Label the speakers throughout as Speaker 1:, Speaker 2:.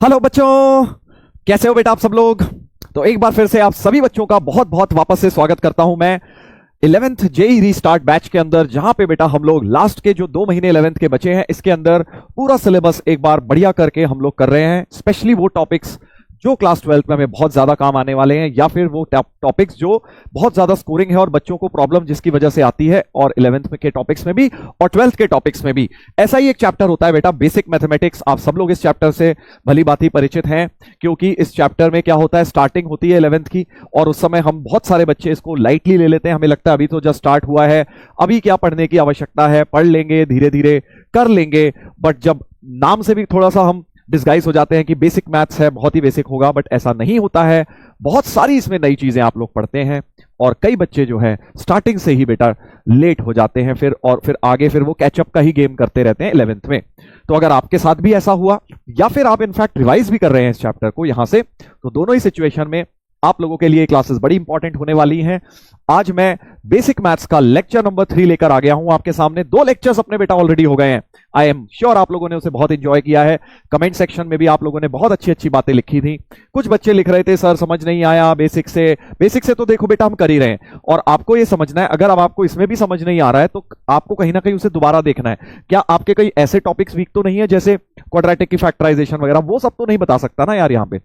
Speaker 1: Hello बच्चों, कैसे हो बेटा आप सब लोग। तो एक बार फिर से आप सभी बच्चों का बहुत बहुत वापस से स्वागत करता हूं मैं 11th जेई रीस्टार्ट बैच के अंदर, जहां पे बेटा हम लोग लास्ट के जो 2 महीने 11th के बचे हैं इसके अंदर पूरा सिलेबस एक बार बढ़िया करके हम लोग कर रहे हैं। स्पेशली वो टॉपिक्स जो क्लास 12th में हमें बहुत ज्यादा काम आने वाले हैं, या फिर वो टॉपिक्स जो बहुत ज्यादा स्कोरिंग है और बच्चों को प्रॉब्लम जिसकी वजह से आती है, और 11th के टॉपिक्स में भी और 12th के टॉपिक्स में भी। ऐसा ही एक चैप्टर होता है बेटा बेसिक मैथमेटिक्स। आप सब लोग इस चैप्टर से भली भांति परिचित हैं, क्योंकि इस चैप्टर में क्या होता है, स्टार्टिंग होती है 11th की, और उस समय हम बहुत सारे बच्चे इसको लाइटली ले लेते हैं। हमें लगता है अभी तो जस्ट स्टार्ट हुआ है, अभी क्या पढ़ने की आवश्यकता है, पढ़ लेंगे, धीरे धीरे कर लेंगे। बट जब नाम से भी थोड़ा सा हम डिस्गाइज हो जाते हैं कि बेसिक मैथ्स है, बहुत ही बेसिक होगा, बट ऐसा नहीं होता है। बहुत सारी इसमें नई चीजें आप लोग पढ़ते हैं, और कई बच्चे जो है स्टार्टिंग से ही बेटा लेट हो जाते हैं फिर आगे वो कैचअप का ही गेम करते रहते हैं 11th में। तो अगर आपके साथ भी ऐसा हुआ, या फिर आप इनफैक्ट रिवाइज भी कर रहे हैं इस चैप्टर को यहां से, तो दोनों ही सिचुएशन में आप लोगों के लिए क्लासेस बड़ी इंपॉर्टेंट होने वाली हैं। आज मैं बेसिक मैथ्स का लेक्चर नंबर 3 लेकर आ गया हूं आपके सामने। 2 लेक्चर्स अपने बेटा ऑलरेडी हो गए हैं। आई एम श्योर आप लोगों ने उसे बहुत एंजॉय किया है। कमेंट सेक्शन में भी आप लोगों ने बहुत अच्छी अच्छी बातें लिखी थी। कुछ बच्चे लिख रहे थे सर समझ नहीं आया बेसिक से तो देखो बेटा हम कर ही रहे हैं, और आपको ये समझना है, अगर अब आपको इसमें भी समझ नहीं आ रहा है तो आपको कहीं ना कहीं उसे दोबारा देखना है। क्या आपके कई ऐसे टॉपिक्स वीक तो नहीं है, जैसे क्वाड्रेटिक की फैक्टराइजेशन वगैरह, वो सब तो नहीं बता सकता ना यार यहाँ पे।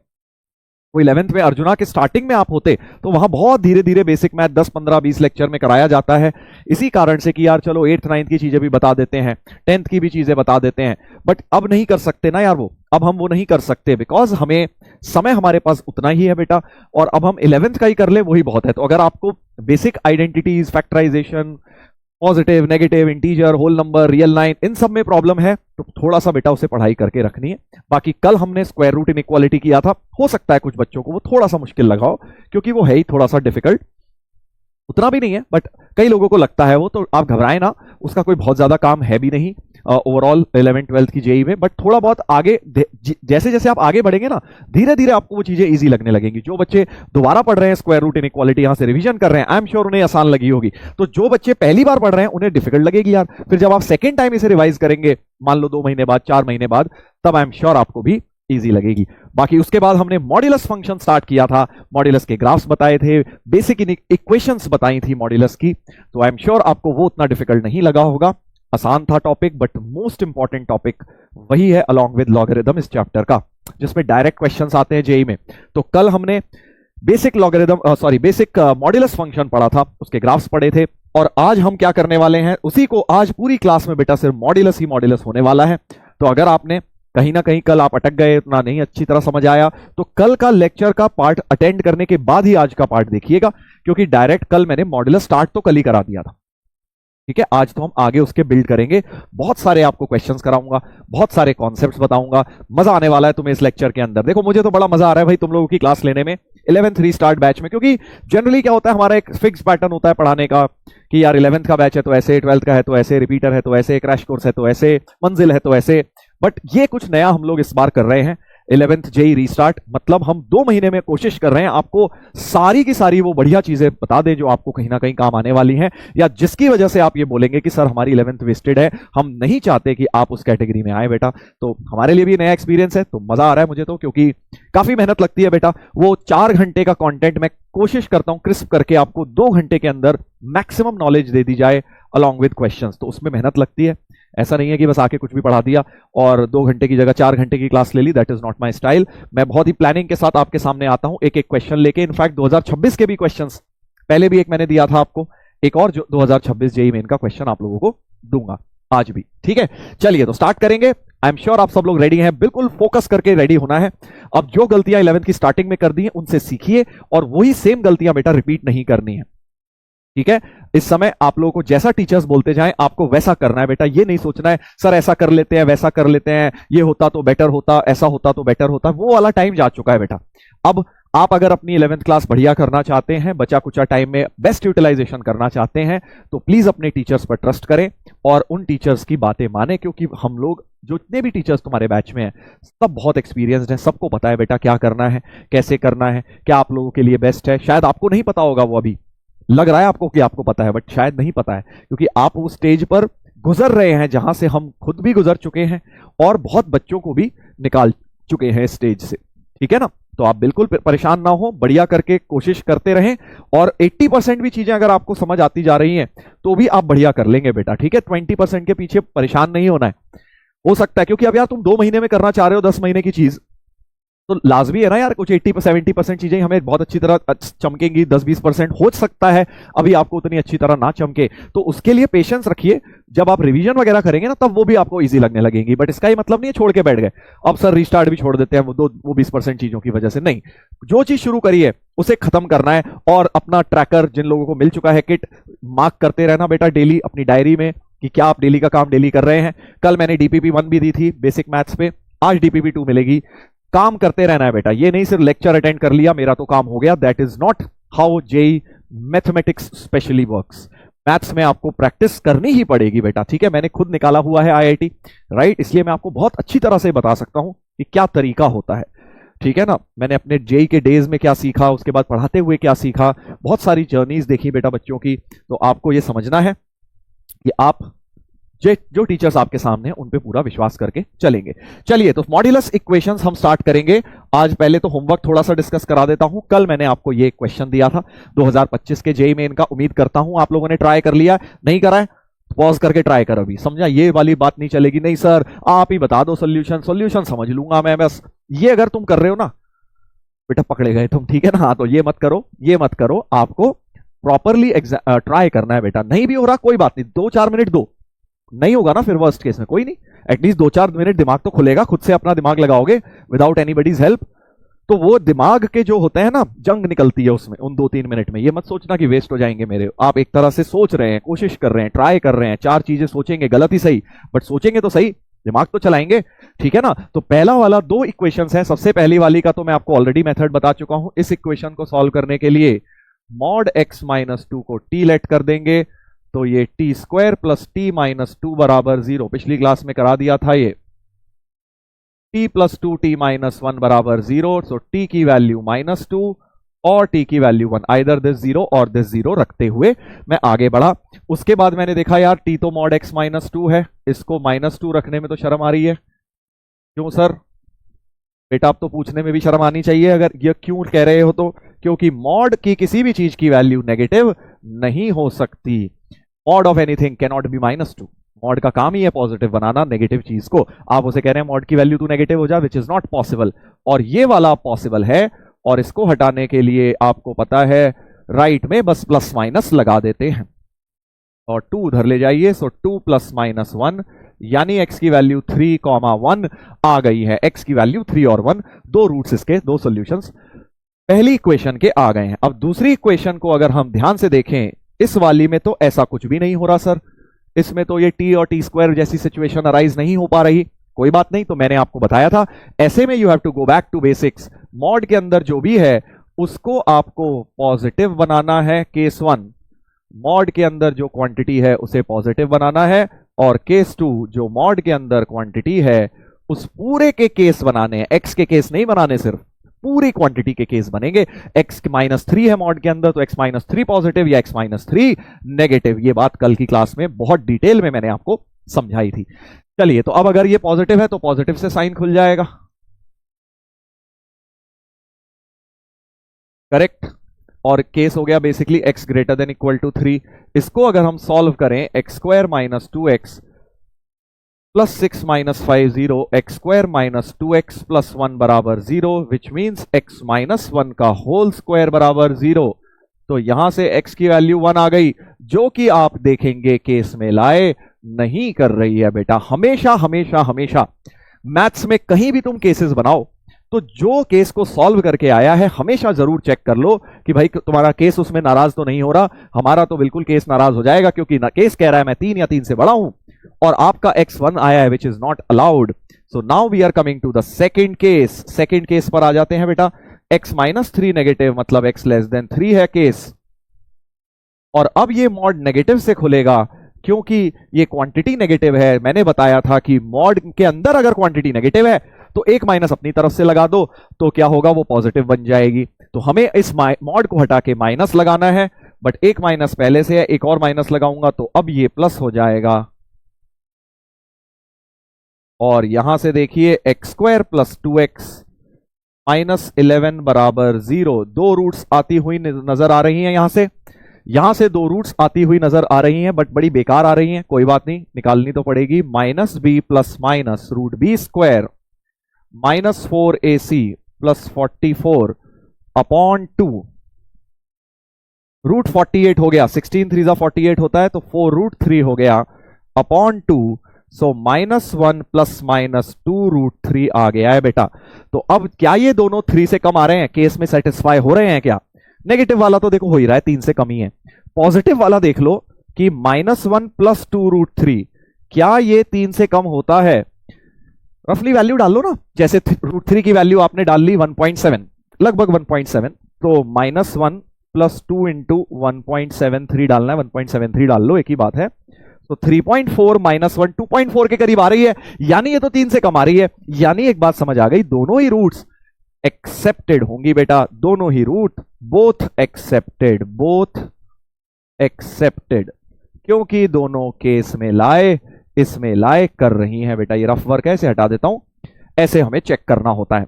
Speaker 1: वो 11th में अर्जुना के स्टार्टिंग में आप होते तो वहां बहुत धीरे धीरे बेसिक मैथ 10 15 20 लेक्चर में कराया जाता है, इसी कारण से कि यार चलो 8th 9th की चीजें भी बता देते हैं, 10th की भी चीजें बता देते हैं। बट अब नहीं कर सकते ना यार, वो अब हम वो नहीं कर सकते, बिकॉज हमें समय हमारे पास उतना ही है बेटा, और अब हम 11th का ही कर ले वही बहुत है। तो अगर आपको basic identities, factorization, positive, negative, integer, whole number, real line, इन सब में प्रॉब्लम है तो थोड़ा सा बेटा उसे पढ़ाई करके रखनी है। बाकी कल हमने स्क्वायर रूट इनइक्वालिटी किया था, हो सकता है कुछ बच्चों को वो थोड़ा सा मुश्किल लगा हो, क्योंकि वो है ही थोड़ा सा डिफिकल्ट। उतना भी नहीं है, बट कई लोगों को लगता है वो, तो आप घबराएं ना, उसका कोई बहुत ज्यादा काम है भी नहीं ओवरऑल 11th 12th की जेई में। बट थोड़ा बहुत आगे जैसे जैसे आप आगे बढ़ेंगे ना, धीरे धीरे आपको वो चीजें इजी लगने लगेंगी। जो बच्चे दोबारा पढ़ रहे हैं स्क्वायर रूट इनइक्वालिटी, यहां से रिवीजन कर रहे हैं, आई एम श्योर उन्हें आसान लगी होगी। तो जो बच्चे पहली बार पढ़ रहे हैं उन्हें डिफिकल्ट लगेगी यार। फिर जब आप सेकेंड टाइम इसे रिवाइज करेंगे, मान लो 2 महीने बाद, 4 महीने बाद, तब आई एम श्योर आपको भी इजी लगेगी। बाकी उसके बाद हमने मॉड्यूलस फंक्शन स्टार्ट किया था, मॉड्यूलस के ग्राफ्स बताए थे, बेसिक इक्वेशंस बताई थी मॉड्यूलस की। तो आई एम श्योर आपको वो उतना डिफिकल्ट नहीं लगा होगा, आसान था topic. But most important topic वही है अलोंग विद लॉगरिथम इस चैप्टर का, जिसमें डायरेक्ट क्वेश्चंस आते हैं जेई में। तो कल हमने बेसिक बेसिक मॉड्यूलस फंक्शन पढ़ा था, उसके ग्राफ्स पढ़े थे, और आज हम क्या करने वाले हैं उसी को, आज पूरी क्लास में बेटा सिर्फ मॉड्यूलस ही मॉड्यूलस होने वाला है। तो अगर आपने कहीं ना कहीं कल आप अटक गए, इतना नहीं अच्छी तरह समझ आया, तो कल का लेक्चर का पार्ट अटेंड करने के बाद ही आज का पार्ट देखिएगा, क्योंकि डायरेक्ट कल मैंने मॉड्यूलस स्टार्ट तो कल ही करा दिया था। ठीक है, आज तो हम आगे उसके बिल्ड करेंगे, बहुत सारे आपको क्वेश्चंस कराऊंगा, बहुत सारे कॉन्सेप्ट्स बताऊंगा। मजा आने वाला है तुम्हें इस लेक्चर के अंदर। देखो मुझे तो बड़ा मजा आ रहा है भाई तुम लोगों की क्लास लेने में 11th रीस्टार्ट बैच में, क्योंकि जनरली क्या होता है, हमारा एक फिक्स पैटर्न होता है पढ़ाने का कि यार 11th का बैच है तो ऐसे, 12th का है तो ऐसे, रिपीटर है तो ऐसे, क्रैश कोर्स है तो ऐसे, मंजिल है तो ऐसे। बट ये कुछ नया हम लोग इस बार कर रहे हैं 11th जेई रीस्टार्ट, मतलब हम 2 महीने में कोशिश कर रहे हैं आपको सारी की सारी वो बढ़िया चीजें बता दें जो आपको कहीं ना कहीं काम आने वाली हैं, या जिसकी वजह से आप ये बोलेंगे कि सर हमारी 11th वेस्टेड है, हम नहीं चाहते कि आप उस कैटेगरी में आए बेटा। तो हमारे लिए भी नया एक्सपीरियंस है, तो मजा आ रहा है मुझे तो, क्योंकि काफी मेहनत लगती है बेटा। वो 4 घंटे का कंटेंट मैं कोशिश करता हूं क्रिस्प करके आपको 2 घंटे के अंदर मैक्सिमम नॉलेज दे दी जाए अलॉन्ग विद क्वेश्चंस, तो उसमें मेहनत लगती है। ऐसा नहीं है कि बस आके कुछ भी पढ़ा दिया और 2 घंटे की जगह 4 घंटे की क्लास ले ली, that is not my style. मैं बहुत ही प्लानिंग के साथ आपके सामने आता हूं, एक एक क्वेश्चन लेके। इनफैक्ट 2026 के भी क्वेश्चंस पहले भी एक मैंने दिया था आपको, एक और जो 2026 जेई मेन का क्वेश्चन आप लोगों को दूंगा आज भी। ठीक है, चलिए तो स्टार्ट करेंगे। आई एम श्योर आप सब लोग रेडी हैं, बिल्कुल फोकस करके रेडी होना है। अब जो गलतियां 11th की स्टार्टिंग में कर दी हैं उनसे सीखिए, और वही सेम गलतियां बेटा रिपीट नहीं करनी है। ठीक है, इस समय आप लोगों को जैसा टीचर्स बोलते जाएं आपको वैसा करना है बेटा। ये नहीं सोचना है सर ऐसा कर लेते हैं, वैसा कर लेते हैं, ये होता तो बेटर होता, ऐसा होता तो बेटर होता, वो वाला टाइम जा चुका है बेटा। अब आप अगर अपनी 11th क्लास बढ़िया करना चाहते हैं, बचा कुचा टाइम में बेस्ट यूटिलाइजेशन करना चाहते हैं, तो प्लीज अपने टीचर्स पर ट्रस्ट करें और उन टीचर्स की बातें माने, क्योंकि हम लोग जो जितने भी टीचर्स तुम्हारे बैच में हैं सब बहुत एक्सपीरियंस्ड हैं, सबको पता है बेटा क्या करना है, कैसे करना है, क्या आप लोगों के लिए बेस्ट है। शायद आपको नहीं पता होगा, वो अभी लग रहा है आपको कि आपको पता है, बट शायद नहीं पता है, क्योंकि आप उस स्टेज पर गुजर रहे हैं जहां से हम खुद भी गुजर चुके हैं और बहुत बच्चों को भी निकाल चुके हैं स्टेज से, ठीक है ना। तो आप बिल्कुल परेशान ना हो, बढ़िया करके कोशिश करते रहें, और 80% भी चीजें अगर आपको समझ आती जा रही हैं तो भी आप बढ़िया कर लेंगे बेटा, ठीक है। 20% के पीछे परेशान नहीं होना है। हो सकता है, क्योंकि अब यार तुम 2 महीने में करना चाह रहे हो 10 महीने की चीज, तो लाजमी है ना यार, कुछ 80-70% चीजें हमें बहुत अच्छी तरह चमकेंगी, 10-20% हो सकता है अभी आपको उतनी अच्छी तरह ना चमके, तो उसके लिए पेशेंस रखिए। जब आप रिवीजन वगैरह करेंगे ना, तब वो भी आपको इजी लगने लगेंगी। बट इसका ही मतलब नहीं है छोड़ के बैठ गए, अब सर रिस्टार्ट भी छोड़ देते हैं वो 20% चीजों की वजह से, नहीं। जो चीज शुरू करी है उसे खत्म करना है, और अपना ट्रैकर जिन लोगों को मिल चुका है किट, मार्क करते रहना बेटा डेली अपनी डायरी में कि क्या आप डेली का काम डेली कर रहे हैं। कल मैंने डीपीपी 1 भी दी थी बेसिक मैथ्स पे, आज डीपीपी 2 मिलेगी। काम करते रहना है बेटा, ये नहीं सिर्फ लेक्चर अटेंड कर लिया मेरा तो काम हो गया। That is not how JEE mathematics specially works. Maths में आपको प्रैक्टिस करनी ही पड़ेगी बेटा, ठीक है। मैंने खुद निकाला हुआ है आईआईटी, राइट, इसलिए मैं आपको बहुत अच्छी तरह से बता सकता हूं कि क्या तरीका होता है, ठीक है ना। मैंने अपने जेई के डेज में क्या सीखा, उसके बाद पढ़ाते हुए क्या सीखा, बहुत सारी जर्नीज देखी बेटा बच्चों की। तो आपको यह समझना है कि आप जो टीचर्स आपके सामने हैं उन पे पूरा विश्वास करके चलेंगे। चलिए, तो मॉड्यूलस इक्वेशंस हम स्टार्ट करेंगे आज। पहले तो होमवर्क थोड़ा सा डिस्कस करा देता हूं। कल मैंने आपको ये क्वेश्चन दिया था 2025 के जेई मेन का, उम्मीद करता हूं आप लोगों ने ट्राई कर लिया। नहीं करा है पॉज करके ट्राई कर अभी, समझा। ये वाली बात नहीं चलेगी, नहीं सर आप ही बता दो सोल्यूशन समझ लूंगा मैं बस, ये अगर तुम कर रहे हो ना बेटा पकड़े गए तुम, ठीक है ना। तो ये मत करो, ये मत करो, आपको प्रॉपरली ट्राई करना है बेटा। नहीं भी हो रहा कोई बात नहीं, 2-4 मिनट दो, नहीं होगा ना फिर वर्स्ट केस में कोई नहीं, एटलीस्ट 2-4 मिनट दिमाग तो खुलेगा, खुद से अपना दिमाग लगाओगे विदाउट एनीबॉडीज हेल्प, तो वो दिमाग के जो होते हैं ना जंग निकलती है उसमें उन 2-3 मिनट में। ये मत सोचना कि वेस्ट हो जाएंगे मेरे, आप एक तरह से सोच रहे हैं, कोशिश कर रहे हैं, ट्राई कर रहे हैं, 4 चीजें सोचेंगे, गलत ही सही, बट सोचेंगे तो सही, दिमाग तो चलाएंगे, ठीक है ना। तो पहला वाला 2 इक्वेशंस हैं। सबसे पहली वाली का तो मैं आपको ऑलरेडी मेथड बता चुका हूं। इस इक्वेशन को सॉल्व करने के लिए मॉड x माइनस 2 को t लेट कर देंगे, तो ये T square plus T minus 2 बराबर 0, पिछली क्लास में करा दिया था ये। t प्लस 2 टी माइनस 1 बराबर 0, सो t की वैल्यू -2 और t की वैल्यू 1, आइदर दिस 0 और दिस 0 रखते हुए मैं आगे बढ़ा। उसके बाद मैंने देखा यार t तो मॉड x माइनस 2 है, इसको -2 रखने में तो शर्म आ रही है। क्यों सर? बेटा आप तो पूछने में भी शर्म आनी चाहिए अगर ये क्यों कह रहे हो तो, क्योंकि मॉड की किसी भी चीज की वैल्यू नेगेटिव नहीं हो सकती। Mod of anything can not be -2। Mod का काम ही है पॉजिटिव बनाना नेगेटिव चीज को। आप उसे कह रहे हैं मॉड की वैल्यू तो नेगेटिव हो जाए, विच इज नॉट पॉसिबल, और ये वाला पॉसिबल है। और इसको हटाने के लिए आपको पता है राइट में बस प्लस माइनस लगा देते हैं, और 2 उधर ले जाइए, सो 2 + -1 यानी x की वैल्यू 3, 1 आ गई है। x की वैल्यू 3 और 1, 2 रूट्स इसके, 2 सॉल्यूशंस पहली इक्वेशन के आ गए हैं। अब दूसरी इक्वेशन को अगर हम ध्यान से देखें, इस वाली में तो ऐसा कुछ भी नहीं हो रहा सर, इसमें तो ये t और t² जैसी सिचुएशन अराइज नहीं हो पा रही। कोई बात नहीं, तो मैंने आपको बताया था ऐसे में you have to go back to basics. Mod के अंदर जो भी है उसको आपको पॉजिटिव बनाना है, केस 1। मॉड के अंदर जो क्वांटिटी है उसे पॉजिटिव बनाना है, और केस 2 जो मॉड के अंदर क्वांटिटी है उस पूरे के केस बनाने हैं, x के केस नहीं बनाने, सिर्फ पूरी क्वांटिटी के केस बनेंगे। x -3 है मॉड के अंदर, तो x -3 पॉजिटिव या x -3 नेगेटिव। ये बात कल की क्लास में बहुत डिटेल में मैंने आपको समझाई थी। चलिए, तो अब अगर ये पॉजिटिव है तो पॉजिटिव से साइन खुल जाएगा, करेक्ट। और केस हो गया बेसिकली x > 3। इसको अगर हम सॉल्व करें, x² - 2x + 6 - 5 0, x² - 2x + 1 बराबर 0, विच मीन्स x -1 का होल स्क्वायर बराबर 0। तो यहां से x की वैल्यू 1 आ गई, जो कि आप देखेंगे केस में लाए नहीं कर रही है बेटा। हमेशा हमेशा हमेशा मैथ्स में कहीं भी तुम केसेस बनाओ तो जो केस को सॉल्व करके आया है हमेशा जरूर चेक कर लो कि भाई तुम्हारा केस उसमें नाराज तो नहीं हो रहा। हमारा तो बिल्कुल केस नाराज हो जाएगा, क्योंकि केस कह रहा है मैं 3 या 3 से बड़ा हूं, और आपका x1 आया है which is not allowed. So now we are coming to the second case. Second case पर आ जाते हैं बेटा। x -3 नेगेटिव मतलब x < 3 है केस, और अब ये मॉड नेगेटिव से खुलेगा क्योंकि ये क्वांटिटी नेगेटिव है। मैंने बताया था कि मॉड के अंदर अगर क्वांटिटी नेगेटिव है तो एक माइनस अपनी तरफ से लगा दो, तो क्या होगा, वो पॉजिटिव बन जाएगी। तो हमें इस मॉड को हटा के माइनस लगाना है, बट एक माइनस पहले से है, एक और माइनस लगाऊंगा तो अब ये प्लस हो जाएगा। और यहां से देखिए x square plus 2x minus 11 बराबर 0। दो रूट्स आती हुई नजर आ रही हैं यहां से दो रूट्स आती हुई नजर आ रही हैं, बट बड़ी बेकार आ रही हैं, कोई बात नहीं, निकालनी तो पड़ेगी। Minus b plus minus root b square minus 4ac plus 44 upon 2 root 48 हो गया, 16 3 48 होता है, तो 4 रूट 3 हो गया अपॉन 2। सो -1 प्लस -2 रूट 3 आ गया है बेटा। तो अब क्या ये दोनों 3 से कम आ रहे हैं, केस में सेटिस्फाई हो रहे हैं क्या? नेगेटिव वाला तो देखो हो ही रहा है, 3 से कम ही है। पॉजिटिव वाला देख लो कि -1 प्लस 2 रूट 3, क्या ये 3 से कम होता है? रफली वैल्यू डाल लो ना, जैसे रूट 3 की वैल्यू आपने डाल ली 1.7, लगभग 1.7, तो -1 प्लस 2 इंटू 1.73 डालना है, 1.73 डाल लो, एक ही बात है। तो 3.4 माइनस 1 2.4 के करीब आ रही है, यानी ये तो 3 से कम आ रही है, यानी एक बात समझ आ गई, दोनों ही रूट्स एक्सेप्टेड होंगी बेटा, दोनों ही रूट बोथ एक्सेप्टेड, क्योंकि दोनों केस में लाए इसमें लाए कर रही हैं बेटा। ये रफ वर्क है, इसे हटा देता हूं, ऐसे हमें चेक करना होता है।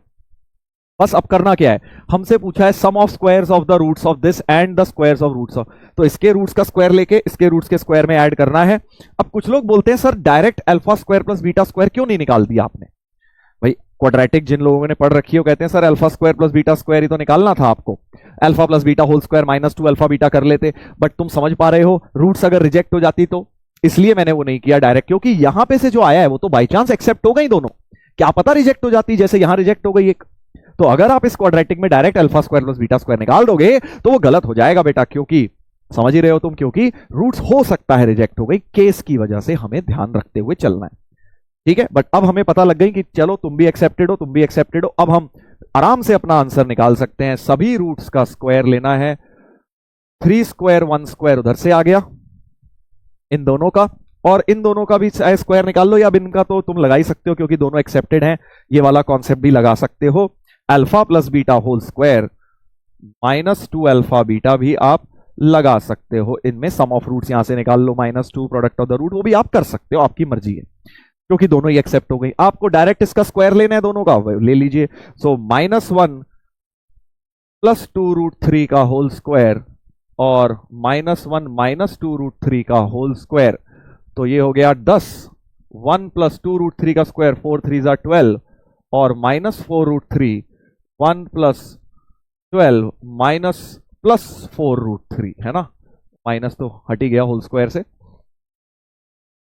Speaker 1: बस अब करना क्या है, हमसे पूछा है sum of squares of the roots of this and the squares of roots of, तो इसके रूट्स का स्क्वायर लेके इसके रूट्स के स्क्वायर में ऐड करना है। अब कुछ लोग बोलते हैं sir direct alpha square plus beta square क्यों नहीं निकाल दिया आपने? भाई क्वाड्रेटिक जिन लोगों ने पढ़ रखी है वो कहते हैं sir alpha square plus beta square ही तो निकालना था आपको, alpha plus beta whole square -2 alpha beta कर लेते। बट तुम समझ पा रहे हो रूट्स अगर रिजेक्ट हो जाती तो, इसलिए मैंने वो नहीं किया डायरेक्ट, क्योंकि यहां पे से जो आया है वो तो बाई चांस एक्सेप्ट हो गई दोनों, क्या पता रिजेक्ट हो जाती, जैसे यहां रिजेक्ट हो गई एक। तो अगर आप इस क्वाड्रेटिक में direct alpha square plus beta square निकाल दोगे तो वो गलत हो जाएगा बेटा, क्योंकि समझ ही रहे हो तुम, क्योंकि रूट्स हो सकता है रिजेक्ट हो गई, केस की वजह से हमें ध्यान रखते हुए चलना है, ठीक है। बट अब हमें पता लग गई कि चलो तुम भी एक्सेप्टेड हो, तुम भी एक्सेप्टेड हो, अब हम आराम से अपना आंसर निकाल सकते हैं। सभी रूट्स का स्क्वायर लेना है, 3 स्क्वायर 1 स्क्वायर उधर से आ गया इन दोनों का, और इन दोनों का भी स्क्वायर निकाल लो, या इनका तो तुम लगा ही सकते हो क्योंकि दोनों एक्सेप्टेड हैं, ये वाला कॉन्सेप्ट भी लगा सकते हो। Alpha plus beta whole square -2 alpha beta भी आप लगा सकते हो, इनमें सम ऑफ रूट्स यहां से निकाल लो, -2 प्रोडक्ट ऑफ द रूट, वो भी आप कर सकते हो, आपकी मर्जी है, क्योंकि दोनों ही एक्सेप्ट हो गई। आपको डायरेक्ट इसका स्क्वायर लेना है दोनों का, ले लीजिए। सो -1 प्लस 2 रूट 3 का होल स्क्वायर और -1 -2 रूट 3 का होल स्क्वायर, तो ये हो गया 10। 1 प्लस 2 रूट 3 का स्क्वायर 4 3 12, और -4 root 3 1 plus 12 minus plus 4 root 3 है ना, माइनस तो हट ही गया होल स्क्वायर से,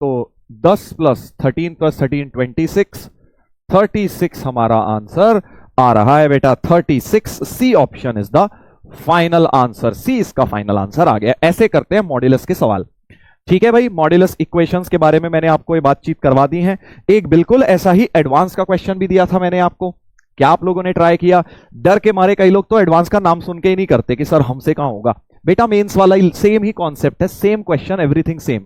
Speaker 1: तो 10 प्लस 13 प्लस 13 26, 36 हमारा आंसर आ रहा है बेटा, 36। C option is the final answer, C इसका फाइनल आंसर आ गया। ऐसे करते हैं मॉड्यूलस के सवाल, ठीक है भाई। मॉड्यूलस इक्वेशंस के बारे में मैंने आपको ये बातचीत करवा दी है, एक बिल्कुल ऐसा ही एडवांस का क्वेश्चन भी दिया था मैंने आपको, क्या आप लोगों ने ट्राई किया? डर के मारे कई लोग तो एडवांस का नाम सुन के ही नहीं करते कि सर हमसे कहां होगा, बेटा मेंस वाला सेम ही कॉन्सेप्ट है, सेम क्वेश्चन, एवरीथिंग सेम।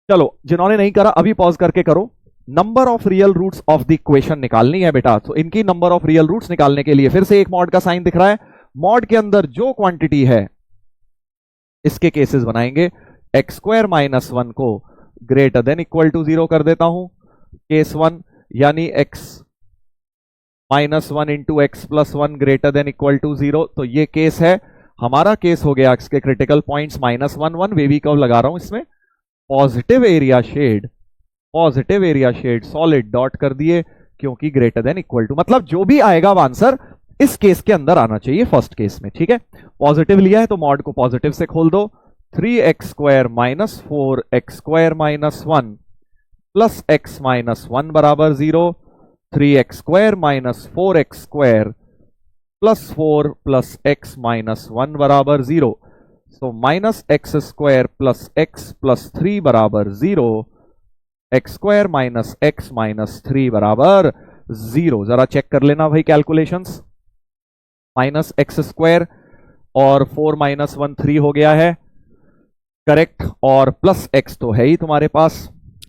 Speaker 1: चलो जिन्होंने नहीं करा अभी पॉज करके करो। Number of real roots of the equation निकालनी है बेटा, तो इनकी नंबर ऑफ रियल रूट्स निकालने के लिए फिर से एक मॉड का साइन दिख रहा है, मॉड के अंदर जो क्वांटिटी है इसके केसेस बनाएंगे। एक्स स्क्वायर -1 को ग्रेटर देन इक्वल टू 0 कर देता हूं, केस 1, यानी x -1 into x plus 1 greater than equal to 0, तो ये केस है हमारा। केस हो गया इसके क्रिटिकल पॉइंट्स -1 1, वेवी कर्व लगा रहा हूं इसमें, positive area shade solid dot कर दिए, क्योंकि ग्रेटर देन इक्वल टू, मतलब जो भी आएगा वो आंसर इस केस के अंदर आना चाहिए, फर्स्ट केस में, ठीक है। पॉजिटिव लिया है तो मॉड को पॉजिटिव से खोल दो, 3x square minus 4x square minus 1 plus x minus 1 बराबर 0, 3x square minus 4x square plus 4 plus x minus 1 बराबर 0, so minus x square plus x plus 3 बराबर 0, x square minus x minus 3 बराबर 0। जरा check कर लेना भाई calculations, minus x square और 4 minus 1 3 हो गया है करेक्ट, और प्लस x तो है ही तुम्हारे पास,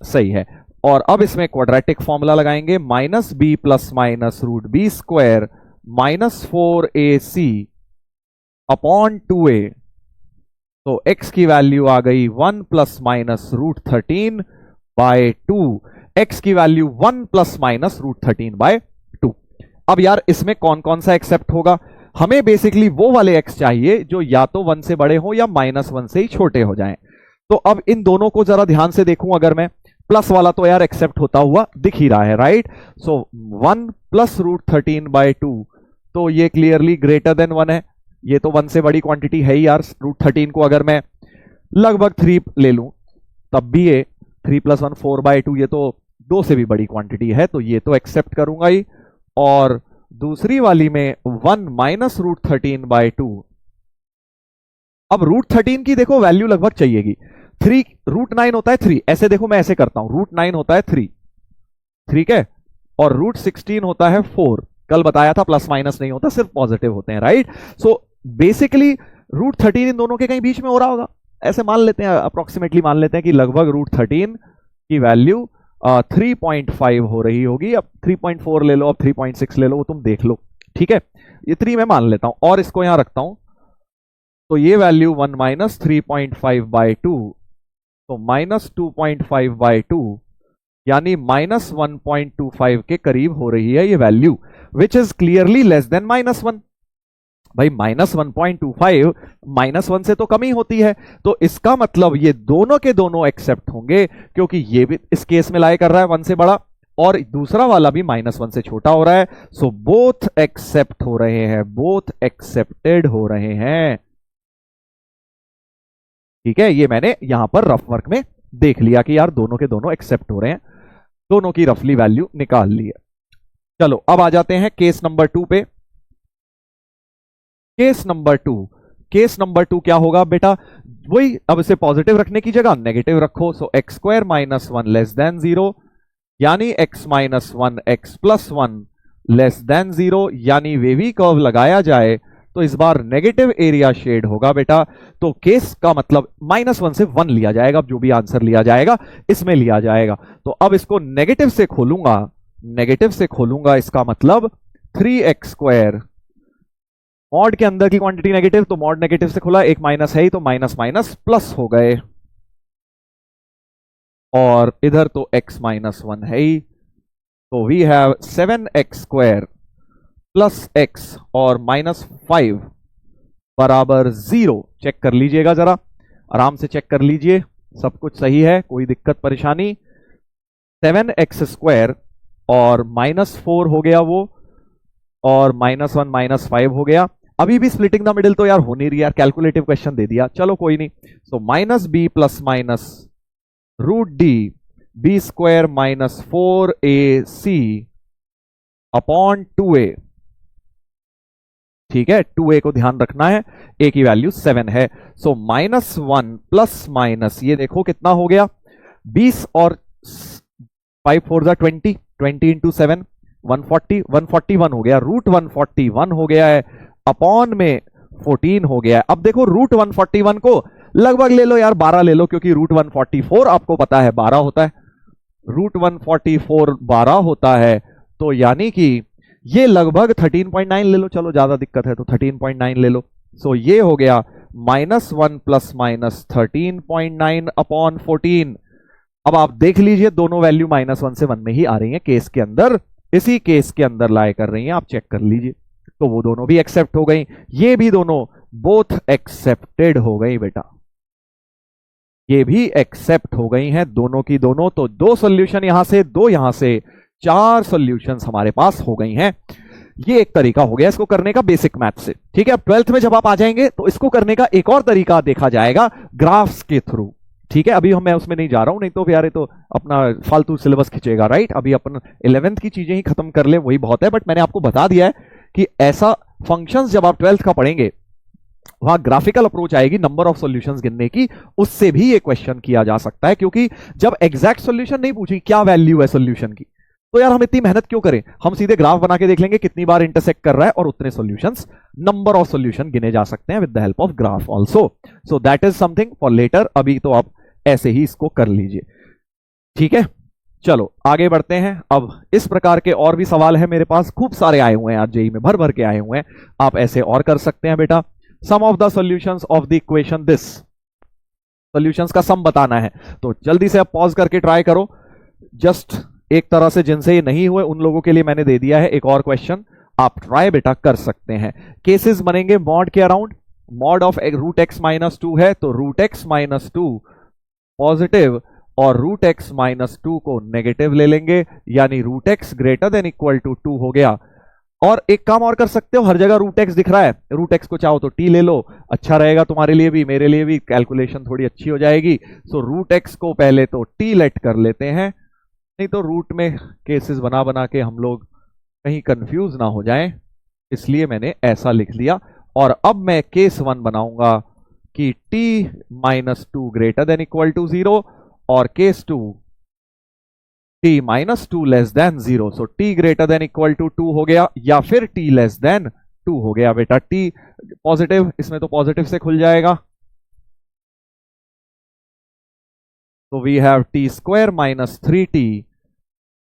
Speaker 1: सही है। और अब इसमें क्वाड्रेटिक फॉर्मूला लगाएंगे, minus b plus minus root b square minus 4ac upon 2a, तो x की वैल्यू आ गई 1 plus minus root 13 by 2। x की वैल्यू 1 प्लस माइनस √13/2। अब यार इसमें कौन कौन सा एक्सेप्ट होगा? हमें बेसिकली वो वाले x चाहिए जो या तो 1 से बड़े हो या -1 से ही छोटे हो जाएं। तो अब इन दोनों को जरा ध्यान से देखूं, अगर मैं प्लस वाला तो यार एक्सेप्ट होता हुआ दिख ही रहा है, राइट? सो 1 प्लस √13/2, तो ये क्लियरली ग्रेटर देन 1 है। ये तो 1 से बड़ी क्वांटिटी है ही यार। √13 को अगर मैं लगभग 3 ले लूं तब भी ये 3 + 1 4/2, ये तो 2 से भी बड़ी क्वांटिटी है, तो ये तो एक्सेप्ट करूंगा ही। और दूसरी वाली में 1 माइनस √13/2। अब √13 की देखो वैल्यू लगभग चाहिएगी 3। √9 होता है 3, ऐसे देखो मैं ऐसे करता हूं, √9 होता है 3, ठीक है, और √16 होता है 4। कल बताया था प्लस माइनस नहीं होता, सिर्फ पॉजिटिव होते हैं, राइट? सो बेसिकली √13 इन दोनों के कहीं बीच में हो रहा होगा, ऐसे मान लेते हैं, अप्रोक्सीमेटली मान लेते हैं कि लगभग √13 की वैल्यू 3.5 हो रही होगी। अब 3.4 ले लो, अब 3.6 ले लो, वो तुम देख लो, ठीक है? ये 3 मैं मान लेता हूं और इसको यहां रखता हूं, तो ये वैल्यू 1 माइनस 3.5/2, तो -2.5/2 यानी -1.25 के करीब हो रही है ये value, which is clearly less than -1। भाई -1.25 -1 से तो कम ही होती है, तो इसका मतलब ये दोनों के दोनों एक्सेप्ट होंगे, क्योंकि ये भी इस केस में लाई कर रहा है 1 से बड़ा और दूसरा वाला भी -1 से छोटा हो रहा है। सो बोथ एक्सेप्ट हो रहे हैं, बोथ एक्सेप्टेड हो रहे हैं, ठीक है? ये मैंने यहां पर रफ वर्क में देख लिया कि यार दोनों के दोनों एक्सेप्ट हो रहे हैं, दोनों की रफली वैल्यू निकाल ली है। चलो अब आ जाते हैं केस नंबर 2 पे। केस नंबर 2 क्या होगा बेटा? वही, अब इसे पॉजिटिव रखने की जगह नेगेटिव रखो। सो x² - 1 लेस देन 0, यानी x - 1 x + 1 लेस देन 0, यानी वेवी कर्व लगाया जाए तो इस बार नेगेटिव एरिया शेड होगा बेटा। तो केस का मतलब -1 से 1 लिया जाएगा, जो भी आंसर लिया जाएगा इसमें लिया जाएगा। तो अब इसको नेगेटिव से खोलूंगा, इसका मतलब 3x², मॉड के अंदर की क्वांटिटी नेगेटिव, तो मॉड नेगेटिव से खुला, एक माइनस है ही, तो माइनस माइनस प्लस हो गए, और इधर तो x - 1 है ही, तो वी हैव 7x² + x और -5 बराबर 0। चेक कर लीजिएगा, जरा आराम से चेक कर लीजिए, सब कुछ सही है, कोई दिक्कत परेशानी? 7x² और -4 हो गया वो, और -1 -5 हो गया। अभी भी स्प्लिटिंग द मिडिल तो यार हो नहीं रही यार, कैलकुलेटिव क्वेश्चन दे दिया, चलो कोई नहीं। सो -b ± √d b² - 4ac upon 2a, ठीक है? 2a को ध्यान रखना है, a की वैल्यू 7 है। सो -1 ± ये देखो कितना हो गया, 20 और 5 4 20, 20 × 7 140, 141 हो गया, √141 हो गया है, अपॉन में 14 हो गया है। अब देखो √141 को लगभग ले लो यार, 12 ले लो, क्योंकि √144 आपको पता है 12 होता है, √144 12 होता है, तो यानी कि ये लगभग 13.9 ले लो, चलो ज्यादा दिक्कत है तो 13.9 ले लो। सो ये हो गया -1 ± 13.9 अपॉन 14। अब आप देख लीजिए दोनों वैल्यू -1 से 1 में ही आ रही हैं केस के अंदर, इसी केस के अंदर लाए कर रही हैं, आप चेक कर लीजिए। तो वो दोनों भी एक्सेप्ट हो गई, ये भी दोनों बोथ एक्सेप्टेड हो गई बेटा, ये भी एक्सेप्ट हो गई हैं दोनों की दोनों। तो 2 सॉल्यूशन यहां से, 2 यहां से, 4 सॉल्यूशंस हमारे पास हो गई हैं। ये एक तरीका हो गया इसको करने का बेसिक मैथ से, ठीक है? अब 12th में जब आप आ जाएंगे तो इसको करने का एक और तरीका देखा जाएगा ग्राफ्स के थ्रू, ठीक है? अभी मैं उसमें नहीं जा रहा हूं, नहीं तो यार ये तो अपना फालतू सिलेबस खींचेगा, राइट? अभी अपन 11th की चीजें ही खत्म कर ले, वही बहुत है। बट मैंने आपको बता दिया है कि ऐसा फंक्शंस जब आप 12th का पढ़ेंगे वहां ग्राफिकल अप्रोच आएगी नंबर ऑफ सॉल्यूशंस गिनने की, उससे भी ये क्वेश्चन किया जा सकता है, क्योंकि जब एग्जैक्ट सॉल्यूशन नहीं पूछी क्या वैल्यू है सॉल्यूशन की, तो यार हम इतनी मेहनत क्यों करें, हम सीधे ग्राफ बना के देख लेंगे कितनी बार इंटरसेक्ट कर रहा है, और उतने सॉल्यूशंस, नंबर ऑफ सॉल्यूशन गिने जा सकते हैं with the help of graph also. So that is something for later, अभी तो आप ऐसे ही इसको कर लीजिए, ठीक है? चलो आगे बढ़ते हैं। अब इस प्रकार के और भी सवाल है मेरे पास, खूब सारे आए हुए हैं आज जेईई में, भर भर के आए हुए हैं, आप ऐसे और कर सकते हैं बेटा। Sum of the solutions of the equation this, solutions का सम बताना है, तो जल्दी से आप पॉज करके ट्राई करो। जस्ट एक तरह से जिनसे ये नहीं हुए उन लोगों के लिए मैंने दे दिया है एक और क्वेश्चन, आप ट्राई बेटा कर सकते हैं। केसेस बनेंगे मॉड के around, mod of root x minus two है तो root x minus two positive और रूट एक्स माइनस टू को नेगेटिव ले लेंगे, यानी root x greater than equal to 2 हो गया। और एक काम और कर सकते हो, हर जगह रूट एक्स दिख रहा है, रूट एक्स को चाहो तो टी ले लो, अच्छा रहेगा तुम्हारे लिए भी मेरे लिए भी, कैलकुलेशन थोड़ी अच्छी हो जाएगी। सो रूट एक्स को पहले तो टी लेट कर लेते हैं, नहीं तो रूट में केसेस बना बना के हम लोग कहीं कंफ्यूज ना हो जाएं, इसलिए मैंने ऐसा लिख लिया। और अब मैं केस 1 बनाऊंगा कि t minus two greater than equal to 0 और case 2 t minus two less than 0। So t greater than equal to 2 हो गया या फिर t लेस देन 2 हो गया बेटा। t पॉजिटिव, इसमें तो पॉजिटिव से खुल जाएगा, तो we have t square minus 3t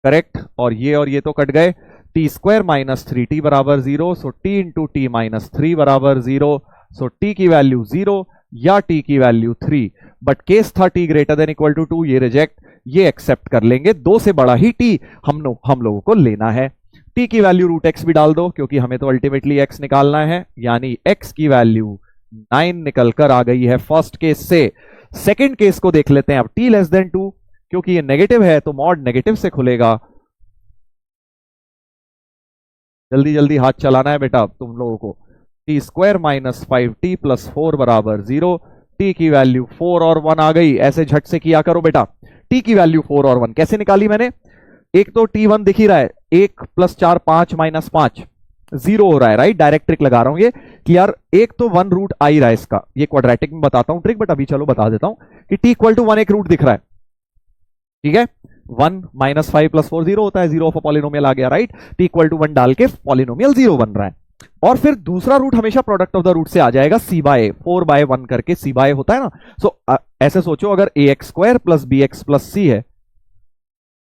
Speaker 1: correct, और ये तो कट गए, टी स्क्वायर माइनस 3t बराबर 0। So t into T minus 3 बराबर 0। सो t की वैल्यू 0 या t की वैल्यू 3, बट केस था t greater than equal to 2, ये रिजेक्ट, ये एक्सेप्ट कर लेंगे, 2 से बड़ा ही t हम लोगों को लेना है। t की वैल्यू रूट x भी डाल दो क्योंकि हमें तो अल्टीमेटली x निकालना है, यानी x की वैल्यू 9 निकलकर आ गई है फर्स्ट केस से। सेकंड केस को देख लेते हैं अब, t लेस देन 2, क्योंकि ये नेगेटिव है तो मॉड नेगेटिव से खुलेगा। जल्दी जल्दी हाथ चलाना है बेटा तुम लोगों को। T square minus 5t plus 4 बराबर 0, t की वैल्यू 4 और 1 आ गई, ऐसे झट से किया करो बेटा। t की वैल्यू 4 और 1 कैसे निकाली मैंने, एक तो t1 दिख ही रहा है, 1 प्लस 4 5 माइनस 5 0 हो रहा है, राइट, डायरेक्ट ट्रिक लगा रहा हूं ये कि यार एक तो 1 रूट आ ही रहा है इसका, ये क्वाड्रेटिक में बताता हूं ट्रिक, बट अभी चलो बता देता हूं कि t इक्वल टू 1 एक रूट दिख रहा है, ठीक है, 1 माइनस 5 प्लस 4 0 होता है, 0 ऑफ अ पॉलिनोमियल आ गया, राइट, t इक्वल टू 1 डाल के पॉलिनोमियल 0 बन रहा है। और फिर दूसरा रूट हमेशा प्रोडक्ट ऑफ द रूट से आ जाएगा, c बाय 4 बाय 1 करके c बाय होता है ना। सो ऐसे सोचो, अगर ax square plus bx plus c है,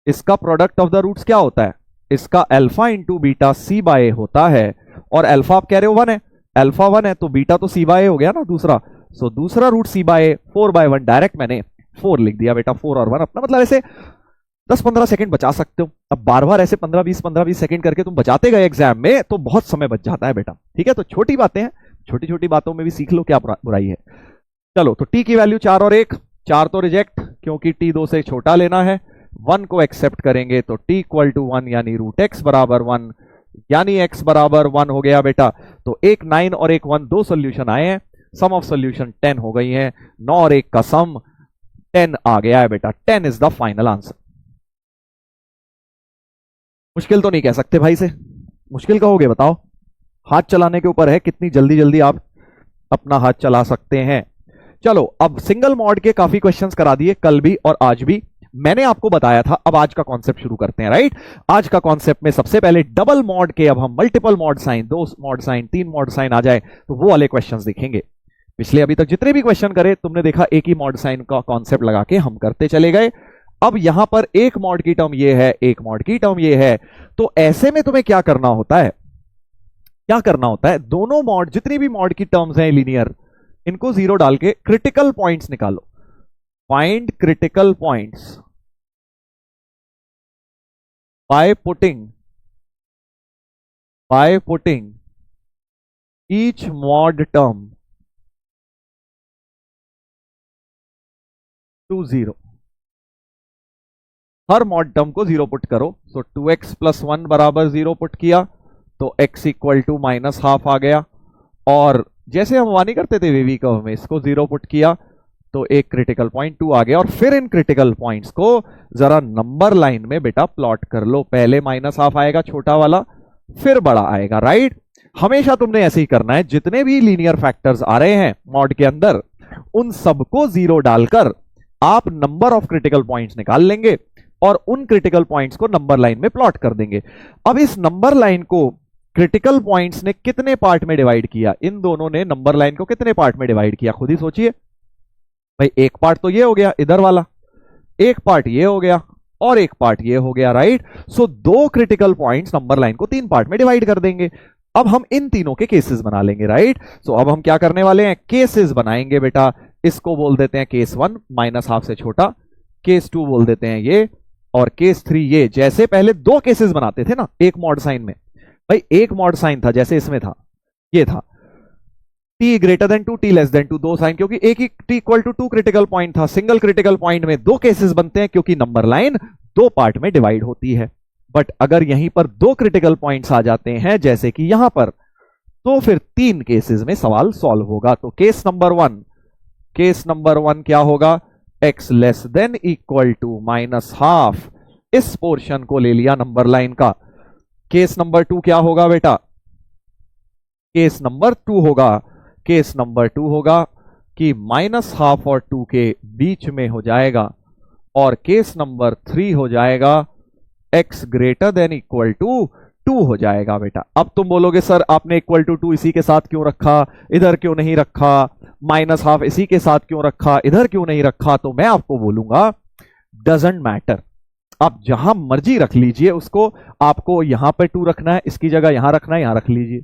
Speaker 1: इसका प्रोडक्ट ऑफ द रूट्स क्या होता है, इसका alpha into beta c by होता है, और अल्फा आप कह रहे हो 1 है, अल्फा 1 है तो बीटा तो c बाय हो गया ना दूसरा। सो दूसरा root c by 4 by 1, direct मैंने 4 लिख दिया बेटा, 4 और 1 अपना, मतलब ऐसे 10-15 सेकंड बचा सकते हो। अब बार बार ऐसे 15-20 सेकंड करके तुम बचाते गए एग्जाम में तो बहुत समय बच जाता है बेटा, ठीक है। तो छोटी बातें हैं, छोटी छोटी बातों में भी सीख लो, क्या बुराई है। चलो, तो t की वैल्यू 4 और 1, 4 तो रिजेक्ट क्योंकि t 2 से छोटा लेना है, 1 को एक्सेप्ट करेंगे तो t इक्वल टू 1 यानी रूट x बराबर 1, यानी x बराबर 1 हो गया बेटा। तो एक 9 और एक 1, 2 सोल्यूशन आए हैं, सम ऑफ सोल्यूशन 10 हो गई है, 9 और 1 का सम 10 आ गया है बेटा, 10 इज द फाइनल आंसर। मुश्किल तो नहीं कह सकते भाई से, मुश्किल कहोगे बताओ, हाथ चलाने के ऊपर है कितनी जल्दी जल्दी आप अपना हाथ चला सकते हैं। चलो, अब सिंगल मॉड के काफी क्वेश्चंस करा दिए कल भी और आज भी, मैंने आपको बताया था। अब आज का कॉन्सेप्ट शुरू करते हैं, राइट। आज का कॉन्सेप्ट में सबसे पहले डबल मॉड के, अब हम multiple mod sine, 2 mod sine, 3 mod sine आ जाए तो वो वाले क्वेश्चंस देखेंगे। पिछले अभी तक जितने भी क्वेश्चन करे तुमने देखा, एक ही मॉड साइन का कॉन्सेप्ट लगा के हम करते चले गए। अब यहां पर एक मॉड की टर्म ये है, एक मॉड की टर्म ये है, तो ऐसे में तुम्हें क्या करना होता है, क्या करना होता है, दोनों मॉड, जितनी भी मॉड की टर्म्स हैं लीनियर, इनको 0 डाल के क्रिटिकल पॉइंट्स निकालो। Find critical points by putting each mod term to 0, her mod term को 0 पुट करो। सो 2x प्लस 1 बराबर 0 पुट किया तो x equal to minus half आ गया, और जैसे हम वानी करते थे वेवी कर्व में, इसको 0 पुट किया तो एक क्रिटिकल पॉइंट 2 आ गया। और फिर इन क्रिटिकल पॉइंट्स को जरा नंबर लाइन में बेटा प्लॉट कर लो, पहले माइनस हाफ आएगा छोटा वाला, फिर बड़ा आएगा, राइट। हमेशा तुमने ऐसे ही करना है, जितने भी लीनियर फैक्टर्स आ रहे हैं मॉड के अंदर, उन सबको 0 डालकर आप नंबर ऑफ क्रिटिकल पॉइंट्स निकाल लेंगे और उन क्रिटिकल पॉइंट्स को नंबर लाइन में प्लॉट कर देंगे। अब इस नंबर लाइन को क्रिटिकल पॉइंट्स ने कितने पार्ट में डिवाइड किया, इन दोनों ने नंबर लाइन को कितने पार्ट में डिवाइड किया, खुद ही सोचिए भाई। एक पार्ट तो ये हो गया इधर वाला, एक पार्ट ये हो गया और एक पार्ट ये हो गया, राइट। सो 2 क्रिटिकल पॉइंट्स नंबर लाइन को 3 पार्ट में डिवाइड कर देंगे। अब हम इन तीनों के केसेस बना लेंगे, राइट। सो अब हम क्या करने वाले हैं, केसेस बनाएंगे बेटा। इसको बोल देते हैं केस 1 माइनस हाफ से छोटा, केस 2 बोल देते हैं ये, और केस 3 ये। जैसे पहले दो केसेस बनाते थे ना एक मॉड साइन में, भाई एक मॉड साइन था जैसे इसमें था, ये था t greater than 2 t less than 2, दो साइन, क्योंकि एक ही t equal to 2 critical point था। सिंगल क्रिटिकल पॉइंट में दो केसेस बनते हैं क्योंकि नंबर लाइन दो पार्ट में डिवाइड होती है। बट अगर यहीं पर दो क्रिटिकल पॉइंट्स आ जाते हैं जैसे कि यहां पर, तो फिर तीन केसेस में सवाल सॉल्व होगा। तो केस नंबर वन क्या होगा, x less than equal to minus half, इस पोर्शन को ले लिया नंबर लाइन का। केस नंबर 2 क्या होगा बेटा, केस नंबर 2 होगा कि माइनस हाफ और 2 के बीच में हो जाएगा, और केस नंबर 3 हो जाएगा x greater than equal to 2 हो जाएगा बेटा। अब तुम बोलोगे सर आपने इक्वल टू 2 इसी के साथ क्यों रखा, इधर क्यों नहीं रखा, माइनस हाफ इसी के साथ क्यों रखा, इधर क्यों नहीं रखा। तो मैं आपको बोलूंगा डजंट मैटर, आप जहां मर्जी रख लीजिए उसको। आपको यहां पे 2 रखना है, इसकी जगह यहां रखना है, यहां रख लीजिए।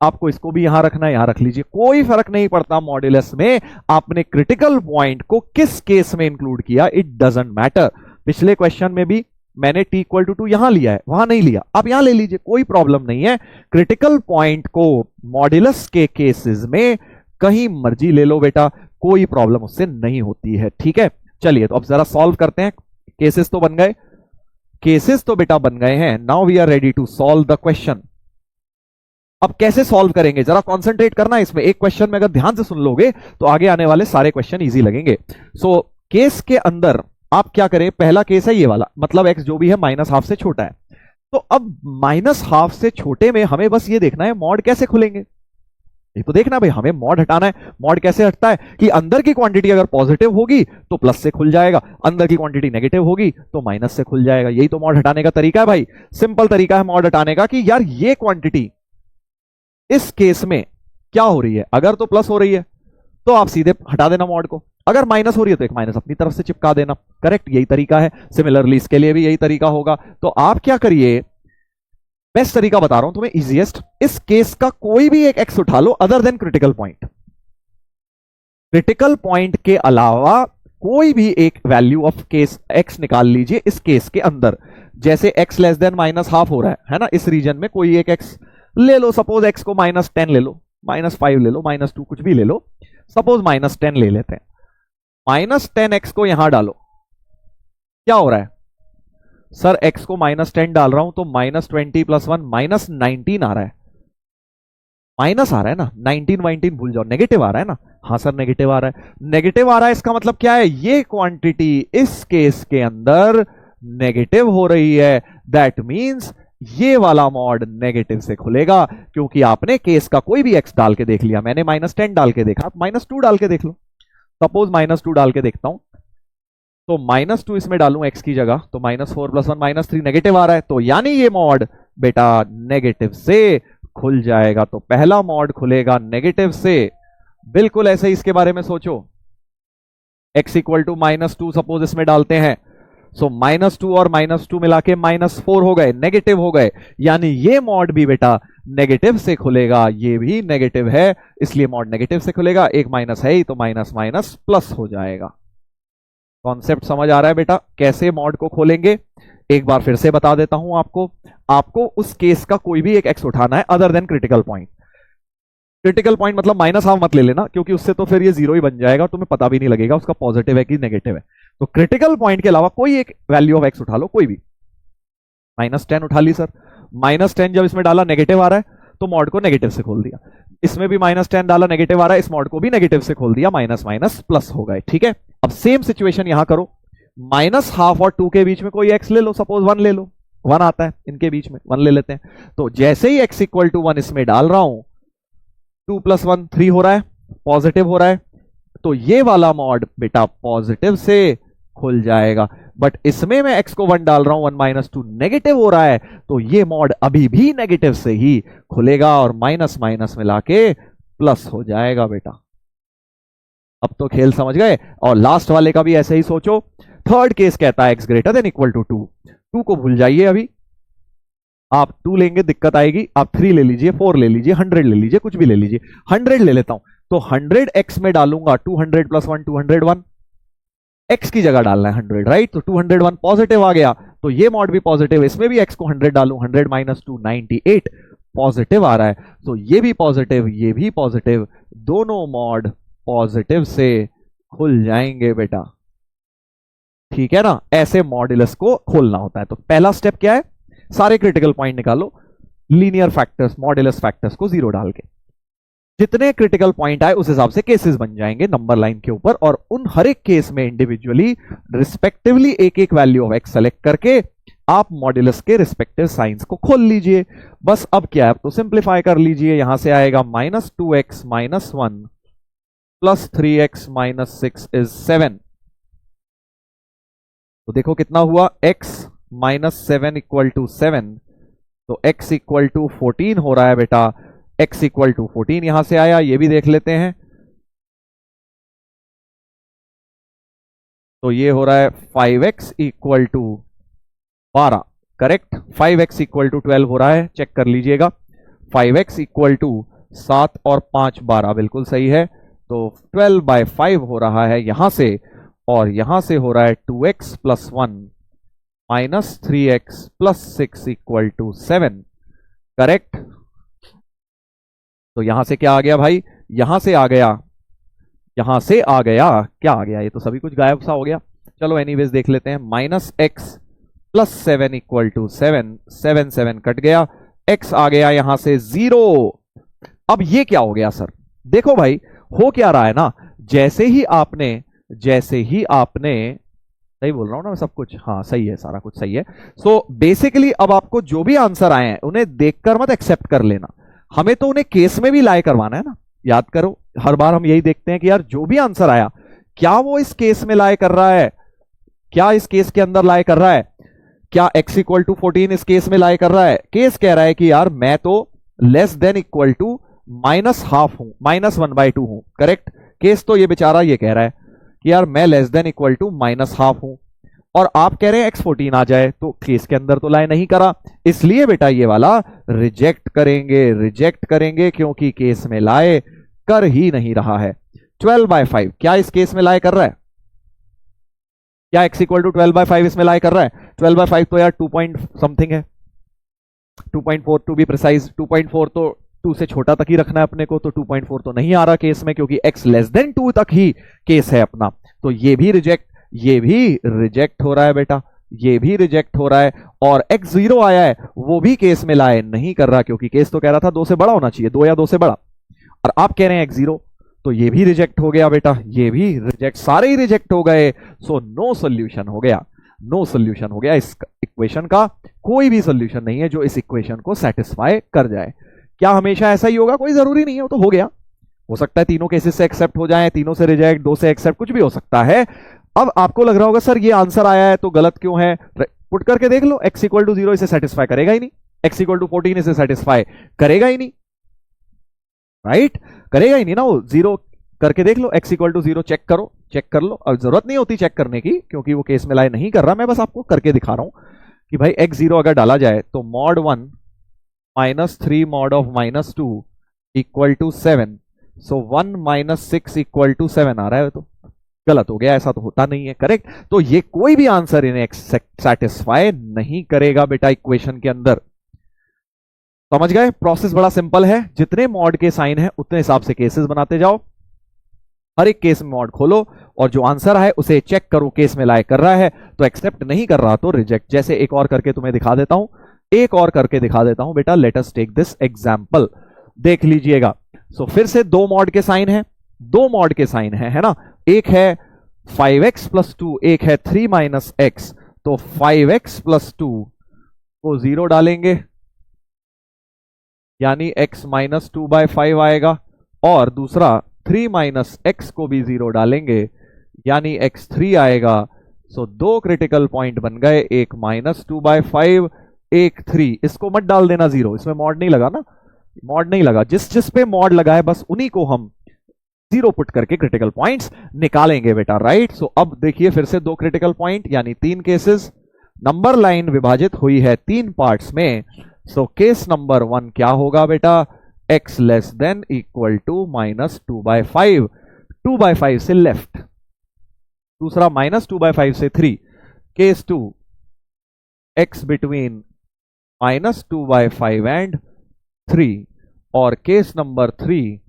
Speaker 1: आपको इसको भी यहां रखना है, यहां रख लीजिए, कोई फर्क नहीं पड़ता। मॉड्यूलस में आपने क्रिटिकल पॉइंट को किस केस में इंक्लूड किया, इट डजंट मैटर। पिछले क्वेश्चन में भी मैंने t इक्वल टू 2 यहां लिया है, वहां नहीं लिया, आप यहां ले लीजिए, कोई प्रॉब्लम नहीं है। क्रिटिकल पॉइंट को मॉड्यूलस के केसेस में कहीं मर्जी ले लो बेटा, कोई प्रॉब्लम उससे नहीं होती है। ठीक है, चलिए तो अब जरा सॉल्व करते हैं। केसेस तो बन गए, केसेस तो बेटा बन गए हैं। Now we are ready to solve the question. अब कैसे सॉल्व करेंगे, जरा कॉन्सेंट्रेट करना इसमें। एक क्वेश्चन में अगर ध्यान से सुन लोगे तो आगे आने वाले सारे क्वेश्चन इजी लगेंगे। सो केस के अंदर आप क्या करें, पहला केस है ये वाला, मतलब x जो भी है माइनस हाफ से छोटा है। तो अब माइनस हाफ से छोटे में हमें बस ये देखना है मॉड कैसे खुलेंगे। ये तो देखना भाई, हमें मॉड हटाना है। मॉड कैसे हटता है कि अंदर की क्वांटिटी अगर पॉजिटिव होगी तो प्लस से खुल जाएगा, अंदर की क्वांटिटी नेगेटिव होगी तो माइनस से खुल जाएगा। यही तो मॉड हटाने का तरीका है भाई, सिंपल तरीका है मॉड हटाने का कि यार ये क्वांटिटी इस केस में क्या हो रही है, अगर तो प्लस हो रही है तो आप सीधे हटा देना मॉड को, अगर माइनस हो रही है तो एक माइनस अपनी तरफ से चिपका देना। करेक्ट, यही तरीका है। सिमिलरली इसके लिए भी यही तरीका होगा। तो आप क्या करिए, बेस्ट तरीका बता रहा हूं तुम्हें, इजीएस्ट, इस केस का कोई भी एक एक्स उठा लो other than critical point. Critical point के अलावा कोई भी एक वैल्यू ऑफ केस एक्स निकाल लीजिए इस केस के अंदर। जैसे x less then minus half हो रहा है ना, इस रीजन में कोई एक एक्स ले लो। सपोज एक्स को -10 ले लो, -5 ले लो, -2 कुछ भी ले लो। सपोज -10 ले लेते हैं, -10x को यहां डालो, क्या हो रहा है सर, x को -10 डाल रहा हूं तो -20 + 1 -19 आ रहा है। माइनस आ रहा है ना, 19 भूल जाओ, नेगेटिव आ रहा है ना। हाँ सर नेगेटिव आ रहा है, नेगेटिव आ रहा है, इसका मतलब क्या है, ये क्वांटिटी इस केस के अंदर नेगेटिव हो रही है। दैट मींस ये वाला मॉड नेगेटिव से खुलेगा, क्योंकि आपने केस का कोई भी एक्स डाल के देख लिया। मैंने -10 डाल के देखा, आप -2 डाल के देख लो। सपोज -2 डाल के देखता हूं, तो -2 इसमें डालूं एक्स की जगह, तो -4 + 1 -3 नेगेटिव आ रहा है, तो यानी ये मॉड बेटा नेगेटिव से खुल जाएगा। तो पहला मॉड खुलेगा नेगेटिव से। बिल्कुल ऐसे ही इसके बारे में सोचो, x = -2 सपोज इसमें डालते हैं, सो -2 और -2 मिला के -4 हो गए, नेगेटिव हो गए। यानी ये मॉड भी बेटा नेगेटिव से खुलेगा, ये भी नेगेटिव है इसलिए मॉड नेगेटिव से खुलेगा। एक माइनस है ही तो माइनस माइनस प्लस हो जाएगा। कॉन्सेप्ट समझ आ रहा है बेटा, कैसे मॉड को खोलेंगे? एक बार फिर से बता देता हूं आपको उस केस का कोई भी एक एक्स उठाना है other than critical point. Critical point मतलब -हाफ मत ले लेना, क्योंकि उससे तो फिर ये 0 ही बन जाएगा, तुम्हें पता भी नहीं लगेगा उसका पॉजिटिव है कि नेगेटिव है। तो क्रिटिकल पॉइंट के अलावा कोई एक वैल्यू ऑफ एक्स उठा लो, कोई भी। -10 उठा ली सर, -10 जब इसमें डाला नेगेटिव आ रहा है तो मॉड को नेगेटिव से खोल दिया। इसमें भी -10 डाला नेगेटिव आ रहा है, इस मॉड को भी नेगेटिव से खोल दिया, माइनस माइनस प्लस हो गए। ठीक है, अब सेम सिचुएशन यहां करो, -हाफ और 2 के बीच में कोई एक्स ले लो, सपोज 1 ले लो, 1 आता है इनके बीच में, 1 ले लेते हैं। तो जैसे ही x = 1 इसमें डाल रहा हूं, 2 + 1 3 हो रहा है, पॉजिटिव हो रहा है, तो ये वाला मॉड बेटा पॉजिटिव से खुल जाएगा। बट इसमें मैं x को 1 डाल रहा हूं, 1 - 2 नेगेटिव हो रहा है, तो ये मॉड अभी भी नेगेटिव से ही खुलेगा और माइनस माइनस मिला के प्लस हो जाएगा बेटा। अब तो खेल समझ गए। और लास्ट वाले का भी ऐसे ही सोचो। थर्ड केस कहता है x > 2। 2 को भूल जाइए, अभी आप 2 लेंगे दिक्कत आएगी, आप 3 ले लीजिए, 4 ले लीजिए, 100 ले लीजिए, कुछ भी ले लीजिए। 100 ले लेता हूं तो 100x में डालूंगा 200 + 1 201, x की जगह डालना है 100, राइट? तो 201 पॉजिटिव आ गया, तो ये मॉड भी पॉजिटिव, इसमें भी x को 100 डालूं, 100 माइनस 2 98 पॉजिटिव आ रहा है। तो ये भी पॉजिटिव, ये भी पॉजिटिव, दोनों मॉड पॉजिटिव से खुल जाएंगे बेटा। ठीक है ना, ऐसे मॉड्यूलस को खोलना होता है। तो पहला स्टेप क्या है, सारे क्रिटिकल पॉइंट निकालो, लीनियर फैक्टर्स, मॉड्यूलस फैक्टर्स को जीरो डाल के, जितने क्रिटिकल पॉइंट आए उस हिसाब से केसेस बन जाएंगे नंबर लाइन के ऊपर, और उन हर एक केस में इंडिविजुअली रिस्पेक्टिवली एक एक वैल्यू ऑफ एक्स सेलेक्ट करके आप मॉड्यूलस के रिस्पेक्टिव साइंस को खोल लीजिए। बस अब क्या है, तो सिंप्लीफाई कर लीजिए। यहां से आएगा -2x minus 1 plus 3x minus 6 is 7। तो देखो कितना हुआ, x माइनस 7 इक्वल टू 7, तो x इक्वल टू 14 हो रहा है बेटा। x इक्वल टू 14 यहां से आया, ये भी देख लेते हैं। तो ये हो रहा है 5x equal to 12, correct. 5x equal to 12 हो रहा है, चेक कर लीजिएगा। 5x इक्वल टू 7 और 5 12, बिल्कुल सही है। तो 12/5 हो रहा है यहां से, और यहां से हो रहा है 2x plus 1 minus 3x plus 6 equal to 7, correct. तो यहां से क्या आ गया भाई, यहां से आ गया, यहां से आ गया, क्या आ गया, ये तो सभी कुछ गायब सा हो गया। चलो एनीवेज देख लेते हैं, -x plus 7 equal to 7, 7 7 cut गया, x आ गया यहां से 0। अब ये क्या हो गया सर, देखो भाई हो क्या रहा है ना, जैसे ही आपने सही बोल रहा हूं ना मैं सब कुछ, हाँ सही है, सारा कुछ सही है। सो बेसिकली अब आपको जो भी आंसर आए हैं उन्हें देखकर मत एक्सेप्ट कर लेना, हमें तो उन्हें केस में भी लाई करवाना है ना। याद करो, हर बार हम यही देखते हैं कि यार जो भी आंसर आया क्या वो इस केस में लाई कर रहा है, क्या इस केस के अंदर लाई कर रहा है, क्या x इक्वल टू 14 इस केस में लाई कर रहा है। केस कह रहा है कि यार मैं तो less than equal to minus half हूं, -1/2 हूं, करेक्ट। केस तो ये बेचारा ये कह रहा है कि यार मैं less than equal to minus half हूं, और आप कह रहे हैं x14 आ जाए, तो केस के अंदर तो लाई नहीं करा, इसलिए बेटा ये वाला रिजेक्ट करेंगे क्योंकि केस में लाए कर ही नहीं रहा है। 12/5 क्या इस केस में लाए कर रहा है, क्या x इक्वल टू 12/5 इसमें लाए कर रहा है। 12/5 तो यार 2 पॉइंट समथिंग है, 2.4 टू बी प्रिसाइज। 2.4 तो 2 से छोटा तक ही रखना है अपने को, तो 2.4 तो नहीं आ रहा केस में, क्योंकि x लेस देन 2 तक ही केस है अपना। तो ये भी रिजेक्ट हो रहा है बेटा, ये भी रिजेक्ट हो रहा है, और x 0 आया है वो भी केस में लाए नहीं कर रहा, क्योंकि केस तो कह रहा था 2 से बड़ा होना चाहिए, 2 या 2 से बड़ा, और आप कह रहे हैं x 0, तो ये भी रिजेक्ट हो गया बेटा, ये भी रिजेक्ट, सारे ही रिजेक्ट हो गए। सो नो सोल्यूशन हो गया, नो सोल्यूशन हो गया, इस इक्वेशन का कोई भी सोल्यूशन नहीं है जो इस इक्वेशन को सेटिस्फाई कर जाए। क्या हमेशा ऐसा ही होगा, कोई जरूरी नहीं है, वो तो हो गया, हो सकता है तीनों केसेस से एक्सेप्ट हो जाए, तीनों से रिजेक्ट, 2 से एक्सेप्ट, कुछ भी हो सकता है। अब आपको लग रहा होगा सर ये आंसर आया है तो गलत क्यों है, पुट करके देख लो, x इक्वल टू 0 इसे सेटिस्फाई करेगा ही नहीं, x इक्वल टू 14 इसे सेटिस्फाई करेगा ही नहीं, राइट, करेगा ही नहीं ना वो, 0 करके देख लो, x इक्वल टू 0 चेक कर लो। अब जरूरत नहीं होती चेक करने की, क्योंकि वो केस में लाए नहीं कर रहा, मैं बस आपको करके दिखा रहा हूं कि भाई x 0 अगर डाला जाए तो mod 1 minus 3 mod of -2 equal to 7, so 1 minus 6 equal to 7 आ रहा है, तो गलत हो गया, ऐसा तो होता नहीं है, करेक्ट। तो ये कोई भी आंसर इन्हें सेटिस्फाई नहीं करेगा बेटा इक्वेशन के अंदर। समझ गए, प्रोसेस बड़ा सिंपल है, जितने मॉड के साइन है उतने हिसाब से केसेस बनाते जाओ, हर एक केस में मॉड खोलो, और जो आंसर है उसे चेक करो, केस में लायक कर रहा है तो एक्सेप्ट, नहीं कर रहा तो रिजेक्ट। जैसे एक और करके तुम्हें दिखा देता हूं, बेटा let us take this example, देख लीजिएगा। सो फिर से 2 मॉड के साइन है ना, एक है 5x प्लस 2, एक है 3 माइनस x, तो 5x प्लस 2 को 0 डालेंगे, यानी x माइनस 2/5 आएगा, और दूसरा 3 माइनस x को भी 0 डालेंगे, यानी x 3 आएगा। सो 2 क्रिटिकल पॉइंट बन गए, एक -2/5, एक 3, इसको मत डाल देना 0, इसमें मॉड नहीं लगा ना, मॉड नहीं लगा, जिस पे मॉड लगा है बस उन्हीं को हम 0 पुट करके क्रिटिकल पॉइंट्स निकालेंगे बेटा, राइट। सो अब देखिए फिर से 2 क्रिटिकल पॉइंट, यानी 3 केसेस, नंबर लाइन विभाजित हुई है 3 पार्ट्स में। सो केस नंबर 1 क्या होगा बेटा, x less than equal to -2/5, 2/5 से लेफ्ट, दूसरा -2/5 से 3। केस 2 x बिटवीन -2/5 एंड 3, और case number 3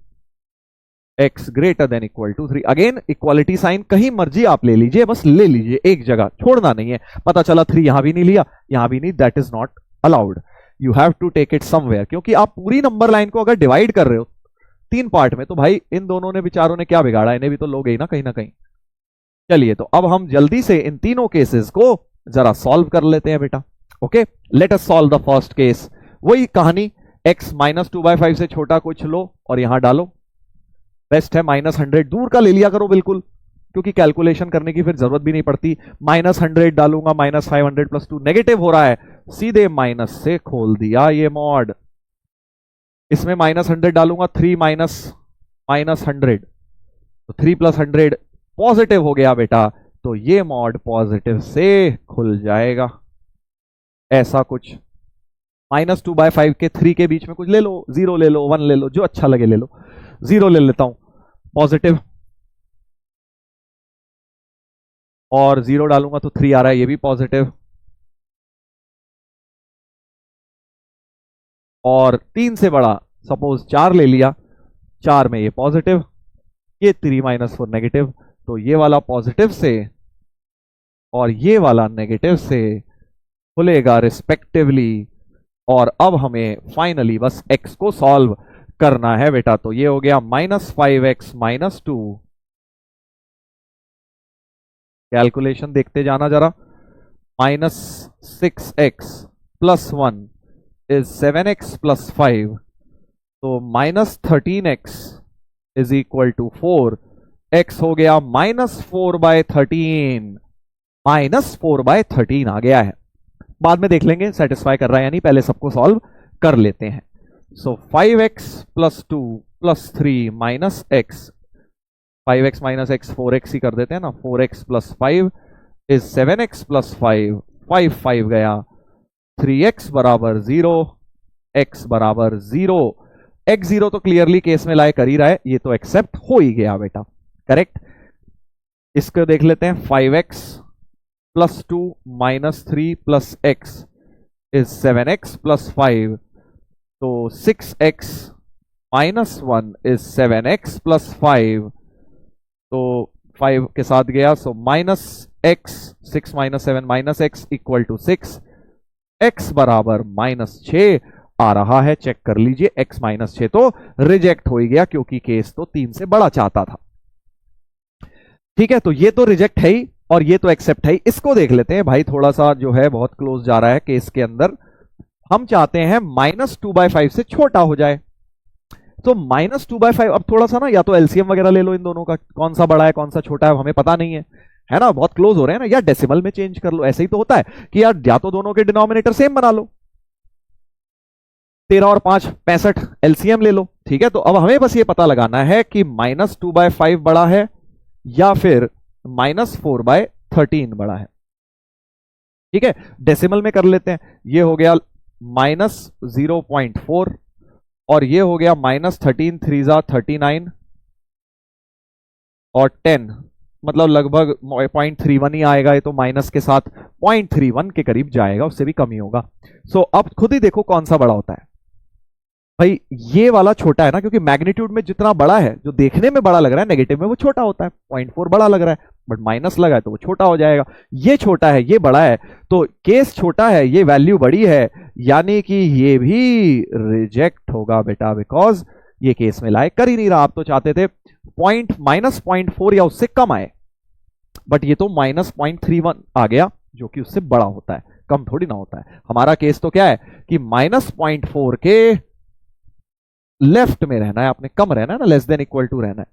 Speaker 1: x greater than equal to 3। Again equality sign कहीं मर्जी आप ले लीजिए, बस ले लीजिए, एक जगह छोड़ना नहीं है। पता चला 3 यहां भी नहीं लिया, यहां भी नहीं, that is not allowed, you have to take it somewhere. क्योंकि आप पूरी नंबर लाइन को अगर डिवाइड कर रहे हो 3 पार्ट में, तो भाई इन दोनों ने बेचारों ने क्या बिगाड़ा, इन्हें भी तो लोगे ही ना कहीं ना कहीं। चलिए, तो अब हम जल्दी से इन तीनों केसेस को जरा सॉल्व कर लेते हैं बेटा। Okay, let us solve the first case. वही कहानी, x -2/5 से छोटा कुछ लो और यहां डालो। बेस्ट है -100, दूर का ले लिया करो बिल्कुल, क्योंकि कैलकुलेशन करने की फिर जरूरत भी नहीं पड़ती। -100 डालूंगा, -500 + 2 नेगेटिव हो रहा है, सीधे माइनस से खोल दिया ये मॉड। इसमें -100 डालूंगा, 3 -100, तो 3 + 100 पॉजिटिव हो गया बेटा, तो ये मॉड पॉजिटिव से खुल जाएगा। ऐसा कुछ -2/5 के 3 के बीच में कुछ ले लो, 0 ले लो, 1 ले लो, जो अच्छा लगे ले लो। 0 ले लेता हूं, पॉजिटिव, और 0 डालूंगा तो 3 आ रहा है, ये भी पॉजिटिव, और 3 से बड़ा सपोज 4 ले लिया, 4 में ये पॉजिटिव, ये 3 - 4 नेगेटिव, तो ये वाला पॉजिटिव से और ये वाला नेगेटिव से खुलेगा रिस्पेक्टिवली। और अब हमें फाइनली बस x को सॉल्व करना है बेटा। तो ये हो गया -5x - 2, कैलकुलेशन देखते जाना जरा, -6x + 1 is 7x + 5, तो -13x = 4, x हो गया -4/13, -4/13 आ गया है। बाद में देख लेंगे सेटिस्फाई कर रहा है या नहीं, पहले सबको सॉल्व कर लेते हैं। सो 5x + 2 + 3 - x, 5x - x 4x ही कर देते हैं ना, 4x + 5 is 7x + 5, 5 गया, 3x = 0, x = 0, x 0 तो क्लियरली केस में लाए कर ही रहा है, ये तो एक्सेप्ट हो ही गया बेटा, करेक्ट। इसको देख लेते हैं, 5x + 2 - 3 + x is 7x + 5, तो 6x - 1 is 7x + 5, तो 5 के साथ गया, सो -x, 6 - 7 - x = 6, x = -6 आ रहा है, चेक कर लीजिए, x - 6 तो रिजेक्ट हो ही गया, क्योंकि केस तो 3 से बड़ा चाहता था। ठीक है, तो ये तो रिजेक्ट है ही, और ये तो एक्सेप्ट है ही। इसको देख लेते हैं भाई, थोड़ा सा जो है बहुत क्लोज जा रहा है केस के अंदर। हम चाहते हैं -2/5 से छोटा हो जाए, तो -2/5, अब थोड़ा सा ना, या तो एलसीएम वगैरह ले लो इन दोनों का, कौन सा बड़ा है कौन सा छोटा है हमें पता नहीं है ना, बहुत क्लोज हो रहे हैं ना, या डेसिमल में चेंज कर लो। ऐसे ही तो होता है कि यार, या तो दोनों के डिनोमिनेटर सेम बना लो, 13 और 5 65, एलसीएम ले लो। ठीक है, तो अब हमें बस ये पता लगाना है कि -2/5 बड़ा है या फिर -4/13 बड़ा है। ठीक है, डेसिमल में कर लेते हैं, ये हो गया -0.4, और ये हो गया -13 3 39, और 10, मतलब लगभग 0.31 ही आएगा, ये तो माइनस के साथ 0.31 के करीब जाएगा, उससे भी कम ही होगा। सो अब खुद ही देखो कौन सा बड़ा होता है भाई, ये वाला छोटा है ना, क्योंकि मैग्नीट्यूड में जितना बड़ा है, जो देखने में बड़ा लग रहा है नेगेटिव में, वो छोटा होता है। 0.4 बड़ा लग रहा है, बट माइनस लगा है तो वो छोटा हो जाएगा। ये छोटा है, ये बड़ा है, तो केस छोटा है, ये वैल्यू बड़ी है, यानी कि ये भी रिजेक्ट होगा बेटा, बिकॉज ये केस में लायक कर ही नहीं रहा। आप तो चाहते थे -0.4 या उससे कम आए, बट ये तो -0.31 आ गया, जो कि उससे बड़ा होता है, कम थोड़ी ना होता है। हमारा केस तो क्या है कि -0.4 के लेफ्ट में रहना है, आपने कम रहना है ना, लेस देन इक्वल टू रहना है,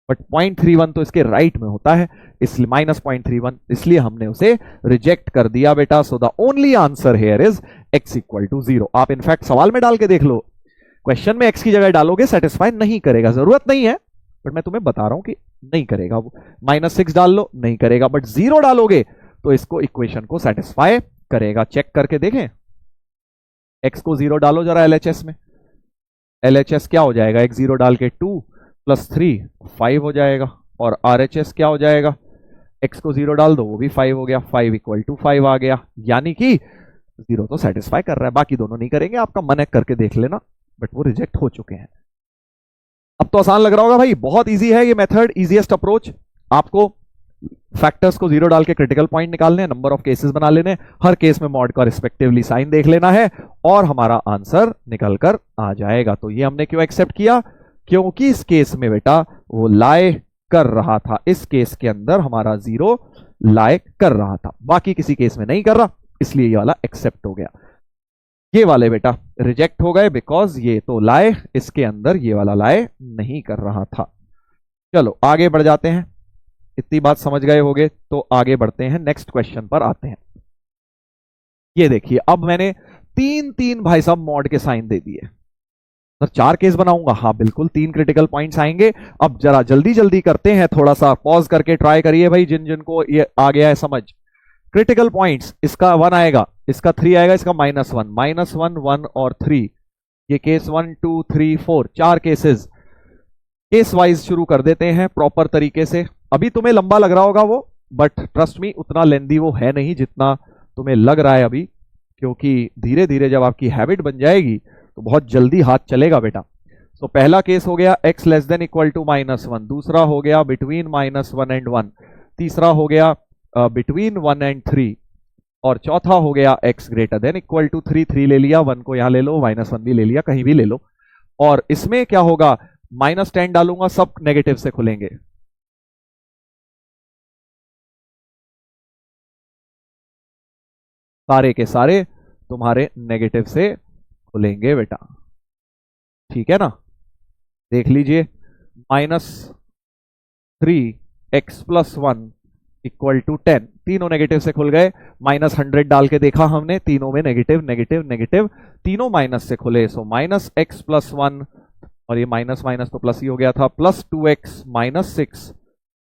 Speaker 1: बट 0.31 तो इसके राइट में होता है, इसलिए -0.31, इसलिए हमने उसे रिजेक्ट कर दिया बेटा। So the only answer here is x = 0। आप इनफैक्ट सवाल में डाल के देख लो, क्वेश्चन में x की जगह डालोगे सेटिस्फाई नहीं करेगा, जरूरत नहीं है, बट मैं तुम्हें बता रहा हूं कि नहीं करेगा। वो -6 डाल लो, नहीं करेगा, बट 0 डालोगे तो इसको इक्वेशन को सेटिस्फाई करेगा। चेक करके देखें, x को 0 डालो जरा LHS में, LHS क्या हो जाएगा, x 0 डाल के 2 + 3 5 हो जाएगा, और RHS क्या हो जाएगा, x को 0 डाल दो वो भी 5 हो गया, 5 = 5 आ गया, यानी कि जीरो तो सेटिस्फाई कर रहा है, बाकी दोनों नहीं करेंगे, आपका मन है करके देख लेना, बट वो रिजेक्ट हो चुके हैं। अब तो आसान लग रहा होगा भाई, बहुत इजी है ये मेथड, इजीएस्ट अप्रोच। आपको फैक्टर्स को जीरो डाल के क्रिटिकल पॉइंट निकालने हैं, नंबर ऑफ केसेस बना लेने, हर केस में मॉड का रिस्पेक्टिवली साइन देख लेना है और हमारा आंसर निकल कर आ जाएगा। तो ये हमने क्यों एक्सेप्ट किया? क्योंकि इस केस में बेटा वो लाई कर रहा था, इस केस के अंदर हमारा जीरो लाई कर रहा था, बाकी किसी केस में नहीं कर रहा, इसलिए ये वाला एक्सेप्ट हो गया। ये वाले बेटा रिजेक्ट हो गए बिकॉज ये तो लाई, इसके अंदर ये वाला लाई नहीं कर रहा था। चलो आगे बढ़ जाते हैं, इतनी बात समझ गए होगे तो आगे बढ़ते हैं, नेक्स्ट क्वेश्चन पर आते हैं। ये देखिए, अब मैंने तीन तीन भाई साहब मॉड के साइन दे दिए। सर 4 केस बनाऊंगा? हाँ बिल्कुल, 3 क्रिटिकल पॉइंट्स आएंगे। अब जरा जल्दी जल्दी करते हैं, थोड़ा सा पॉज करके ट्राई करिए भाई, जिन जिन को ये आ गया है समझ। क्रिटिकल पॉइंट्स, इसका 1 आएगा, इसका 3 आएगा, इसका -1 1 और 3, ये केस 1 2 3 4, 4 केसेस। केस वाइज शुरू कर देते हैं प्रॉपर तरीके से। अभी तुम्हें लंबा लग रहा होगा वो, बट ट्रस्ट मी उतना लेंदी वो है नहीं जितना तुम्हें लग रहा है अभी, क्योंकि धीरे धीरे जब आपकी हैबिट बन जाएगी तो बहुत जल्दी हाथ चलेगा बेटा। तो पहला केस हो गया x less than equal to -1, दूसरा हो गया बिटवीन -1 एंड 1, तीसरा हो गया बिटवीन 1 एंड 3, और चौथा हो गया x greater than equal to 3, 3 ले लिया, 1 को यहां ले लो, -1 भी ले लिया, कहीं भी ले लो। और इसमें क्या होगा, -10 डालूंगा, सब नेगेटिव से खुलेंगे। सारे के सारे तुम्हारे नेगेटिव से खुलेंगे बेटा, ठीक है ना। देख लीजिए, -3x + 1 इक्वल टू 10, तीनों नेगेटिव से खुल गए। -100 डाल के देखा हमने, तीनों में नेगेटिव नेगेटिव नेगेटिव, तीनों माइनस से खुले। सो -x + 1, और ये माइनस माइनस तो प्लस ही हो गया था, +2x -6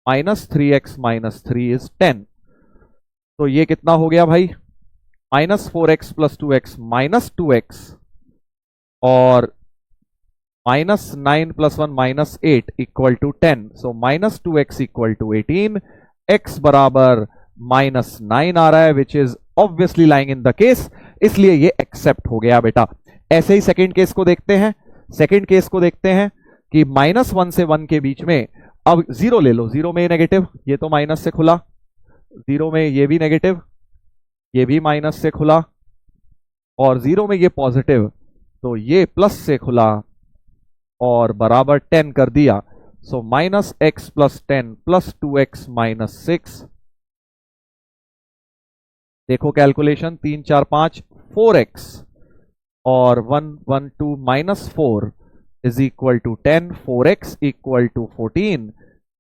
Speaker 1: -3x -3 इज 10। तो ये कितना हो गया भाई, -4x + 2x -2x, और -9 + 1 -8 equal to 10। So -2x equal to 18, x बराबर -9 आ रहा है, which is obviously lying in the case, इसलिए ये एक्सेप्ट हो गया बेटा। ऐसे ही सेकेंड केस को देखते हैं। सेकेंड केस को देखते हैं कि -1 से 1 के बीच में, अब 0 ले लो, 0 में नेगेटिव, ये तो माइनस से खुला, 0 में ये भी नेगेटिव, ये भी माइनस से खुला, और 0 में ये पॉजिटिव, तो ये प्लस से खुला और बराबर 10 कर दिया। सो -x + 10 + 2x -6, देखो कैलकुलेशन, 3 4 5 4x, और 1 1 2 -4 is equal to 10, 4x equal to 14,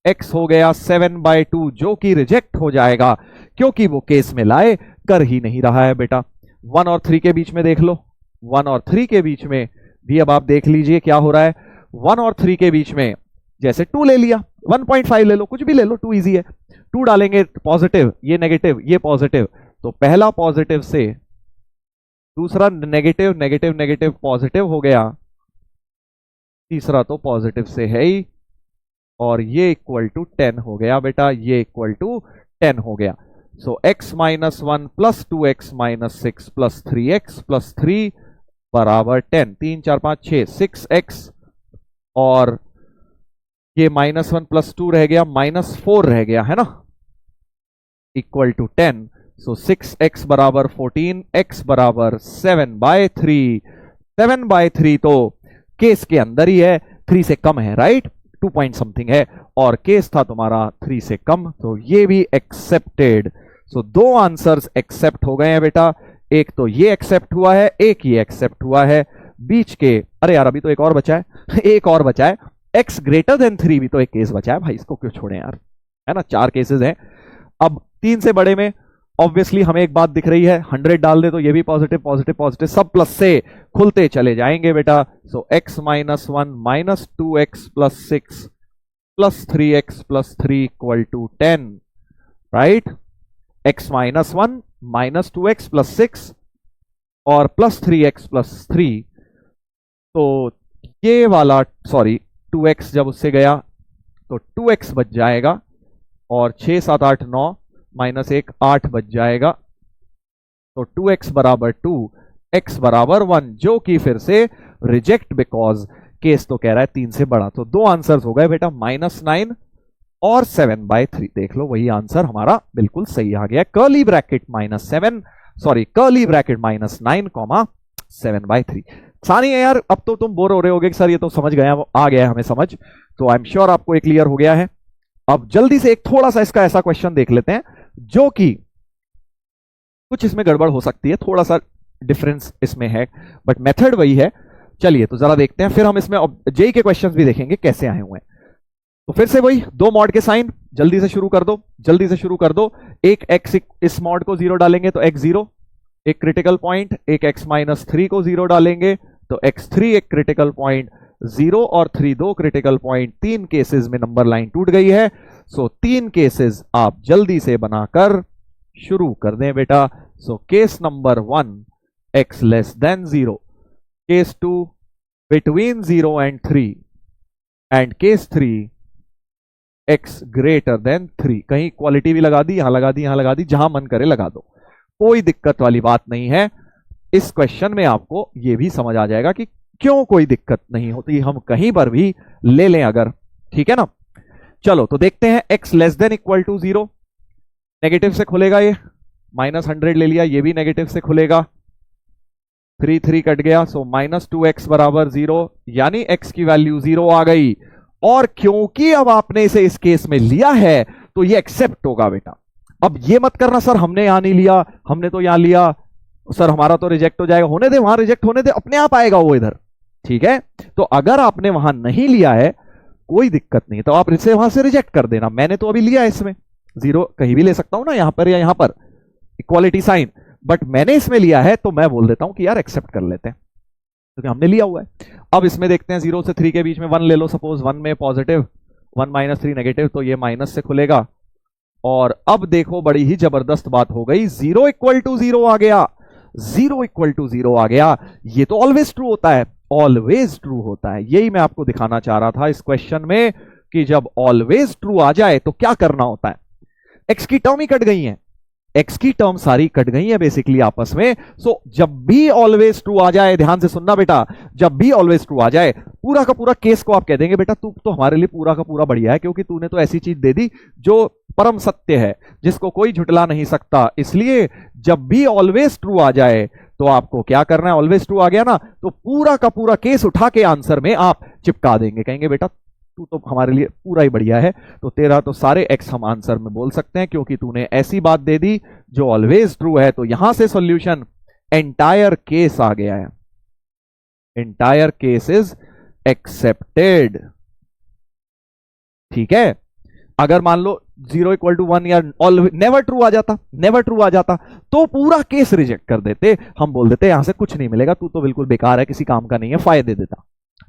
Speaker 1: x हो गया 7/2, जो कि रिजेक्ट हो जाएगा क्योंकि वो केस में लाए कर ही नहीं रहा है बेटा। 1 और 3 के बीच में देख लो, 1 और 3 के बीच में भी अब आप देख लीजिए क्या हो रहा है। 1 और 3 के बीच में जैसे 2 ले लिया, 1.5 ले लो, कुछ भी ले लो, 2 इजी है। 2 डालेंगे पॉजिटिव, ये नेगेटिव, ये पॉजिटिव, तो पहला पॉजिटिव से दूसरा नेगेटिव नेगेटिव नेगेटिव पॉजिटिव हो गया, तीसरा तो पॉजिटिव से है ही, और ये इक्वल टू 10 हो गया बेटा, ये इक्वल टू 10 हो गया। सो x -1 + 2x -6 + 3x + 3 बराबर 10, 3 4 5 6, 6x, और ये -1 + 2 रह गया, -4 रह गया है ना, इक्वल टू 10। सो 6x बराबर 14, x बराबर 7/3, 7/3 तो केस के अंदर ही है, 3 से कम है, राइट, 2 पॉइंट समथिंग है, और केस था तुम्हारा 3 से कम, तो ये भी एक्सेप्टेड। सो 2 आंसर्स एक्सेप्ट हो गए हैं बेटा, एक तो ये एक्सेप्ट हुआ है, एक ये एक्सेप्ट हुआ है, बीच के, अरे यार अभी तो एक और बचा है एक और बचा है, x ग्रेटर देन 3 भी तो एक केस बचा है भाई, इसको क्यों छोड़े यार, है ना, 4 केसेस हैं। अब 3 से बड़े में ऑब्वियसली हमें एक बात दिख रही है, 100 डाल दे तो ये भी पॉजिटिव पॉजिटिव पॉजिटिव, सब प्लस से खुलते चले जाएंगे बेटा। So x -1 -2x + 6 + 3x + 3 equal to 10, right. x -1 -2x + 6 और +3x + 3, तो ये वाला, सॉरी 2x जब उससे गया तो 2x बच जाएगा, और 6 7 8 9 -1 8 बच जाएगा, तो 2x बराबर 2, x बराबर 1, जो कि फिर से रिजेक्ट बिकॉज केस तो कह रहा है 3 से बड़ा। तो दो आंसर्स हो गए बेटा, -9 और 7/3। देख लो वही आंसर हमारा बिल्कुल सही आ गया, कर्ली ब्रैकेट -9, 7/3। सानी है यार, अब तो तुम बोर हो रहे होगे कि सर ये तो समझ गया, आ गया हमें समझ, तो आई एम श्योर आपको ये क्लियर हो गया है। अब जल्दी से एक थोड़ा सा इसका ऐसा क्वेश्चन देख लेते हैं जो कि कुछ इसमें गड़बड़ हो सकती है, थोड़ा सा डिफरेंस इसमें है, बट मेथड वही है। चलिए तो जरा देखते हैं, फिर हम इसमें जेई के क्वेश्चंस भी देखेंगे कैसे आए हुए हैं। तो फिर से वही दो मॉड के साइन, जल्दी से शुरू कर दो। एक x इस मॉड को 0 डालेंगे तो x 0 एक क्रिटिकल पॉइंट, एक x -3 को 0 डालेंगे तो x3 एक क्रिटिकल पॉइंट, 0 और 3 दो क्रिटिकल पॉइंट। 3 केसेस में नंबर लाइन टूट गई है। सो 3 केसेस आप जल्दी से बनाकर शुरू कर दें बेटा। So case number 1 x less than 0, case 2 between 0 and 3 and case 3 x greater then 3। कहीं क्वालिटी भी लगा दी, यहां लगा दी, जहां मन करे लगा दो, कोई दिक्कत वाली बात नहीं है। इस क्वेश्चन में आपको यह भी समझ आ जाएगा कि क्यों कोई दिक्कत नहीं होती, हम कहीं पर भी ले लें अगर, ठीक है ना। चलो तो देखते हैं, x less than equal to 0, negative से खुलेगा, ये -100 ले लिया, ये भी नेगेटिव से खुलेगा, 3 कट गया, सो -2x बराबर 0, यानी x की वैल्यू 0 आ गई। और क्योंकि अब आपने इसे इस केस में लिया है तो ये एक्सेप्ट होगा बेटा। अब ये मत करना सर हमने यहां नहीं लिया, हमने तो यहां लिया, सर हमारा तो रिजेक्ट हो जाएगा। होने दे, वहां रिजेक्ट होने दे, अपने आप आएगा वो इधर, ठीक है। तो अगर आपने वहां नहीं लिया है कोई दिक्कत नहीं, तो आप इसे वहां से रिजेक्ट कर देना। मैंने तो अभी लिया इसमें 0, कहीं भी ले सकता हूं ना, यहां पर या यहां पर, इक्वालिटी साइन, बट मैंने इसमें लिया है तो मैं बोल देता हूं कि यार एक्सेप्ट कर लेते हैं क्योंकि हमने लिया हुआ है। अब इसमें देखते हैं 0 से 3 के बीच में 1 ले लो, सपोज 1 में पॉजिटिव, 1 -3 नेगेटिव, तो ये माइनस से खुलेगा। और अब देखो बड़ी ही जबरदस्त बात हो गई, 0 इक्वल टू 0 आ गया, 0 इक्वल टू 0 आ गया। ये तो ऑलवेज ट्रू होता है, ऑलवेज ट्रू होता है। यही मैं आपको दिखाना चाह रहा था इस क्वेश्चन में कि जब ऑलवेज ट्रू आ जाए तो क्या करना होता है। एक्स की टर्म ही कट गई है, एक्स की टर्म सारी कट गई है बेसिकली आपस में। सो जब भी ऑलवेज ट्रू आ जाए, ध्यान से सुनना बेटा, जब भी ऑलवेज ट्रू आ जाए, पूरा का पूरा केस को आप कह देंगे बेटा तू तो हमारे लिए पूरा का पूरा बढ़िया है, क्योंकि तूने तो ऐसी चीज दे दी जो परम सत्य है, जिसको कोई झुटला नहीं सकता। इसलिए जब भी ऑलवेज ट्रू आ जाए तो आपको क्या करना है, ऑलवेज ट्रू आ गया ना तो पूरा का पूरा केस उठा के आंसर में आप चिपका देंगे, कहेंगे बेटा तू तो हमारे लिए पूरा ही बढ़िया है, तो तेरा तो सारे एक्स हम आंसर में बोल सकते हैं क्योंकि तूने ऐसी बात दे दी जो ऑलवेज ट्रू है। तो यहां से सॉल्यूशन एंटायर केस आ गया है, एंटायर केस इज एक्सेप्टेड, ठीक है। अगर मान लो 0 इक्वल टू 1 या नेवर ट्रू आ जाता तो पूरा केस रिजेक्ट कर देते, हम बोल देते यहां से कुछ नहीं मिलेगा, तू तो बिल्कुल बेकार है, किसी काम का नहीं है, फायदे देता,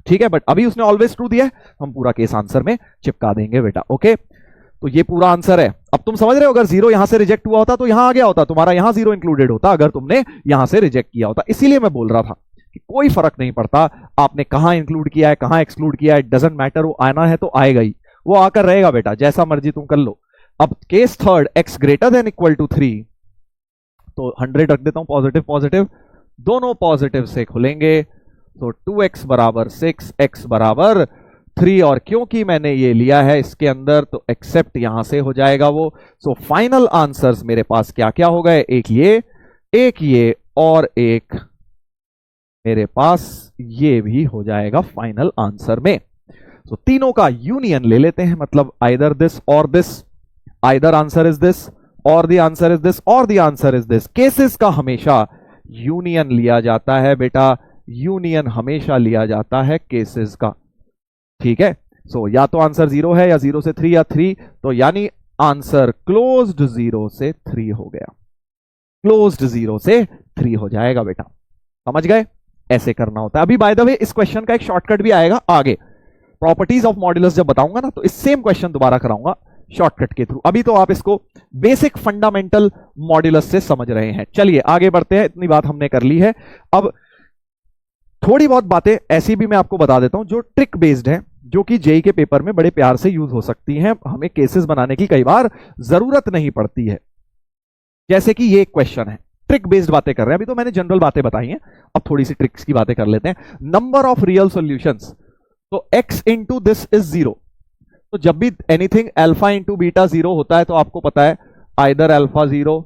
Speaker 1: ठीक है। बट अभी उसने ऑलवेज ट्रू दिया है, हम पूरा केस आंसर में चिपका देंगे बेटा, ओके। तो ये पूरा आंसर है। अब तुम समझ रहे हो, अगर 0 यहां से रिजेक्ट हुआ होता तो यहां आ गया होता, तुम्हारा यहां 0 इंक्लूडेड होता अगर तुमने यहां से रिजेक्ट किया होता। इसीलिए मैं बोल रहा था कि कोई फर्क नहीं पड़ता आपने कहां इंक्लूड किया है, कहां एक्सक्लूड किया है, इट डजंट मैटर, वो आना है तो आएगा ही, वो आकर रहेगा बेटा, जैसा मर्जी तुम कर लो। अब case third, x greater than equal to 3, तो 100 रख देता हूं, पॉजिटिव पॉजिटिव, दोनों पॉजिटिव से खुलेंगे, तो 2x बराबर 6, x बराबर 3, और क्योंकि मैंने ये लिया है इसके अंदर तो एक्सेप्ट यहां से हो जाएगा वो। सो फाइनल आंसर्स मेरे पास क्या क्या हो गए, एक ये और एक मेरे पास ये भी हो जाएगा फाइनल आंसर में। तो तीनों का यूनियन ले लेते हैं, मतलब आइदर दिस और this, either answer is this और द आंसर इज दिस और the answer is this. Cases का हमेशा यूनियन लिया जाता है बेटा, यूनियन हमेशा लिया जाता है केसेस का, ठीक है। सो या तो आंसर 0 है या 0 से 3 या 3, तो यानी आंसर क्लोज्ड 0 से 3 हो गया, क्लोज्ड 0 से 3 हो जाएगा बेटा, समझ गए, ऐसे करना होता है। अभी बाय द वे इस क्वेश्चन का एक शॉर्टकट भी आएगा आगे, प्रॉपर्टीज ऑफ मॉड्यूलस जब बताऊंगा ना तो इस सेम क्वेश्चन दोबारा कराऊंगा शॉर्टकट के थ्रू। अभी तो आप इसको बेसिक फंडामेंटल मॉड्यूलस से समझ रहे हैं। चलिए आगे बढ़ते हैं, इतनी बात हमने कर ली है। अब थोड़ी बहुत बातें ऐसी भी मैं आपको बता देता हूं जो ट्रिक बेस्ड है, जो कि जेई के पेपर में बड़े प्यार से यूज हो सकती हैं, हमें केसेस बनाने की कई बार जरूरत नहीं पड़ती है। जैसे कि ये एक क्वेश्चन है, ट्रिक बेस्ड बातें कर रहे हैं, अभी तो मैंने जनरल बातें बताई हैं, अब थोड़ी सी ट्रिक्स की बातें कर लेते हैं। नंबर ऑफ रियल सॉल्यूशंस, तो x इंटू दिस इज 0। तो जब भी एनीथिंग अल्फा इंटू बीटा 0 होता है तो आपको पता है आइदर अल्फा 0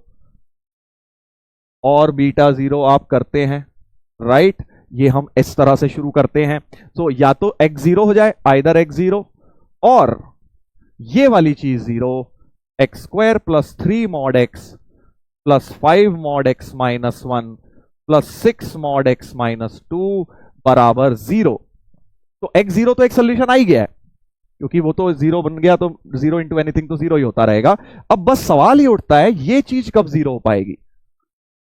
Speaker 1: और बीटा 0 आप करते हैं, राइट। ये हम इस तरह से शुरू करते हैं, तो या तो x 0 हो जाए, आइदर x 0, और ये वाली चीज 0, x square plus 3 mod x plus 5 mod x minus 1 plus 6 mod x minus 2 बराबर 0। तो x 0 तो एक सोल्यूशन आ ही गया है, क्योंकि वो तो 0 बन गया, तो 0 इंटू एनीथिंग तो 0 ही होता रहेगा। अब बस सवाल ही उठता है ये चीज कब 0 हो पाएगी।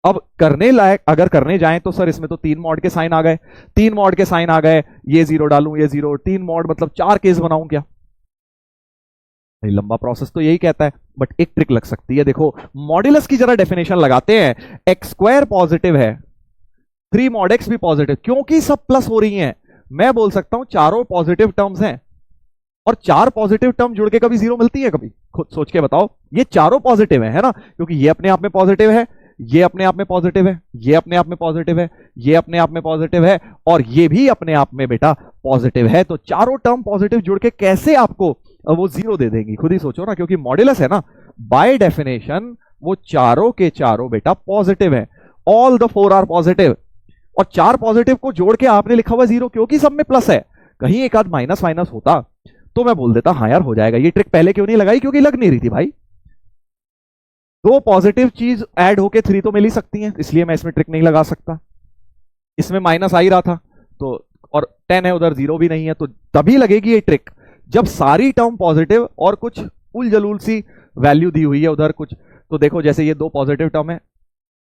Speaker 1: अब करने लायक अगर करने जाएं तो सर इसमें तो 3 मॉड के साइन आ गए, 3 मॉड के साइन आ गए, ये 0 डालूं, ये 0, 3 मॉड मतलब 4 केस बनाऊं क्या? लंबा प्रोसेस तो यही कहता है, बट एक ट्रिक लग सकती है। देखो मॉड्यूलस की जरा डेफिनेशन लगाते हैं। एक्स स्क्वायर पॉजिटिव है, 3 मॉड एक्स भी पॉजिटिव, क्योंकि सब प्लस हो रही हैं, मैं बोल सकता हूं चारों पॉजिटिव टर्म्स हैं, और 4 पॉजिटिव टर्म जुड़ के कभी 0 मिलती है? कभी खुद सोच के बताओ। ये चारों पॉजिटिव है ना, क्योंकि ये अपने आप में पॉजिटिव है, ये अपने आप में पॉजिटिव है, ये अपने आप में पॉजिटिव है, ये अपने आप में पॉजिटिव है, और ये भी अपने आप में बेटा पॉजिटिव है। तो चारों टर्म पॉजिटिव जुड़ के कैसे आपको वो 0 दे देंगी? खुद ही सोचो ना, क्योंकि मॉड्यूलस है ना, बाय डेफिनेशन वो चारों के चारों बेटा पॉजिटिव है, ऑल द 4 आर पॉजिटिव। और 4 पॉजिटिव को जोड़ के आपने लिखा हुआ 0, क्योंकि सब में प्लस है, कहीं एक आध माइनस माइनस होता तो मैं बोल देता हाँ यार हो जाएगा। ये ट्रिक पहले क्यों नहीं लगाई? क्योंकि लग नहीं रही थी भाई। 2 पॉजिटिव चीज ऐड होके 3 तो मिल ही सकती हैं, इसलिए मैं इसमें ट्रिक नहीं लगा सकता। इसमें माइनस आ ही रहा था तो, और 10 है उधर, 0 भी नहीं है, तो तभी लगेगी ये ट्रिक जब सारी टर्म पॉजिटिव और कुछ उल जलूल सी वैल्यू दी हुई है उधर कुछ। तो देखो जैसे ये 2 पॉजिटिव टर्म है,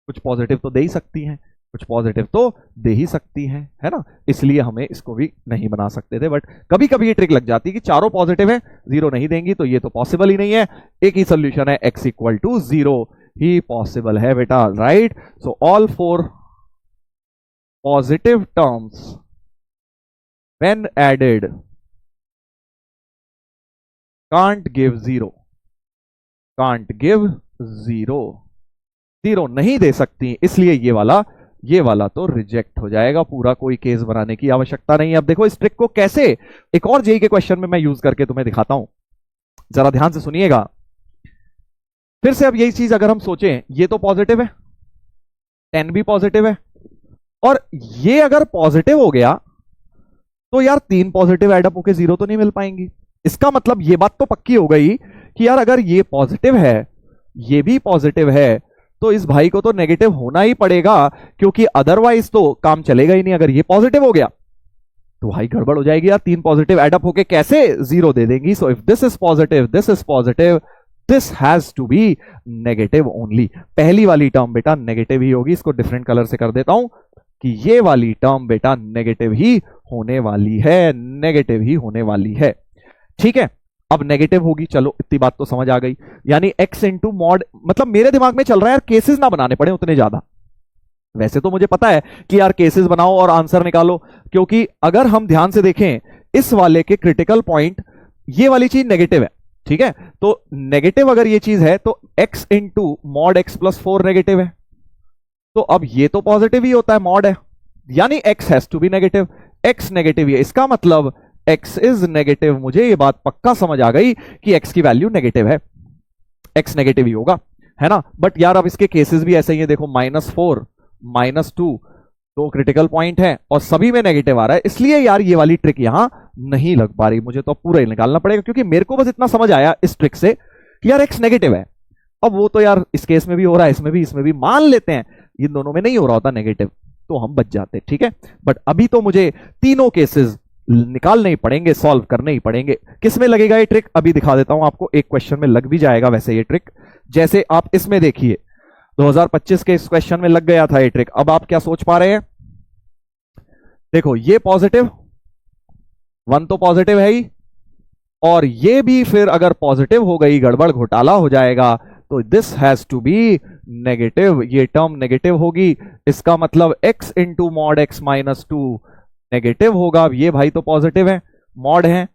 Speaker 1: कुछ पॉजिटिव तो दे ही सकती हैं, कुछ पॉजिटिव तो दे ही सकती हैं, है ना, इसलिए हमें इसको भी नहीं बना सकते थे। बट कभी कभी ये ट्रिक लग जाती है कि चारों पॉजिटिव है, 0 नहीं देंगी, तो ये तो पॉसिबल ही नहीं है। एक ही सोल्यूशन है, x इक्वल टू 0 ही पॉसिबल है बेटा, right. So all 4 positive terms when added can't give 0, can't give 0, 0 नहीं दे सकती, इसलिए ये वाला तो रिजेक्ट हो जाएगा। पूरा कोई केस बनाने की आवश्यकता नहीं है। अब देखो इस ट्रिक को कैसे एक और जेई के क्वेश्चन में मैं यूज करके तुम्हें दिखाता हूं, जरा ध्यान से सुनिएगा फिर से। अब यही चीज अगर हम सोचें, ये तो पॉजिटिव है, 10 भी पॉजिटिव है, और ये अगर पॉजिटिव हो गया तो यार 3 पॉजिटिव एडअप होकर 0 तो नहीं मिल पाएंगी। इसका मतलब ये बात तो पक्की हो गई कि यार अगर ये पॉजिटिव है, ये भी पॉजिटिव है, तो इस भाई को तो नेगेटिव होना ही पड़ेगा, क्योंकि अदरवाइज तो काम चलेगा ही नहीं। अगर ये पॉजिटिव हो गया तो भाई गड़बड़ हो जाएगी यार, 3 पॉजिटिव एडअप होके कैसे 0 दे देंगी। So if this is positive, this is positive, this has to be negative only. पहली वाली टर्म बेटा नेगेटिव ही होगी। इसको डिफरेंट कलर से कर देता हूं कि ये वाली टर्म बेटा नेगेटिव ही होने वाली है, नेगेटिव ही होने वाली है, ठीक है। अब नेगेटिव होगी, चलो इतनी बात तो समझ आ गई। यानी x इंटू मॉड, मतलब मेरे दिमाग में चल रहा है यार केसेस ना बनाने पड़े उतने ज्यादा। वैसे तो मुझे पता है कि यार केसेस बनाओ और आंसर निकालो, क्योंकि अगर हम ध्यान से देखें इस वाले के क्रिटिकल पॉइंट, ये वाली चीज नेगेटिव है, ठीक है। तो नेगेटिव अगर ये चीज है तो x into mod x plus 4 negative है, तो अब ये तो पॉजिटिव ही होता है, मॉड है, यानी x has to be negative. x negative है, इसका मतलब x इज नेगेटिव। मुझे ये बात पक्का समझ आ गई कि x की वैल्यू नेगेटिव है, x नेगेटिव ही होगा, है ना। बट यार अब इसके केसेस भी ऐसे ही है, देखो -4 -2 दो क्रिटिकल पॉइंट है और सभी में नेगेटिव आ रहा है, इसलिए यार ये वाली ट्रिक यहां नहीं लग पा रही। मुझे तो पूरा ही निकालना पड़ेगा, क्योंकि मेरे को बस इतना समझ आया इस ट्रिक से कि यार x नेगेटिव है। अब वो तो यार इस केस में भी हो रहा है, इसमें भी मान लेते हैं, इन दोनों में नहीं हो रहा होता नेगेटिव, तो हम बच जाते, ठीक है। बट अभी तो मुझे तीनों केसेस निकालने ही पड़ेंगे, सॉल्व करने ही पड़ेंगे। किस में लगेगा ये ट्रिक अभी दिखा देता हूं आपको, एक क्वेश्चन में लग भी जाएगा वैसे ये ट्रिक। जैसे आप इसमें देखिए 2025 के इस क्वेश्चन में लग गया था ये ट्रिक। अब आप क्या सोच पा रहे हैं, देखो ये पॉजिटिव 1 तो पॉजिटिव है ही, और ये भी फिर अगर पॉजिटिव हो गई गड़बड़ घोटाला हो जाएगा, तो this has to be negative, ये टर्म नेगेटिव होगी। इसका मतलब x into mod x minus 2 negative होगा। ये भाई तो पॉजिटिव है, मॉड है,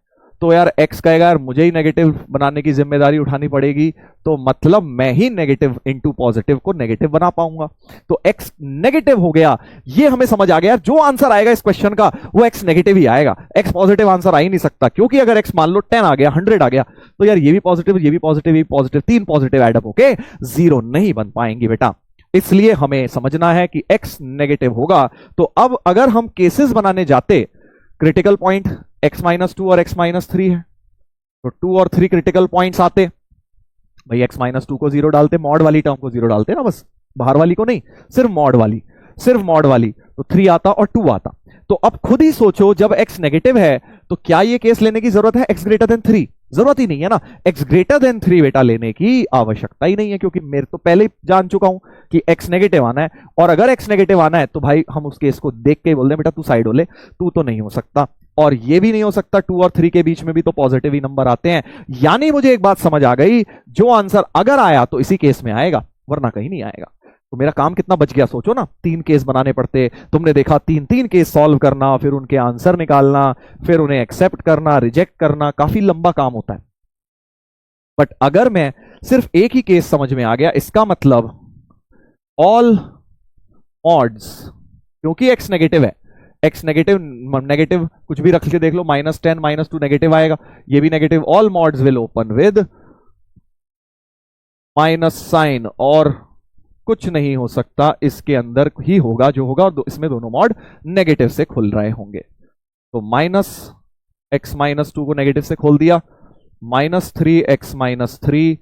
Speaker 1: तो यार x कहेगा यार मुझे ही नेगेटिव बनाने की जिम्मेदारी उठानी पड़ेगी, तो मतलब मैं ही नेगेटिव इंटू पॉजिटिव को नेगेटिव बना पाऊंगा, तो x नेगेटिव हो गया। ये हमें समझ आ गया, जो आंसर आएगा इस क्वेश्चन का वो x नेगेटिव ही आएगा, x पॉजिटिव आंसर आ ही नहीं सकता, क्योंकि अगर x मान लो 10 आ गया, 100 आ गया, तो यार ये भी पॉजिटिव, ये भी पॉजिटिव, ये भी पॉजिटिव, तीन पॉजिटिव एडअप होके जीरो नहीं बन पाएंगी बेटा। इसलिए हमें समझना है कि x नेगेटिव होगा। तो अब अगर हम केसेस बनाने जाते, क्रिटिकल पॉइंट x-2 और x-3 है, तो 2 और 3 क्रिटिकल पॉइंट्स आते भाई, x-2 को जीरो डालते, मॉड वाली टर्म को जीरो डालते ना, बस बाहर वाली को नहीं, सिर्फ मॉड वाली, सिर्फ मॉड वाली, तो 3 आता और 2 आता। तो अब खुद ही सोचो, जब x नेगेटिव है तो क्या ये केस लेने की जरूरत है x ग्रेटर देन 3? जरूरत ही नहीं है ना, x ग्रेटर देन 3 बेटा लेने की आवश्यकता ही नहीं है, क्योंकि मेरे तो पहले ही जान चुका हूं कि x नेगेटिव आना है, और अगर x नेगेटिव आना है तो भाई हम उस केस को देख के बोल दें बेटा तू साइड हो ले, तू तो नहीं हो सकता, और ये भी नहीं हो सकता, 2 और 3 के बीच में भी तो पॉजिटिव ही नंबर आते हैं। यानी मुझे एक बात समझ आ गई, जो आंसर अगर आया तो इसी केस में आएगा, वरना कहीं नहीं आएगा। तो मेरा काम कितना बच गया, सोचो ना, 3 केस बनाने पड़ते, तुमने देखा 3 केस सॉल्व करना, फिर उनके आंसर निकालना, फिर उन्हें एक्सेप्ट करना, रिजेक्ट करना, काफी लंबा काम होता है। बट अगर मैं सिर्फ एक ही केस समझ में आ गया, इसका मतलब ऑल ऑड्स, क्योंकि x नेगेटिव है, x नेगेटिव नेगेटिव कुछ भी रख के देख लो, -10 -2 नेगेटिव आएगा, ये भी negative, all mods will open with minus sign, और कुछ नहीं हो सकता, इसके अंदर ही होगा जो होगा, और इसमें दोनों मॉड नेगेटिव से खुल रहे होंगे। तो -x-2 को नेगेटिव से खोल दिया, -3x-3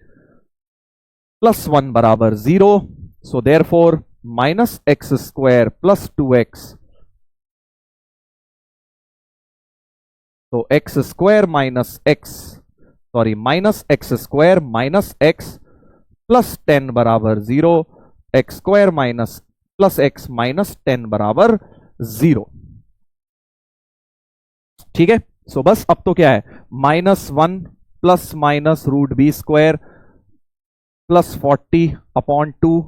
Speaker 1: प्लस 1 बराबर 0, so therefore -x² plus 2x, तो x² minus x, sorry -x² minus x plus 10 बराबर 0, x² minus plus x minus 10 बराबर 0। ठीक है, सो बस अब तो क्या है, -1 प्लस माइनस √b² प्लस 40/2,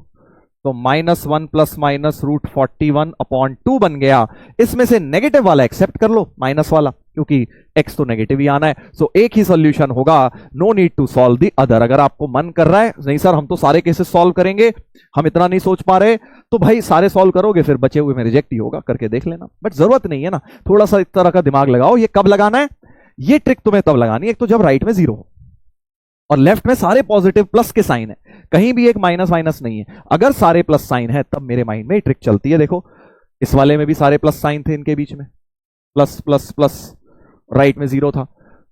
Speaker 1: तो -1 प्लस माइनस √41/2 बन गया। इसमें से नेगेटिव वाला एक्सेप्ट कर लो, माइनस वाला, क्योंकि x तो नेगेटिव ही आना है, सो एक ही सॉल्यूशन होगा, no need to solve the other. अगर आपको मन कर रहा है नहीं सर हम तो सारे केसेस सॉल्व करेंगे, हम इतना नहीं सोच पा रहे, तो भाई सारे सॉल्व करोगे, फिर बचे हुए में रिजेक्ट ही होगा, करके देख लेना, बट जरूरत नहीं है ना, थोड़ा सा इस तरह का दिमाग लगाओ। ये कब लगाना है, ये ट्रिक तुम्हें तब लगानी है, एक तो जब राइट में 0 हो और लेफ्ट में सारे पॉजिटिव प्लस के साइन है, कहीं भी एक माइनस माइनस नहीं है। अगर सारे प्लस साइन है तब मेरे माइंड में ट्रिक चलती है। देखो इस वाले में भी सारे प्लस साइन थे, इनके बीच में प्लस प्लस प्लस, राइट में 0 था,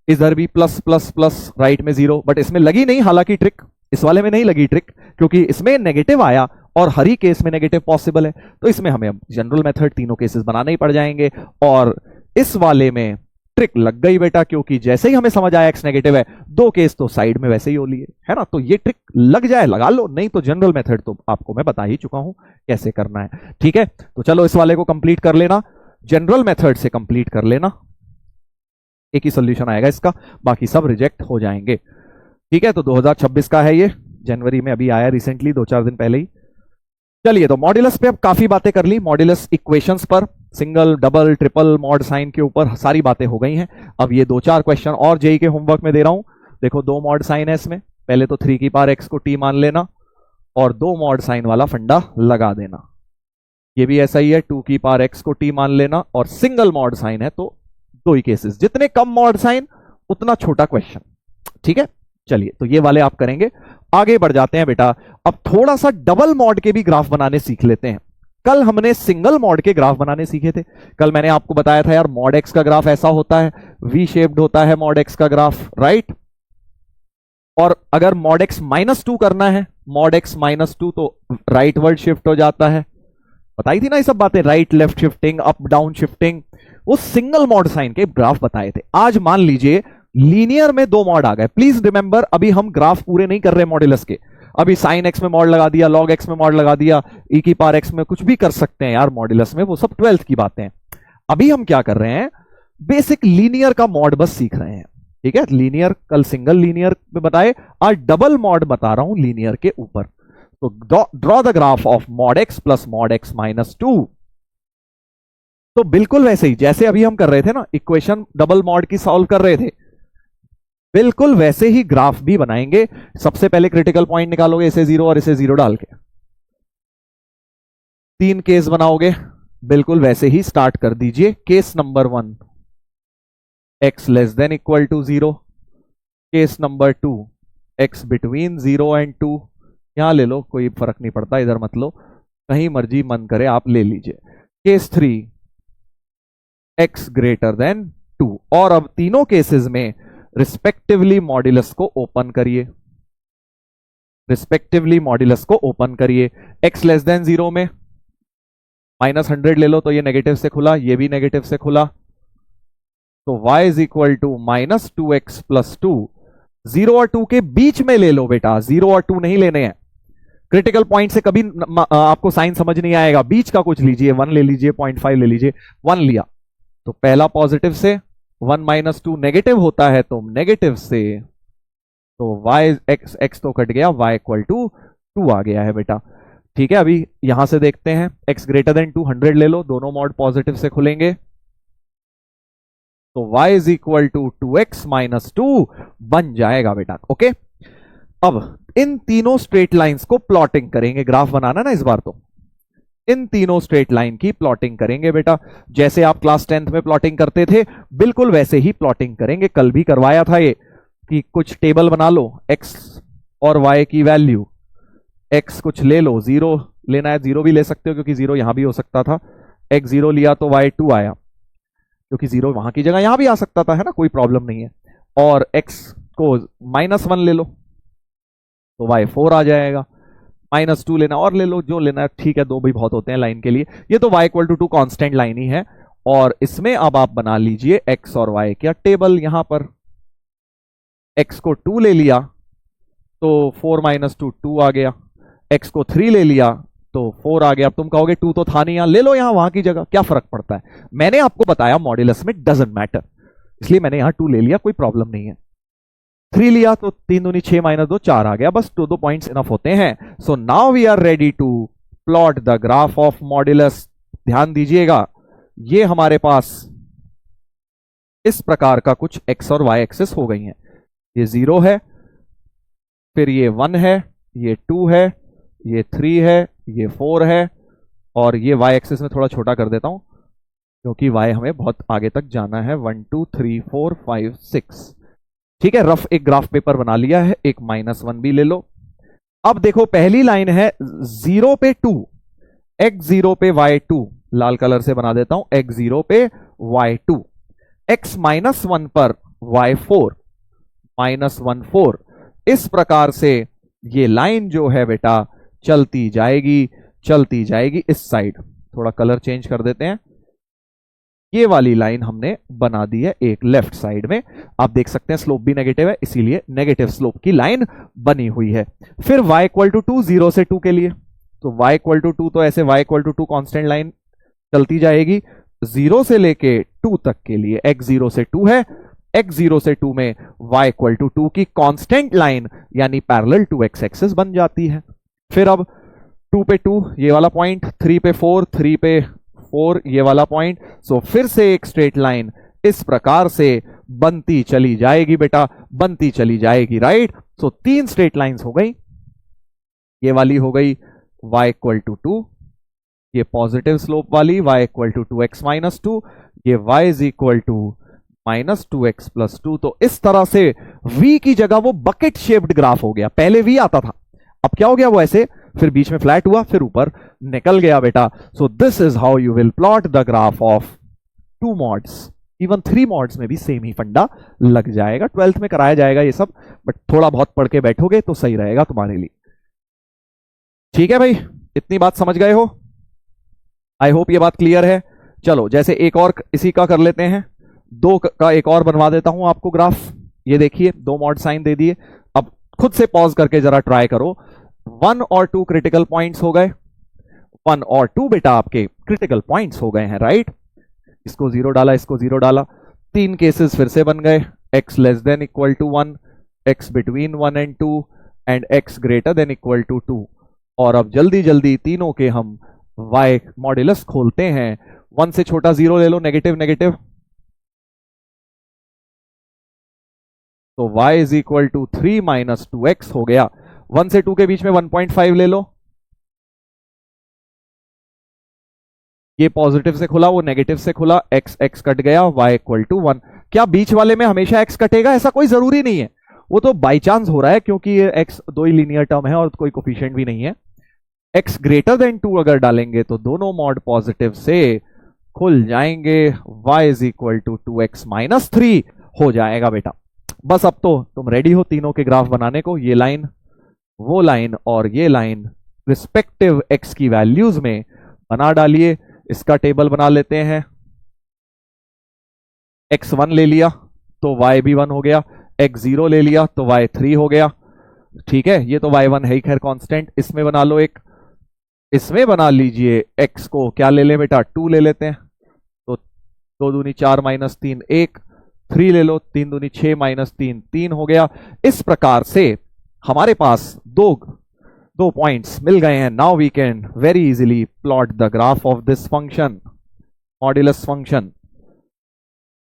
Speaker 1: इधर भी प्लस प्लस प्लस, राइट में 0, बट इसमें लगी नहीं हालांकि ट्रिक, इस वाले में नहीं लगी ट्रिक, क्योंकि इसमें नेगेटिव आया और हर ही केस में नेगेटिव पॉसिबल है, तो इसमें हमें जनरल मेथड तीनों केसेस बनाने ही पड़ जाएंगे। और इस वाले में ट्रिक लग गई बेटा, क्योंकि जैसे ही हमें समझ आया x नेगेटिव है, 2 केस तो साइड में वैसे ही हो लिए है ना, तो ये ट्रिक लग जाए लगा लो, नहीं तो जनरल मेथड तो आपको मैं बता ही चुका हूं कैसे करना है। ठीक है, तो चलो इस वाले को कंप्लीट कर लेना, जनरल मेथड से कंप्लीट कर लेना, एक ही सॉल्यूशन आएगा इसका, बाकी सब रिजेक्ट हो जाएंगे। ठीक है, तो 2026 का है ये, जनवरी में अभी आया रिसेंटली, 2-4 दिन पहले ही। चलिए, तो मॉड्यूलस पे अब काफी बातें कर ली, मॉड्यूलस इक्वेशंस पर, single double triple mod sine के ऊपर सारी बातें हो गई हैं। अब ये 2-4 क्वेश्चन और जेई के होमवर्क में दे रहा हूं। देखो 2 मॉड साइन है इसमें, पहले तो 3 की पावर x को t मान लेना और 2 मॉड साइन वाला फंडा लगा देना। ये भी ऐसा ही है, 2 की पावर x को t मान लेना, और सिंगल मॉड साइन है तो 2 ही केसेस, जितने कम मॉड साइन उतना छोटा क्वेश्चन। ठीक है, चलिए तो ये वाले आप करेंगे। आगे बढ़ जाते हैं बेटा, अब थोड़ा सा डबल मॉड के भी ग्राफ बनाने सीख लेते हैं। कल हमने सिंगल मॉड के ग्राफ बनाने सीखे थे। कल मैंने आपको बताया था यार मॉड एक्स का ग्राफ ऐसा होता है, वी शेप्ड होता है मॉड एक्स का ग्राफ, राइट। और अगर मॉड एक्स -2 करना है, मॉड एक्स -2, तो राइट वर्ड शिफ्ट हो जाता है। बताई थी ना ये सब बातें, right left shifting, up down shifting, वो सिंगल मॉड साइन के ग्राफ बताए थे। आज मान लीजिए लीनियर में 2 मॉड आ गए। प्लीज रिमेंबर, अभी हम ग्राफ पूरे नहीं कर रहे मॉड्यूलस के, अभी साइन एक्स में मॉड लगा दिया, लॉग एक्स में मॉड लगा दिया, ई की पावर एक्स में कुछ भी कर सकते हैं यार मॉड्यूलस में, वो सब 12th की बातें हैं। अभी हम क्या कर रहे हैं, बेसिक लीनियर का मॉड बस सीख रहे हैं। ठीक है, लीनियर कल सिंगल लीनियर में बताए, आज डबल मॉड बता रहा हूं लीनियर के ऊपर। तो draw the graph of mod x plus mod x -2। तो बिल्कुल वैसे ही जैसे अभी हम कर रहे थे ना, इक्वेशन डबल मॉड की सॉल्व कर रहे थे, बिल्कुल वैसे ही ग्राफ भी बनाएंगे। सबसे पहले क्रिटिकल पॉइंट निकालोगे, इसे 0 और इसे 0 डाल के 3 केस बनाओगे। बिल्कुल वैसे ही स्टार्ट कर दीजिए। Case number 1 x less than equal to 0, case number 2 x between 0 and 2, यहां ले लो, कोई फर्क नहीं पड़ता, इधर मत लो, कहीं मर्जी मन करे आप ले लीजिए। केस 3 x ग्रेटर देन 2, और अब तीनों केसेस में रिस्पेक्टिवली मॉड्यूलस को ओपन करिए, रिस्पेक्टिवली मॉड्यूलस को ओपन करिए। x लेस देन 0 में -100 ले लो, तो ये नेगेटिव से खुला, ये भी नेगेटिव से खुला, तो y is equal to -2x plus 2। 0 और 2 के बीच में ले लो बेटा, 0 और 2 नहीं लेने हैं। क्रिटिकल पॉइंट से कभी आपको साइन समझ नहीं आएगा, बीच का कुछ लीजिए, 1 ले लीजिए, 0.5 ले लीजिए। 1 लिया तो पहला पॉजिटिव से, 1 - 2 नेगेटिव होता है, तो नेगेटिव से, तो y x तो कट गया, y इक्वल टू 2 आ गया है बेटा। ठीक है, अभी यहां से देखते हैं, x ग्रेटर देन 200 ले लो, दोनों मॉड पॉजिटिव से खुलेंगे, तो y is equal to 2x - 2 बन जाएगा बेटा। ओके, अब इन तीनों स्ट्रेट लाइंस को प्लॉटिंग करेंगे, ग्राफ बनाना ना इस बार, तो इन तीनों स्ट्रेट लाइन की प्लॉटिंग करेंगे बेटा। जैसे आप क्लास 10th में प्लॉटिंग करते थे, बिल्कुल वैसे ही प्लॉटिंग करेंगे। कल भी करवाया था ये कि कुछ टेबल बना लो, x और y की वैल्यू, x कुछ ले लो, 0 लेना है 0 भी ले सकते हो, क्योंकि 0 यहां भी हो सकता था। x 0 लिया तो y 2 आया, क्योंकि 0 वहां की जगह यहां भी आ सकता था, है ना, कोई प्रॉब्लम नहीं है। और x को -1 ले लो तो y 4 आ जाएगा, -2 लेना और ले लो, जो लेना है, ठीक है, 2 भी बहुत होते हैं लाइन के लिए। ये तो y equal to 2 constant line ही है, और इसमें अब आप बना लीजिए x और y का टेबल। यहां पर x को 2 ले लिया तो 4 - 2 2 आ गया, x को 3 ले लिया तो 4 आ गया। अब तुम कहोगे 2 तो था नहीं, यहां ले लो, यहां वहां की जगह क्या फर्क पड़ता है। मैंने आपको बताया मॉड्यूलस में डजंट मैटर, इसलिए मैंने यहां 2 ले लिया, कोई प्रॉब्लम नहीं है। 3 लिया तो 3 दूनी 6 - 2 4 आ गया, बस 2 पॉइंट्स इनफ होते हैं। So now we are ready to plot the graph of modulus. ध्यान दीजिएगा, ये हमारे पास इस प्रकार का कुछ x और y एक्सिस हो गई हैं। ये 0 है, फिर ये 1 है, ये 2 है, ये 3 है, ये 4 है, और ये y एक्सिस में थोड़ा छोटा कर देता हूं, क्योंकि y हमें बहुत आगे तक जाना है। 1 2 3 4 5 6, ठीक है। रफ एक ग्राफ पेपर बना लिया है, एक -1 भी ले लो। अब देखो, पहली लाइन है 0 पे 2, x0 पे y2, लाल कलर से बना देता हूं, x0 पे y2, x -1 पर y4 -1 4। इस प्रकार से ये लाइन जो है बेटा चलती जाएगी, चलती जाएगी इस साइड। थोड़ा कलर चेंज कर देते हैं, ये वाली लाइन हमने बना दी है एक लेफ्ट साइड में। आप देख सकते हैं स्लोप भी नेगेटिव है, इसीलिए नेगेटिव स्लोप की लाइन बनी हुई है। फिर y इक्वल टू 2, 0 से 2 के लिए, तो y इक्वल टू 2, तो ऐसे y equal to 2 constant line चलती जाएगी 0 से लेके 2 तक के लिए। x 0 से 2 है, x 0 से 2 में y इक्वल टू 2 की कांस्टेंट लाइन यानी पैरेलल टू x एक्सिस बन जाती है। फिर अब 2 पे 2 ये वाला पॉइंट, 3 पे 4, 3 पे 4 ये वाला पॉइंट। सो फिर से एक स्ट्रेट लाइन इस प्रकार से बनती चली जाएगी बेटा, बनती चली जाएगी, राइट। सो 3 स्ट्रेट लाइंस हो गई, ये वाली हो गई y इक्वल टू 2, ये पॉजिटिव स्लोप वाली y इक्वल टू 2x - 2, ये y is equal to -2x + 2। तो इस तरह से v की जगह वो बकेट शेप्ड ग्राफ हो गया। पहले v आता था, अब क्या हो गया, वो ऐसे, फिर बीच में फ्लैट हुआ, फिर ऊपर निकल गया बेटा। सो this is how you will plot the graph of 2 mods. Even 3 mods में भी सेम ही फंडा लग जाएगा, 12th में कराया जाएगा ये सब, बट थोड़ा बहुत पढ़ के बैठोगे तो सही रहेगा तुम्हारे लिए। ठीक है भाई, इतनी बात समझ गए हो? आई होप ये बात क्लियर है। चलो, जैसे एक और इसी का कर लेते हैं, 2 का एक और बनवा देता हूं आपको ग्राफ। ये देखिए, 2 मॉड साइन दे दिए। अब खुद से पॉज करके जरा ट्राई करो। 1 और 2 क्रिटिकल पॉइंट्स हो गए, 1 और 2 बेटा आपके क्रिटिकल पॉइंट्स हो गए हैं, राइट। इसको 0 डाला, इसको 0 डाला, 3 केसेस फिर से बन गए, x less than equal to 1, x between 1 and 2, and x greater than equal to 2। और अब जल्दी जल्दी तीनों के हम y मॉड्यूलस खोलते हैं। 1 से छोटा 0 ले लो, नेगेटिव नेगेटिव, तो y is equal to 3 minus 2x हो गया। 1 से 2 के बीच में 1.5 ले लो, ये पॉजिटिव से खुला वो नेगेटिव से खुला, x x कट गया, y इक्वल टू 1। क्या बीच वाले में हमेशा x कटेगा? ऐसा कोई जरूरी नहीं है, वो तो बाई चांस हो रहा है क्योंकि ये x दो ही लीनियर टर्म है और कोई कोफिशिएंट भी नहीं है। x ग्रेटर देन 2 अगर डालेंगे तो दोनों मॉड पॉजिटिव से खुल जाएंगे, y is equal to 2x minus 3 हो जाएगा बेटा। बस अब तो तुम रेडी हो तीनों के ग्राफ बनाने को। ये लाइन, वो लाइन और ये लाइन रिस्पेक्टिव x की वैल्यूज में बना डालिए। इसका टेबल बना लेते हैं। x1 ले लिया तो y भी 1 हो गया, x0 ले लिया तो y 3 हो गया। ठीक है, ये तो y1 है ही खैर कांस्टेंट। इसमें बना लो एक, इसमें बना लीजिए x को क्या ले लें बेटा, 2 ले लेते हैं, तो 2 दूनी 4 माइनस 3 1, 3 ले लो, 3 दूनी 6 माइनस 3 3 हो गया। इस प्रकार से हमारे पास दो पॉइंट्स मिल गए हैं। Now we can very easily plot the graph of this function, modulus function.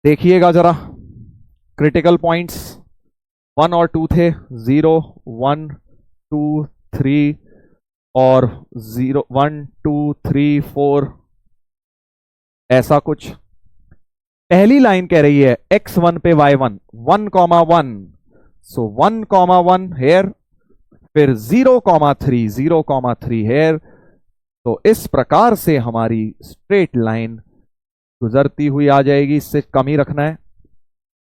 Speaker 1: देखिएगा जरा, क्रिटिकल पॉइंट्स 1 और 2 थे, 0 1 2 3 और 0 1 2 3 4, ऐसा कुछ। पहली लाइन कह रही है x1 पे y1 1,1, सो 1,1 हेयर, फिर 0,3 हेयर। तो इस प्रकार से हमारी स्ट्रेट लाइन गुजरती हुई आ जाएगी। इससे कम ही रखना है,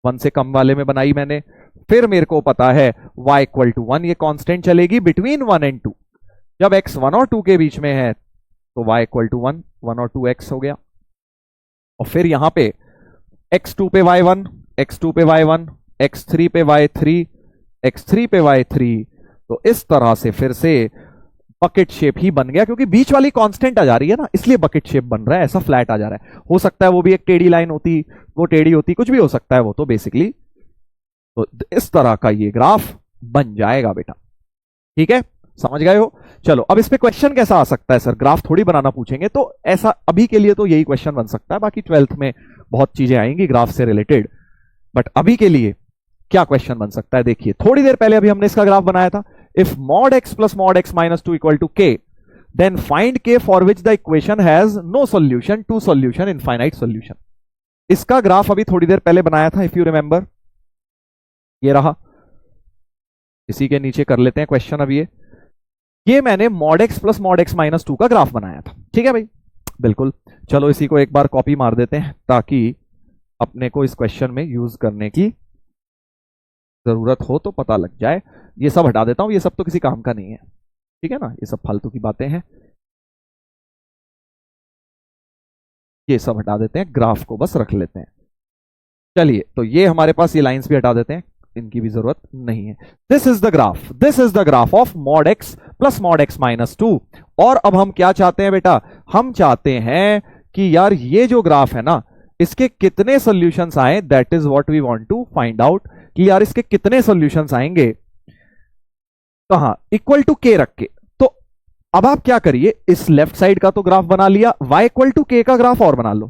Speaker 1: 1 से कम वाले में बनाई मैंने। फिर मेरे को पता है y इक्वल टू 1, ये कांस्टेंट चलेगी बिटवीन 1 एंड 2। जब x 1 और 2 के बीच में है तो y इक्वल टू 1, 1 और 2x हो गया। और फिर यहां पे x2 पे y1, x2 पे y1, x3 पे y3, x3 पे y3। तो इस तरह से फिर से बकेट शेप ही बन गया, क्योंकि बीच वाली कांस्टेंट आ जा रही है ना, इसलिए बकेट शेप बन रहा है, ऐसा फ्लैट आ जा रहा है। हो सकता है वो भी एक टेढ़ी लाइन होती, वो टेढ़ी होती, कुछ भी हो सकता है वो तो बेसिकली। तो इस तरह का ये ग्राफ बन जाएगा बेटा। ठीक है, समझ गए हो? चलो अब इस पे क्वेश्चन कैसा आ सकता है, सर ग्राफ थोड़ी बनाना पूछेंगे, तो ऐसा अभी के लिए तो यही क्वेश्चन बन सकता है, बाकी 12th में बहुत चीजें आएंगी ग्राफ से रिलेटेड। बट अभी के लिए क्या क्वेश्चन बन सकता है, देखिए थोड़ी देर पहले अभी हमने इसका ग्राफ बनाया था। If mod x plus mod x minus 2 equal to k, then find k for which the equation has no solution, to solution, infinite solution। इसका ग्राफ अभी थोड़ी देर पहले बनाया था, इफ यू रिमेंबर, ये रहा। इसी के नीचे कर लेते हैं क्वेश्चन। अब ये मैंने mod x plus mod x minus 2 का ग्राफ बनाया था। ठीक है भाई, बिल्कुल। चलो इसी को एक बार कॉपी मार देते हैं ताकि अपने को इस क्वेश्चन में यूज करने की जरूरत हो तो पता लग जाए। ये सब हटा देता हूं, ये सब तो किसी काम का नहीं है, ठीक है ना, ये सब फालतू की बातें हैं, ये सब हटा देते हैं, ग्राफ को बस रख लेते हैं। चलिए, तो ये हमारे पास ये लाइंस भी हटा देते हैं, इनकी भी जरूरत नहीं है। This is the graph of mod x plus mod x minus 2। और अब हम क्या चाहते हैं बेटा, हम चाहते हैं कि यार ये जो ग्राफ है ना, इसके कितने सॉल्यूशंस आए, that is what we want to find out, कि यार इसके कितने सॉल्यूशंस आएंगे। कहां, इक्वल टू के रख के। तो अब आप क्या करिए, इस लेफ्ट साइड का तो ग्राफ बना लिया, y इक्वल टू के का ग्राफ और बना लो।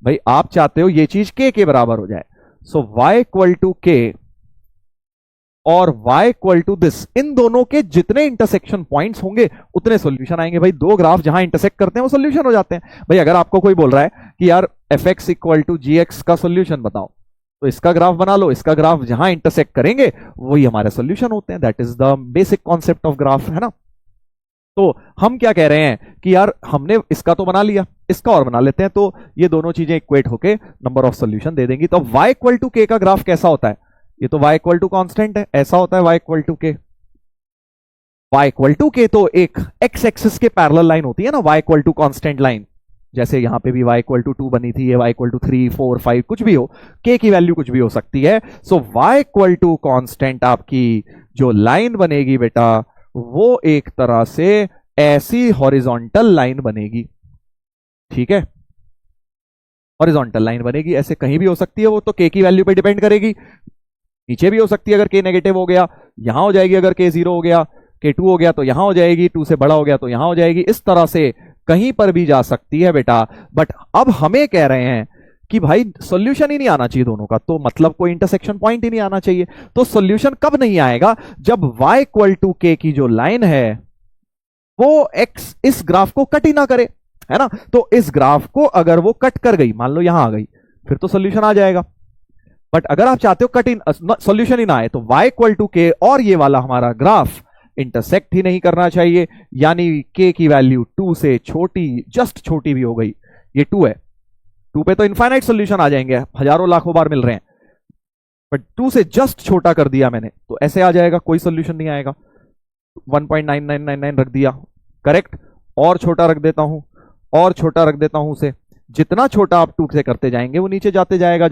Speaker 1: भाई आप चाहते हो ये चीज के बराबर हो जाए, सो y इक्वल टू के और y इक्वल टू दिस, इन दोनों के जितने इंटरसेक्शन पॉइंट्स होंगे उतने सॉल्यूशन आएंगे। भाई दो ग्राफ जहां इंटरसेक्ट करते हैं वो सॉल्यूशन हो जाते हैं। भाई अगर आपको कोई बोल रहा है कि यार fx इक्वल टू gx का सॉल्यूशन बताओ, तो इसका ग्राफ बना लो, इसका ग्राफ जहां इंटरसेक्ट करेंगे वही हमारे सॉल्यूशन होते हैं। That is the basic concept of graph, है ना। तो हम क्या कह रहे हैं कि यार हमने इसका तो बना लिया, इसका और बना लेते हैं, तो ये दोनों चीजें इक्वेट होके नंबर ऑफ सॉल्यूशन दे देंगी। तो y इक्वल टू के का ग्राफ कैसा होता है, ये तो y इक्वल टू कांस्टेंट है, ऐसा होता है y equal to k. y equal to k तो एक x एक्सिस के पैरेलल लाइन होती है ना, y equal to constant line, जैसे यहां पे भी y इक्वल टू 2 बनी थी, ये y इक्वल टू 3 4 5 कुछ भी हो, k की वैल्यू कुछ भी हो सकती है। सो y इक्वल टू कांस्टेंट आपकी जो लाइन बनेगी बेटा, वो एक तरह से ऐसी हॉरिजॉन्टल लाइन बनेगी। ठीक है, हॉरिजॉन्टल लाइन बनेगी, ऐसे कहीं भी हो सकती है, वो तो k की वैल्यू पे डिपेंड करेगी। नीचे भी हो सकती है, अगर k नेगेटिव हो गया यहां हो जाएगी, अगर k 0 हो गया, k 2 हो गया तो यहां हो जाएगी, 2 से बड़ा हो गया तो यहां हो जाएगी। इस तरह से कहीं पर भी जा सकती है बेटा। बट अब हमें कह रहे हैं कि भाई सॉल्यूशन ही नहीं आना चाहिए दोनों का, तो मतलब कोई इंटरसेक्शन पॉइंट ही नहीं आना चाहिए। तो सॉल्यूशन कब नहीं आएगा? जब y इक्वल टू के की जो लाइन है वो x इस ग्राफ को कट ही ना करे, है ना। तो इस ग्राफ को अगर वो कट कर गई, मान लो यहां आ गई, फिर तो सॉल्यूशन आ जाएगा। बट अगर आप चाहते हो कट इन सॉल्यूशन ही ना आए, तो y इक्वल टू के और ये वाला हमारा ग्राफ इंटरसेक्ट ही नहीं करना चाहिए, यानी k की वैल्यू 2 से छोटी, जस्ट छोटी भी हो गई, ये 2 है, 2 पे तो इनफाइनाइट सॉल्यूशन आ जाएंगे, हजारों लाखों बार मिल रहे हैं, बट 2 से जस्ट छोटा कर दिया मैंने, तो ऐसे आ जाएगा, कोई सॉल्यूशन नहीं आएगा। 1.9999 रख दिया, करेक्ट। और छोटा रख देता हूं, और छोटा रख देता हूं उसे, जितना छोटा आप 2 से करते जाएंगे वो नीचे जाते जाएगा,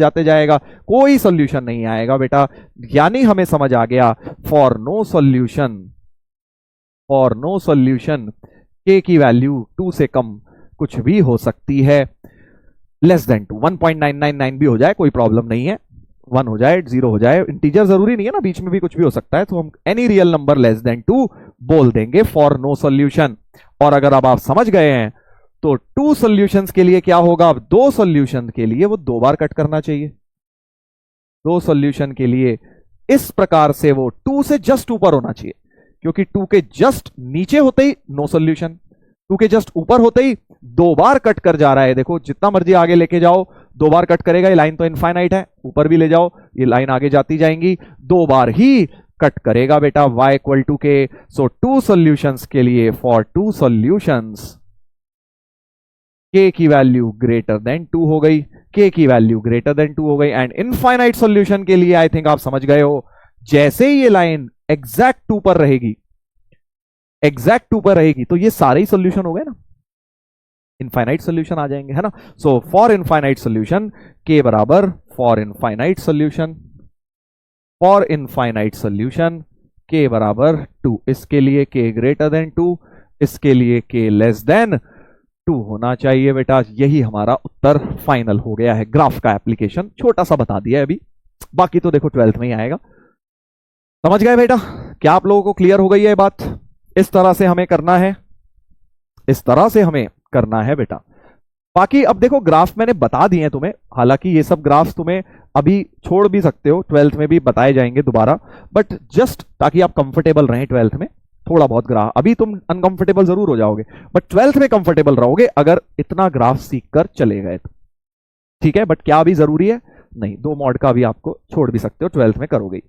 Speaker 1: कोई सॉल्यूशन नहीं आएगा बेटा। यानी हमें समझ आ गया, फॉर नो सॉल्यूशन के की वैल्यू 2 से कम कुछ भी हो सकती है, लेस देन 2, 1.999 भी हो जाए कोई प्रॉब्लम नहीं है, 1 हो जाए, 0 हो जाए, इंटीजर जरूरी नहीं है ना, बीच में भी कुछ भी हो सकता है, तो हम any real number less than 2 बोल देंगे फॉर नो सॉल्यूशन। और अगर अब आप समझ गए हैं तो 2 सॉल्यूशंस के लिए क्या होगा, अब 2 सॉल्यूशन के लिए वो 2 बार कट करना चाहिए। 2 सॉल्यूशन के लिए इस प्रकार से वो 2 से जस्ट ऊपर होना चाहिए, क्योंकि 2 के जस्ट नीचे होते ही नो सॉल्यूशन, 2 के जस्ट ऊपर होते ही 2 बार कट कर जा रहा है। देखो जितना मर्जी आगे लेके जाओ 2 बार कट करेगा, ये लाइन तो इनफाइनाइट है, ऊपर भी ले जाओ ये लाइन आगे जाती जाएंगी, 2 बार ही कट करेगा बेटा y इक्वल टू के। सो 2 सॉल्यूशंस के लिए, फॉर 2 सॉल्यूशंस k की वैल्यू ग्रेटर देन 2 हो गई, k की वैल्यू ग्रेटर देन 2 हो गई। एंड इनफाइनाइट सॉल्यूशन के लिए आई थिंक आप समझ गए हो, जैसे ही ये लाइन एग्जैक्ट 2 पर रहेगी, एग्जैक्ट 2 पर रहेगी, तो ये सारे ही सॉल्यूशन हो गए ना, इनफाइनाइट सॉल्यूशन आ जाएंगे, है ना। So for infinite solution k बराबर, फॉर इनफाइनाइट सॉल्यूशन k बराबर 2, इसके लिए k ग्रेटर देन 2, इसके लिए k लेस देन 2 होना चाहिए बेटा। यही हमारा उत्तर फाइनल हो गया है। ग्राफ का एप्लीकेशन छोटा सा बता दिया है अभी, बाकी तो देखो 12th में ही आएगा। समझ गए बेटा? क्या आप लोगों को क्लियर हो गई है बात? इस तरह से हमें करना है, इस तरह से हमें करना है बेटा। बाकी अब देखो ग्राफ मैंने बता दिए हैं तुम्हें, हालांकि ये सब ग्राफ्स तुम्हें अभी छोड़ भी सकते हो, 12th में भी बताए जाएंगे दोबारा, बट जस्ट ताकि आप कंफर्टेबल रहें 12th में, थोड़ा बहुत ग्राफ, अभी तुम अनकंफर्टेबल जरूर हो जाओगे बट 12th में कंफर्टेबल रहोगे अगर इतना ग्राफ सीख कर चले गए तो, ठीक है। बट क्या अभी जरूरी है? नहीं, 2 मॉड का भी आपको छोड़ भी सकते हो, 12th में करोगे,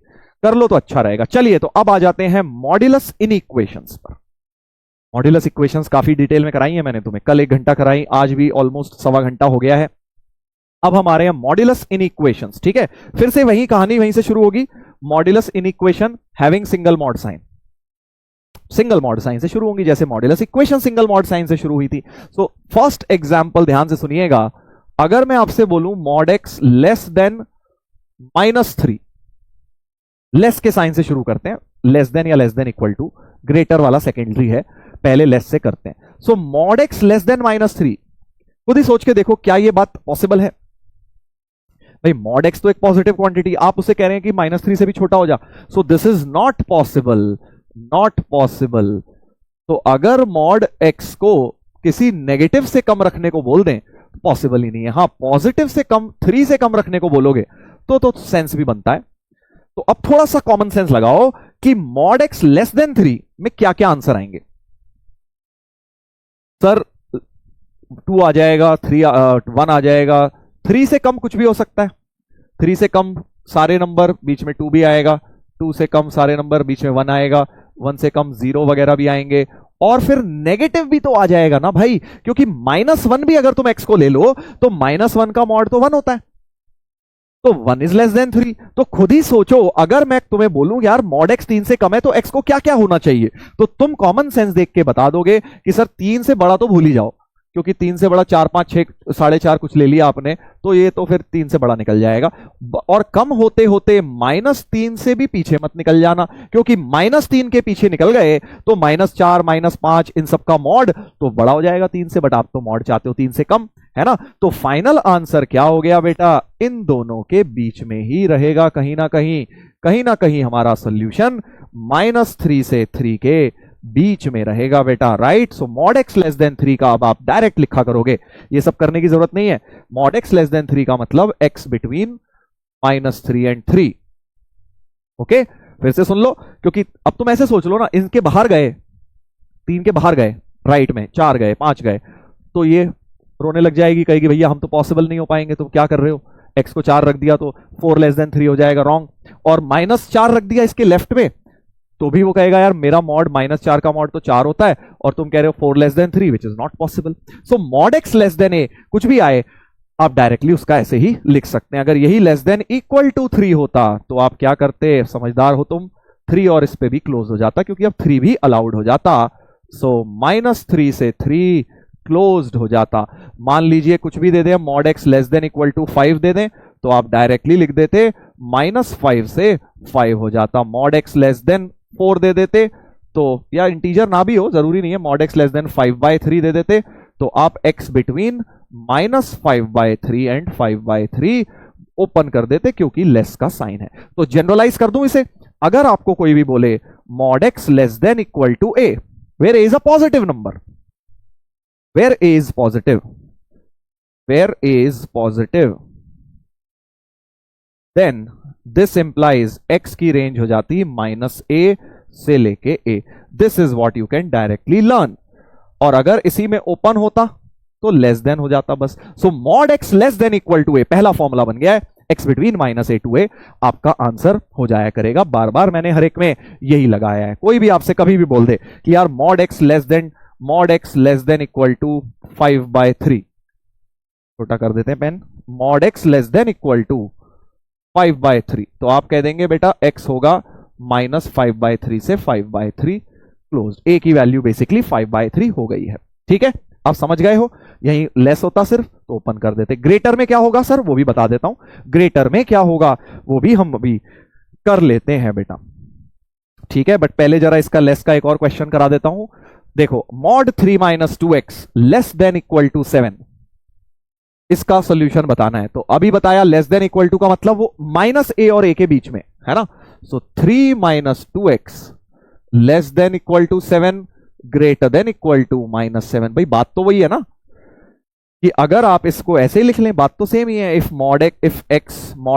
Speaker 1: कर लो तो अच्छा रहेगा। चलिए तो अब आ जाते हैं मॉड्यूलस इनइक्वेशंस पर। मॉड्यूलस इक्वेशंस काफी डिटेल में कराई है मैंने तुम्हें, कल 1 घंटा कराई, आज भी ऑलमोस्ट 1.25 घंटा हो गया है। अब हमारे यहाँ मॉड्यूलस इनइक्वेशंस, ठीक है, फिर से वही कहानी वहीं से शुरू होगी। Modulus inequation having single mod sine, single mod sine से शुरू होंगी, जैसे modulus equation single mod sine से शुरू हुई थी। सो फर्स्ट एग्जांपल ध्यान से सुनिएगा, अगर मैं आपसे बोलूं mod x less than -3, less के साइन से शुरू करते हैं, लेस देन या less than equal to, greater वाला सेकेंडरी है, पहले लेस से करते हैं। So mod x less than -3, खुद ही सोच के देखो क्या ये बात पॉसिबल है? भाई मॉड एक्स तो एक पॉजिटिव क्वांटिटी, आप उसे कह रहे हैं कि -3 से भी छोटा हो जा, सो this is not possible, not possible. तो अगर मॉड एक्स को किसी नेगेटिव से कम रखने को बोल दें, पॉसिबल ही नहीं है। हाँ, पॉजिटिव से कम, 3 से कम रखने को बोलोगे तो सेंस भी बनता है। तो अब थोड़ा सा कॉमन सेंस लगाओ कि मॉड एक्स लेस देन 3 में क्या क्या आंसर आएंगे। सर 2 आ जाएगा, 1 आ जाएगा, 3 से कम कुछ भी हो सकता है, 3 से कम सारे नंबर, बीच में 2 भी आएगा, 2 से कम सारे नंबर, बीच में 1 आएगा, 1 से कम 0 वगैरह भी आएंगे, और फिर नेगेटिव भी तो आ जाएगा ना भाई, क्योंकि -1 भी अगर तुम x को ले लो तो -1 का मॉड तो 1 होता है, तो 1 इज लेस देन 3। तो खुद ही सोचो, अगर मैं तुम्हें बोलूं यार मॉड x 3 से कम है तो x को क्या क्या होना चाहिए, तो तुम कॉमन सेंस देख के बता दोगे कि सर 3 से बड़ा तो भूल ही जाओ, क्योंकि 3 से बड़ा 4, 5, 6, 4.5 कुछ ले लिया आपने, तो ये तो फिर 3 से बड़ा निकल जाएगा। और कम होते होते -3 से भी पीछे मत निकल जाना, क्योंकि -3 के पीछे निकल गए तो -4, -5 इन सब का मॉड तो बड़ा हो जाएगा 3 से, बट आप तो मॉड चाहते हो 3 से कम, है ना। तो फाइनल आंसर क्या हो गया बेटा, इन दोनों के बीच में ही रहेगा, कहीं ना कहीं हमारा सोल्यूशन -3 से 3 के बीच में रहेगा बेटा, राइट। सो मॉड एक्स लेस देन 3 का अब आप डायरेक्ट लिखा करोगे, ये सब करने की जरूरत नहीं है। मॉड एक्स लेस देन 3 का मतलब एक्स बिटवीन -3 एंड 3। ओके, फिर से सुन लो, क्योंकि अब तुम ऐसे सोच लो ना, इनके बाहर गए, 3 के बाहर गए, राइट में 4 गए, 5 गए, तो ये रोने लग जाएगी, कहेगी भैया हम तो पॉसिबल नहीं हो पाएंगे, तुम क्या कर रहे हो, एक्स को 4 रख दिया तो 4 लेस देन 3 हो जाएगा, रॉन्ग। और -4 रख दिया इसके लेफ्ट में, तो भी वो कहेगा यार मेरा मॉड -4 का मॉड तो 4 होता है और तुम कह रहे हो 4 less than 3, which is not possible. So mod x less than a कुछ भी आए, आप डायरेक्टली उसका ऐसे ही लिख सकते हैं। अगर यही लेस देन इक्वल टू 3 होता तो आप क्या करते, समझदार हो तुम, 3 और इस पे भी क्लोज हो जाता, क्योंकि अब 3 भी अलाउड हो जाता। सो -3 से 3 क्लोज्ड हो जाता। मान लीजिए कुछ भी दे दें, mod x less than equal to 5 दे दें, तो आप डायरेक्टली लिख देते -5 से 5 हो जाता। मॉड एक्स लेस देन 4 दे देते, तो या इंटीजर ना भी हो, जरूरी नहीं है, मॉड एक्स लेस देन 5/3 दे देते, तो आप x बिटवीन -5/3 एंड 5/3 ओपन कर देते, क्योंकि लेस का साइन है। तो जनरलाइज कर दूं इसे, अगर आपको कोई भी बोले mod x less than equal to a, where a is a positive number, where a is positive, where a is positive, then this implies x की रेंज हो जाती है -a से लेके a। This is what you can directly learn. और अगर इसी में ओपन होता तो लेस देन हो जाता बस। So mod x less than equal to a, पहला फॉर्मूला बन गया है, x between -a to a, आपका आंसर हो जाया करेगा। बार बार मैंने हर एक में यही लगाया है। कोई भी आपसे कभी भी बोल दे कि यार mod x less than equal to 5/3, छोटा कर देते हैं pen, mod x less than equal to 5/3, तो आप कह देंगे बेटा x होगा -5/3 से 5/3 क्लोज। a की वैल्यू बेसिकली 5/3 हो गई है। ठीक है, आप समझ गए हो। यही लेस होता सिर्फ तो ओपन कर देते। ग्रेटर में क्या होगा सर, वो भी बता देता हूं। ग्रेटर में क्या होगा वो भी हम अभी कर लेते हैं बेटा, ठीक है। बट पहले जरा इसका लेस का एक और क्वेश्चन करा देता हूं। देखो, mod 3 - 2x less than equal to 7, इसका सोल्यूशन बताना है। तो अभी बताया लेस देन इक्वल टू का मतलब वो -a और a के बीच में है ना। So 3 - 2x less than equal to 7 greater than equal to -7। भाई बात तो वही है ना, कि अगर आप इसको ऐसे ही लिख लें, बात तो सेम ही है। If mod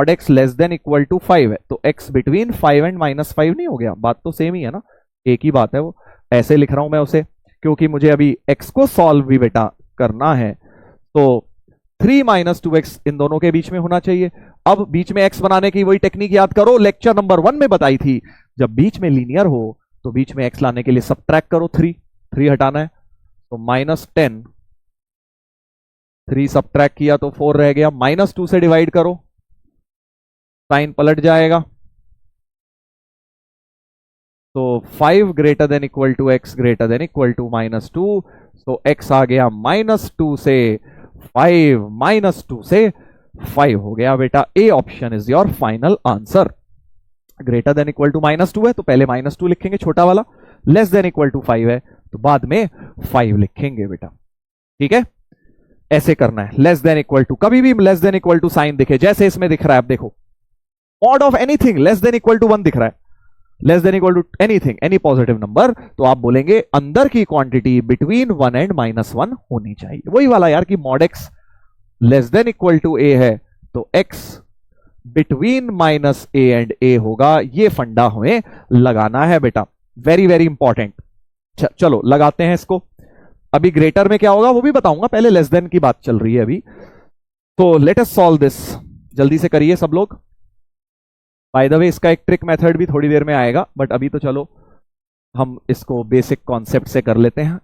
Speaker 1: x less than equal to 5 है, तो x बिटवीन 5 एंड -5 नहीं हो गया, बात तो सेम ही है ना, एक ही बात है वो। ऐसे लिख रहा हूं मैं उसे, क्योंकि मुझे अभी x को सॉल्व भी बेटा करना है। तो 3 - 2x इन दोनों के बीच में होना चाहिए। अब बीच में x बनाने की वही टेक्निक याद करो, लेक्चर नंबर 1 में बताई थी। जब बीच में लीनियर हो तो बीच में x लाने के लिए सबट्रैक्ट करो, 3 हटाना है, तो -10, 3 सबट्रैक्ट किया तो 4 रह गया, -2 से डिवाइड करो, साइन पलट जाएगा, तो 5 greater than equal to x greater than equal to -2, तो x आ गया -2 से 5, -2 से 5 हो गया बेटा। A option is your final answer. Greater than equal to -2 है तो पहले -2 लिखेंगे छोटा वाला, लेस देन इक्वल टू 5 है तो बाद में 5 लिखेंगे बेटा। ठीक है, ऐसे करना है। लेस देन इक्वल टू, कभी भी less than equal to sign दिखे, जैसे इसमें दिख रहा है, आप देखो mod of anything less than equal to 1 दिख रहा है, less than equal to anything, any positive number, तो आप बोलेंगे अंदर की क्वांटिटी बिटवीन 1 एंड -1 होनी चाहिए। वही वाला यार कि mod x less than equal to a है तो x between -a and a होगा। ये फंडा हमें लगाना है बेटा, वेरी वेरी इंपॉर्टेंट। चलो लगाते हैं इसको। अभी ग्रेटर में क्या होगा वो भी बताऊंगा, पहले लेस देन की बात चल रही है अभी। तो लेट अस सॉल्व दिस, जल्दी से करिए सब लोग। बाय द वे इसका एक ट्रिक मेथड भी थोड़ी देर में आएगा, बट अभी तो चलो हम इसको बेसिक कॉन्सेप्ट से कर लेते हैं।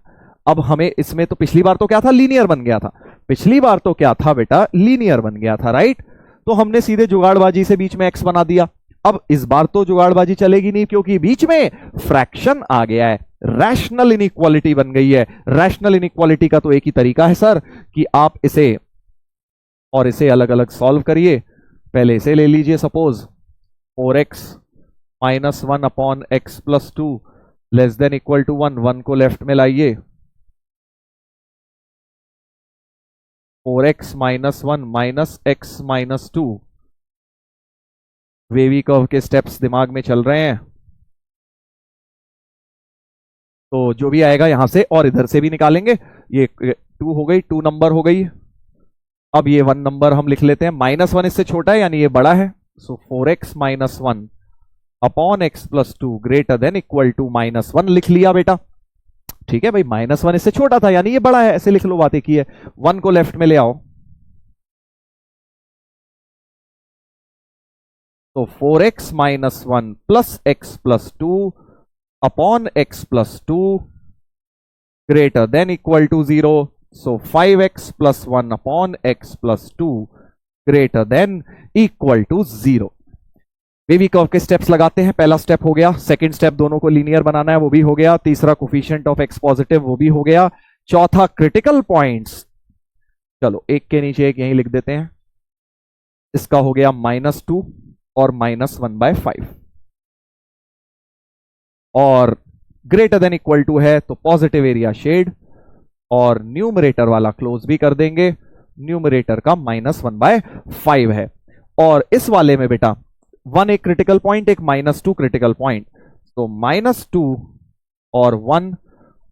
Speaker 1: अब हमें इसमें तो पिछली बार तो क्या था, लीनियर बन गया था। पिछली बार तो क्या था बेटा, लीनियर बन गया था, राइट। तो हमने सीधे जुगाड़बाजी से बीच में x बना दिया। अब इस बार तो जुगाड़बाजी चलेगी नहीं, क्योंकि बीच में फ्रैक्शन आ गया है, रैशनल इनइक्वालिटी बन गई है। रैशनल इनइक्वालिटी का तो एक ही तरीका है सर, कि आप इसे और इसे अलग अलग सॉल्व करिए। पहले इसे ले लीजिए, suppose 4x -1 upon x plus 2 less than equal to 1, 1 को लेफ्ट में लाइए, 4x -1 x -2, वेवी कर्व के स्टेप्स दिमाग में चल रहे हैं। तो जो भी आएगा यहां से और इधर से भी निकालेंगे। ये 2 हो गई, 2 नंबर हो गई। अब ये 1 नंबर हम लिख लेते हैं, -1 इससे छोटा है यानी ये बड़ा है। So 4x - 1 upon x + 2 greater than equal to -1 लिख लिया बेटा। ठीक है भाई, -1 इससे छोटा था यानी ये बड़ा है, ऐसे लिख लो, बात एक ही है। 1 को लेफ्ट में ले आओ, तो 4x - 1 plus x + 2 upon x + 2 greater than equal to 0। So 5x + 1 upon x + 2 greater than equal to 0। Wavy curve के स्टेप्स लगाते हैं। पहला स्टेप हो गया, सेकंड स्टेप दोनों को लीनियर बनाना है, वो भी हो गया। तीसरा कोफिशिएंट ऑफ x पॉजिटिव, वो भी हो गया। चौथा क्रिटिकल पॉइंट्स, चलो एक के नीचे एक यहीं लिख देते हैं। इसका हो गया -2 और -1/5 और ग्रेटर देन इक्वल टू है तो पॉजिटिव एरिया शेड और न्यूमरेटर वाला क्लोज भी कर देंगे। न्यूमरेटर का -1/5 है और इस वाले में बेटा 1 एक क्रिटिकल पॉइंट, एक -2 क्रिटिकल पॉइंट। तो -2 और 1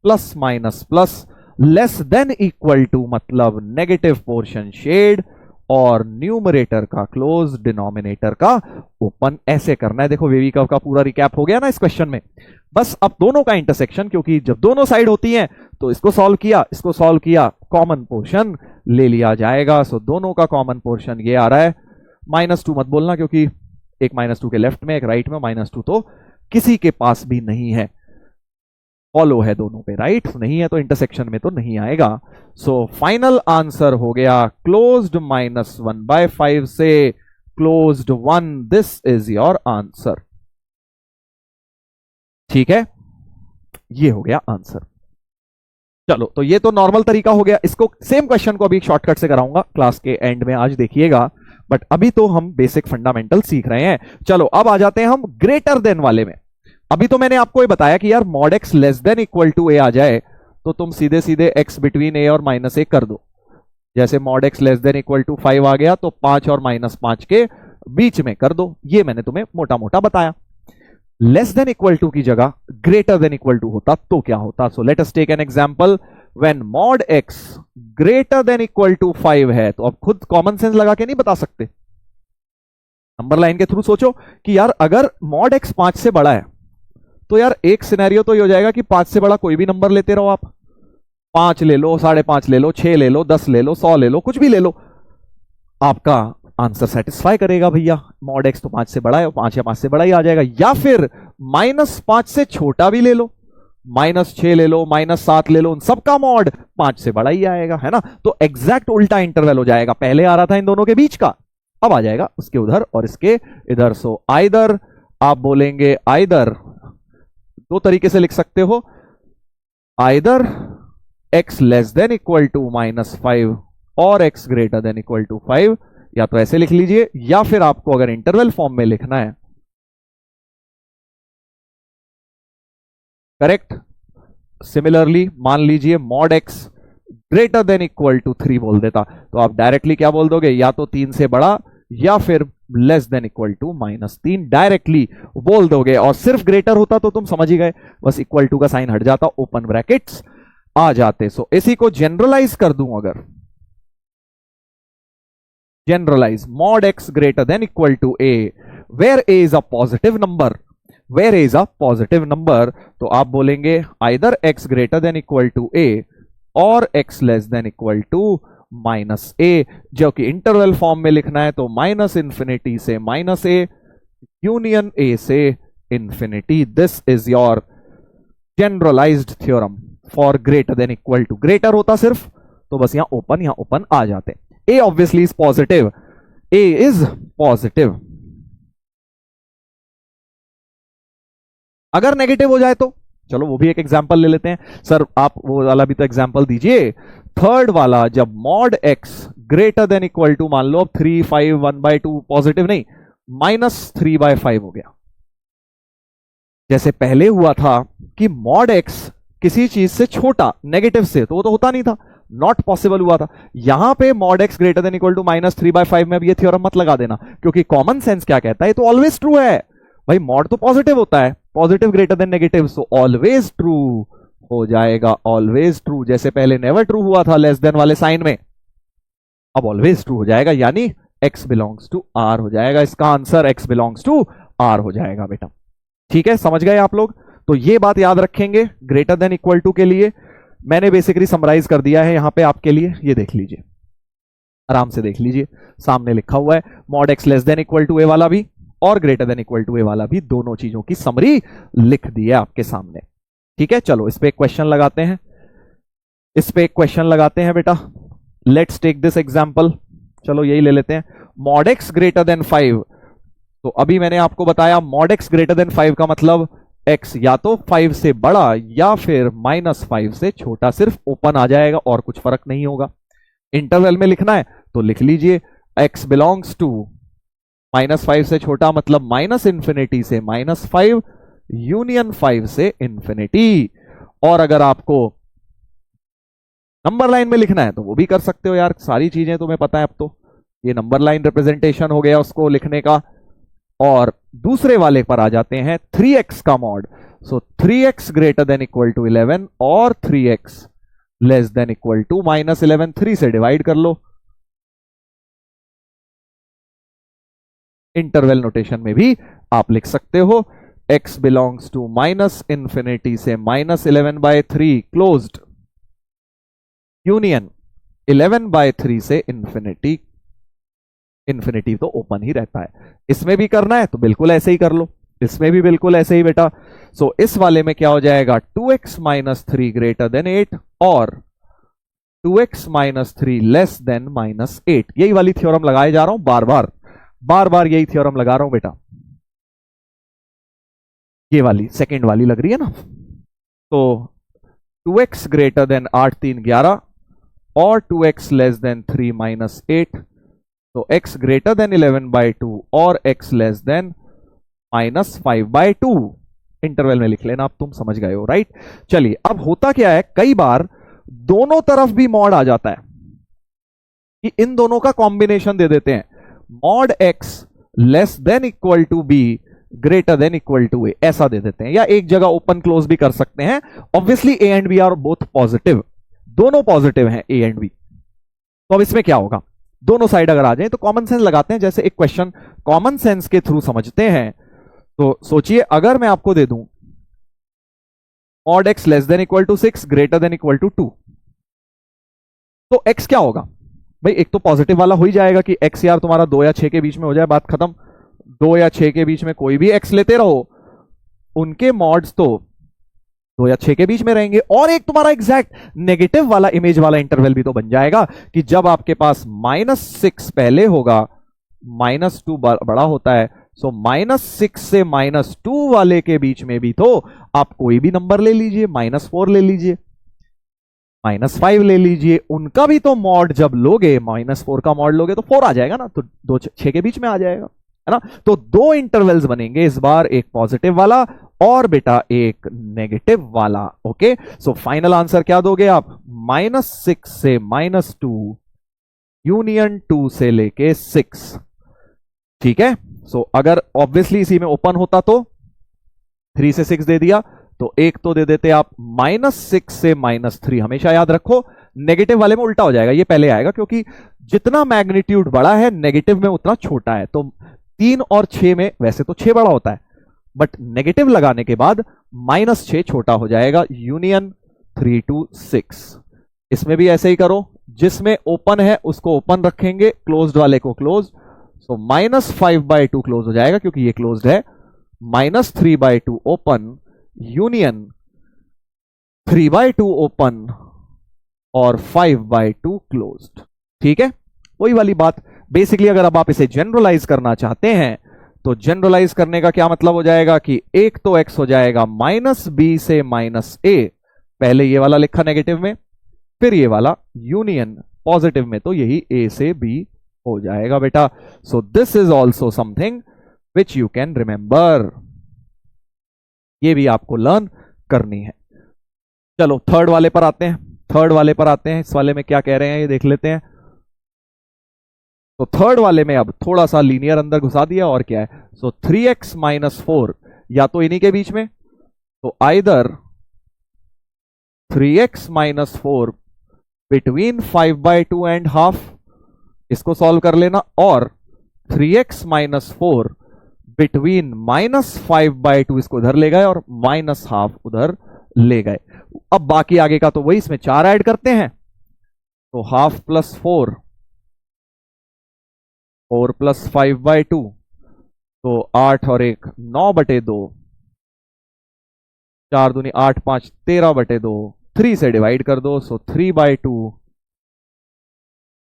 Speaker 1: plus minus plus less than equal to मतलब नेगेटिव पोर्शन शेड और न्यूमरेटर का क्लोज, डिनोमिनेटर का ओपन। ऐसे करना है। देखो वेवी कर्व का पूरा रिकैप हो गया ना इस क्वेश्चन में। बस अब दोनों का इंटरसेक्शन, क्योंकि जब दोनों साइड होती हैं तो इसको सॉल्व किया, इसको सॉल्व किया, कॉमन पोर्शन ले लिया जाएगा। सो दोनों का कॉमन पोर्शन ये आ रहा है। -2 मत बोलना क्योंकि एक -2 के लेफ्ट में एक राइट में, -2 तो किसी के पास भी नहीं है, फॉलो है दोनों पे, राइट नहीं है तो इंटरसेक्शन में तो नहीं आएगा। सो फाइनल आंसर हो गया क्लोज्ड -1/5 से closed 1। This is your answer. ठीक है, ये हो गया आंसर। चलो तो ये तो नॉर्मल तरीका हो गया। इसको सेम क्वेश्चन को अभी शॉर्टकट से कराऊंगा क्लास के एंड में, आज देखिएगा, बट अभी तो हम बेसिक फंडामेंटल सीख रहे हैं। चलो अब आ जाते हैं हम ग्रेटर देन वाले में। अभी तो मैंने आपको ये बताया कि यार mod x less than equal to a आ जाए तो तुम सीधे सीधे x बिटवीन a और -a कर दो। जैसे mod x less than equal to 5 आ गया तो 5 और -5 के बीच में कर दो। ये मैंने तुम्हें मोटा मोटा बताया। लेस देन इक्वल टू की जगह ग्रेटर देन इक्वल टू होता तो क्या होता? So let us take an example. When mod x greater than equal to 5 है तो अब खुद कॉमन सेंस लगा के नहीं बता सकते, नंबर लाइन के थ्रू सोचो कि यार अगर मॉड x 5 से बड़ा है तो यार एक सिनेरियो तो ये हो जाएगा कि 5 से बड़ा कोई भी नंबर लेते रहो आप। 5 ले लो, 5.5 ले लो, 6 ले लो, 10 ले लो, 100 ले लो, कुछ भी ले लो, आपका आंसर सेटिस्फाई करेगा भैया। मॉड x तो 5 से बड़ा है, 5 या 5 से बड़ा ही आ जाएगा। या फिर -5 से छोटा भी ले लो, -6 ले लो, -7 ले लो, उन सबका मॉड 5 से बड़ा ही आएगा, है ना। तो एग्जैक्ट उल्टा इंटरवल हो जाएगा। पहले आ रहा था इन दोनों के बीच का, अब आ जाएगा उसके उधर और इसके इधर। सो आइदर आप बोलेंगे, आइदर दो तरीके से लिख सकते हो, either x less than equal to -5 और x greater than equal to 5, या तो ऐसे लिख लीजिए, या फिर आपको अगर इंटरवल फॉर्म में लिखना है, करेक्ट। सिमिलरली मान लीजिए mod x greater than equal to 3 बोल देता तो आप डायरेक्टली क्या बोल दोगे, या तो 3 से बड़ा या फिर less than equal to -3 directly बोल दोगे। और सिर्फ ग्रेटर होता तो तुम समझ ही गए, बस इक्वल टू का साइन हट जाता, ओपन ब्रैकेट्स आ जाते। सो इसी को जनरलाइज कर दूं, अगर generalize mod x greater than equal to a where a is a positive number, where a is a positive number, तो आप बोलेंगे either x greater than equal to a और x less than equal to -a, जो कि interval form में लिखना है तो -इंफिनिटी से -a यूनियन a से infinity. This is your generalized theorem for greater than equal to. ग्रेटर होता सिर्फ तो बस यहां ओपन आ जाते। a obviously is positive, a is positive. अगर नेगेटिव हो जाए तो चलो वो भी एक एग्जांपल ले लेते हैं। सर आप वो वाला भी तो एग्जांपल दीजिए। थर्ड वाला, जब mod x greater than equal to मान लो अब 3, 5, 1/2 पॉजिटिव नहीं, -3/5 हो गया। जैसे पहले हुआ था कि मॉड x किसी चीज से छोटा, नेगेटिव से, तो वो तो होता नहीं था, नॉट पॉसिबल हुआ था। यहां पे mod x greater than equal to -3/5 में अब ये थ्योरम मत लगा देना, क्योंकि कॉमन सेंस क्या कहता है, तो ऑलवेज ट्रू है भाई। मॉड तो पॉजिटिव होता है, positive greater than negative, so always true हो जाएगा ऑलवेज ट्रू। जैसे पहले नेवर ट्रू हुआ था लेस देन वाले साइन में, अब ऑलवेज ट्रू हो जाएगा, यानी x बिलोंग्स टू r हो जाएगा। इसका answer x belongs to r हो जाएगा बेटा। ठीक है, समझ गए आप लोग? तो ये बात याद रखेंगे ग्रेटर देन इक्वल टू के लिए। मैंने बेसिकली समराइज कर दिया है यहां पे आपके लिए, ये देख लीजिए, आराम से देख लीजिए, सामने लिखा हुआ है mod x less than equal to a वाला भी और greater than equal to a वाला भी, दोनों चीजों की समरी लिख दी है आपके सामने। ठीक है, चलो इस पे एक क्वेश्चन लगाते हैं, इस पे एक क्वेश्चन लगाते हैं बेटा। लेट्स टेक दिस एग्जांपल, चलो यही ले लेते हैं, मॉड x ग्रेटर देन 5। तो अभी मैंने आपको बताया मॉड x ग्रेटर देन 5 का मतलब x या तो 5 से बड़ा या फिर -5 से छोटा, सिर्फ ओपन आ जाएगा और कुछ फर्क नहीं होगा। इंटरवल में लिखना है तो लिख लीजिए x बिलोंग्स टू -5 से छोटा मतलब -इंफिनिटी से -5 यूनियन 5 से इंफिनिटी। और अगर आपको नंबर लाइन में लिखना है तो वो भी कर सकते हो यार, सारी चीजें तुम्हें पता है अब तो। ये नंबर लाइन रिप्रेजेंटेशन हो गया उसको लिखने का। और दूसरे वाले पर आ जाते हैं 3x का mod. So 3x greater than equal to 11 और 3x less than equal to -11, 3 से डिवाइड कर लो। इंटरवल नोटेशन में भी आप लिख सकते हो x बिलोंग्स टू -इंफिनिटी से -11/3 क्लोज्ड यूनियन 11/3 से इंफिनिटी। इंफिनिटी तो ओपन ही रहता है। इसमें भी करना है तो बिल्कुल ऐसे ही कर लो, इसमें भी बिल्कुल ऐसे ही बेटा। सो इस वाले में क्या हो जाएगा 2x - 3 ग्रेटर देन 8 और 2x - 3 लेस देन -8। यही वाली थ्योरम लगाए जा रहा हूं, बार बार यही थ्योरम लगा रहा हूं बेटा। ये वाली सेकंड वाली लग रही है ना। तो 2x ग्रेटर देन 8 3 11 और 2x लेस देन 3 -8। तो x ग्रेटर देन 11/2 और x लेस देन -5/2। इंटरवल में लिख लेना, आप तुम समझ गए हो, राइट। चलिए, अब होता क्या है, कई बार दोनों तरफ भी मॉड आ जाता है कि इन दोनों का कॉम्बिनेशन दे देते हैं, mod x less than equal to b greater than equal to a, ऐसा दे देते हैं। या एक जगह ओपन क्लोज भी कर सकते हैं। Obviously a and b are both positive, दोनों पॉजिटिव हैं a एंड b। तो अब इसमें क्या होगा, दोनों साइड अगर आ जाए तो कॉमन सेंस लगाते हैं। जैसे एक क्वेश्चन कॉमन सेंस के थ्रू समझते हैं। तो सोचिए, अगर मैं आपको दे दूं mod x less than equal to 6 greater than equal to 2, तो x क्या होगा भाई, एक तो पॉजिटिव वाला हो ही जाएगा कि x यार तुम्हारा 2 या 6 के बीच में हो जाए, बात खत्म। 2 या 6 के बीच में कोई भी x लेते रहो, उनके मॉड्स तो 2 या 6 के बीच में रहेंगे। और एक तुम्हारा एग्जैक्ट नेगेटिव वाला इमेज वाला इंटरवल भी तो बन जाएगा कि जब आपके पास -6 पहले होगा, -2 बड़ा होता है। सो -6 से -2 वाले के बीच में भी तो आप कोई भी नंबर ले लीजिए, -4 ले लीजिए, -5 ले लीजिए, उनका भी तो मॉड जब लोगे, -4 का मॉड लोगे तो 4 आ जाएगा ना, तो 2 6 के बीच में आ जाएगा, है ना। तो दो इंटरवल्स बनेंगे इस बार, एक पॉजिटिव वाला और बेटा एक नेगेटिव वाला। ओके, सो फाइनल आंसर क्या दोगे आप, -6 से -2 यूनियन 2 से लेके 6। ठीक है, सो अगर ऑब्वियसली इसी में ओपन होता तो 3 से 6 दे दिया, तो एक तो दे देते आप -6 से -3। हमेशा याद रखो नेगेटिव वाले में उल्टा हो जाएगा, ये पहले आएगा क्योंकि जितना मैग्नीट्यूड बड़ा है नेगेटिव में उतना छोटा है। तो 3 और 6 में वैसे तो 6 बड़ा होता है, बट नेगेटिव लगाने के बाद -6 छोटा हो जाएगा, यूनियन 3 to 6। इसमें भी ऐसे ही करो, जिसमें ओपन है उसको ओपन रखेंगे, क्लोज्ड वाले को क्लोज। सो -5/2 क्लोज हो जाएगा क्योंकि ये क्लोज्ड है, -3/2 ओपन यूनियन 3/2 ओपन और 5/2 क्लोज्ड। ठीक है, वही वाली बात। बेसिकली अगर अब आप इसे जनरलाइज करना चाहते हैं तो जनरलाइज करने का क्या मतलब हो जाएगा कि एक तो x हो जाएगा -b से -a, पहले ये वाला लिखा नेगेटिव में, फिर ये वाला यूनियन पॉजिटिव में, तो यही a से b हो जाएगा बेटा। सो this is also something which you can remember, ये भी आपको लर्न करनी है। चलो थर्ड वाले पर आते हैं, थर्ड वाले पर आते हैं। इस वाले में क्या कह रहे हैं ये देख लेते हैं। तो थर्ड वाले में अब थोड़ा सा लीनियर अंदर घुसा दिया और क्या है, सो 3x - 4 या तो इन्हीं के बीच में, तो either 3x minus 4 between 5/2 and half, इसको सॉल्व कर लेना, और 3x माइनस 4 बिटवीन -5/2, इसको इधर ले गए और -1/2 उधर ले गए। अब बाकी आगे का तो वही, इसमें 4 ऐड करते हैं, तो 1/2 + 4 + 5/2, तो 8 और 1 9/2, 4 दूनी 8 5 13/2, 3 से डिवाइड कर दो, सो 3/2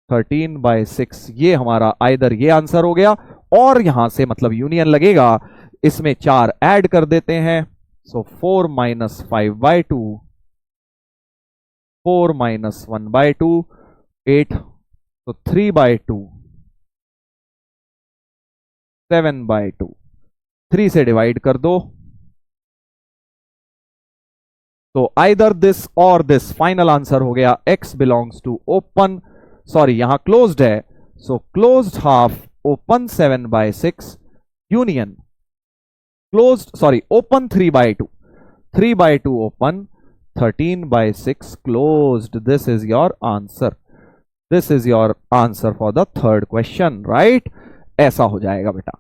Speaker 1: 13/6, ये हमारा आइदर ये आंसर हो गया, और यहां से मतलब यूनियन लगेगा, इसमें 4 ऐड कर देते हैं, सो 4 - 5/2, 4 - 1/2, 8, तो 3/2, 7/2, 3 से डिवाइड कर दो, तो आइदर दिस और दिस, फाइनल आंसर हो गया x belongs to open, sorry यहां क्लोज्ड है, so closed half open 7/6 union closed, sorry open 3/2, 3/2 open 13/6 closed. This is your answer, this is your answer for the third question, right. ऐसा हो जाएगा बेटा,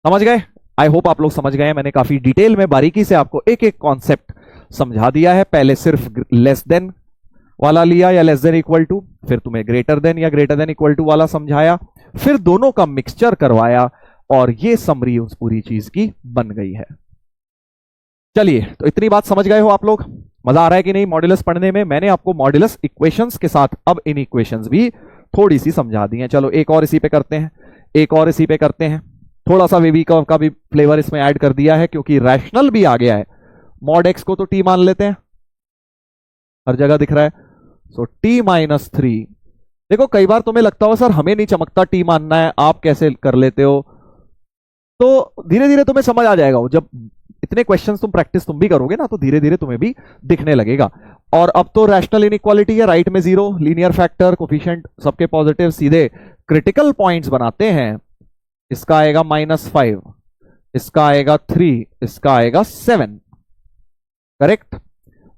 Speaker 1: समझ गए? आई होप आप लोग समझ गए। मैंने काफी डिटेल में बारीकी से आपको एक एक कॉन्सेप्ट समझा दिया है। पहले सिर्फ लेस देन वाला लिया या लेस देन इक्वल टू, फिर तुम्हें ग्रेटर देन या ग्रेटर देन इक्वल टू वाला समझाया, फिर दोनों का मिक्सचर करवाया, और ये समरी उस पूरी चीज की बन गई है। चलिए, तो इतनी बात समझ गए हो आप लोग? मजा आ रहा है कि नहीं मॉड्यूलस पढ़ने में? मैंने आपको मॉड्यूलस इक्वेशंस के साथ अब इन इक्वेशंस भी थोड़ी सी समझा दी हैं। चलो एक और इसी पे करते हैं, एक और इसी पे करते हैं। थोड़ा सा वेवी कर्व का भी फ्लेवर इसमें ऐड कर दिया है, क्योंकि रैशनल भी आ गया है। मॉड एक्स को तो टी मान लेते हैं, हर जगह दिख रहा है, सो t - 3। देखो कई बार तुम्हें लगता हो सर हमें नहीं चमकता टी मानना है, आप कैसे कर लेते हो? तो धीरे धीरे तुम्हें समझ आ जाएगा, जब इतने क्वेश्चंस तुम प्रैक्टिस तुम भी करोगे ना, तो धीरे धीरे तुम्हें भी दिखने लगेगा। और अब तो रैशनल इनइक्वालिटी है, राइट में 0, लीनियर फैक्टर, कोफिशिएंट सबके पॉजिटिव, सीधे क्रिटिकल पॉइंट्स बनाते हैं। इसका आएगा -5, इसका आएगा 3, इसका आएगा 7, करेक्ट।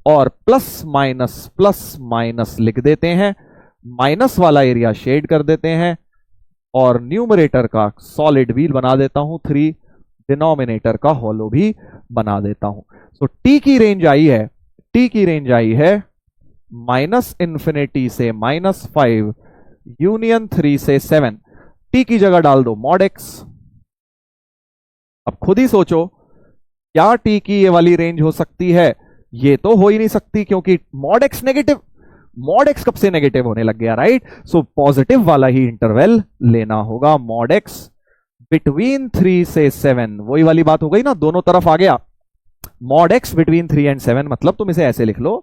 Speaker 1: और प्लस माइनस लिख देते हैं, माइनस वाला एरिया शेड कर देते हैं, और न्यूमरेटर का सॉलिड भी बना देता हूं 3, डिनोमिनेटर का हॉलो भी बना देता हूं। सो टी की रेंज आई है, टी की रेंज आई है -∞ से -5 यूनियन 3 से 7। टी की जगह डाल दो मॉड एक्स। अब खुद ही सोचो, क्या टी की ये वाली रेंज हो सकती है? ये तो हो ही नहीं सकती, क्योंकि mod x negative, mod x कब से नेगेटिव होने लग गया, राइट। सो पॉजिटिव वाला ही इंटरवल लेना होगा, मॉड एक्स बिटवीन 3 से 7, वही वाली बात हो गई ना, दोनों तरफ आ गया। मॉड एक्स बिटवीन 3 एंड 7, मतलब तुम इसे ऐसे लिख लो,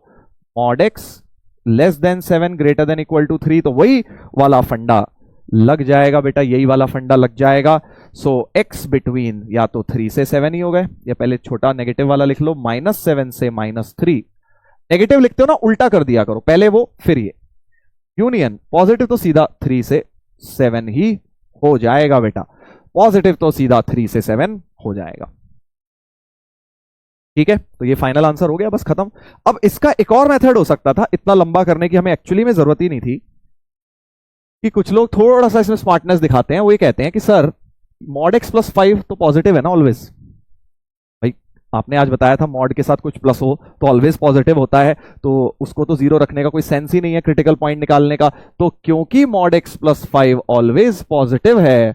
Speaker 1: mod x less than 7 greater than equal to 3, तो वही वाला फंडा लग जाएगा बेटा, यही वाला फंडा लग जाएगा। सो एक्स बिटवीन या तो 3 से 7 ही हो गए, या पहले छोटा नेगेटिव वाला लिख लो, -7 से -3। नेगेटिव लिखते हो ना, उल्टा कर दिया करो, पहले वो फिर ये, यूनियन पॉजिटिव तो सीधा 3 से 7 ही हो जाएगा बेटा, पॉजिटिव तो सीधा 3 से 7 हो जाएगा। ठीक है, तो ये फाइनल आंसर हो गया, बस खत्म। अब इसका एक और मेथड हो सकता था, इतना लंबा करने की हमें एक्चुअली में जरूरत ही नहीं थी, कि कुछ लोग थोड़ा सा इसमें स्मार्टनेस दिखाते हैं। वो ये कहते हैं कि सर मॉड एक्स + 5 तो पॉजिटिव है ना ऑलवेज, भाई आपने आज बताया था मॉड के साथ कुछ प्लस हो तो ऑलवेज पॉजिटिव होता है, तो उसको तो 0 रखने का कोई सेंस ही नहीं है क्रिटिकल पॉइंट निकालने का। तो क्योंकि मॉड एक्स + 5 ऑलवेज पॉजिटिव है,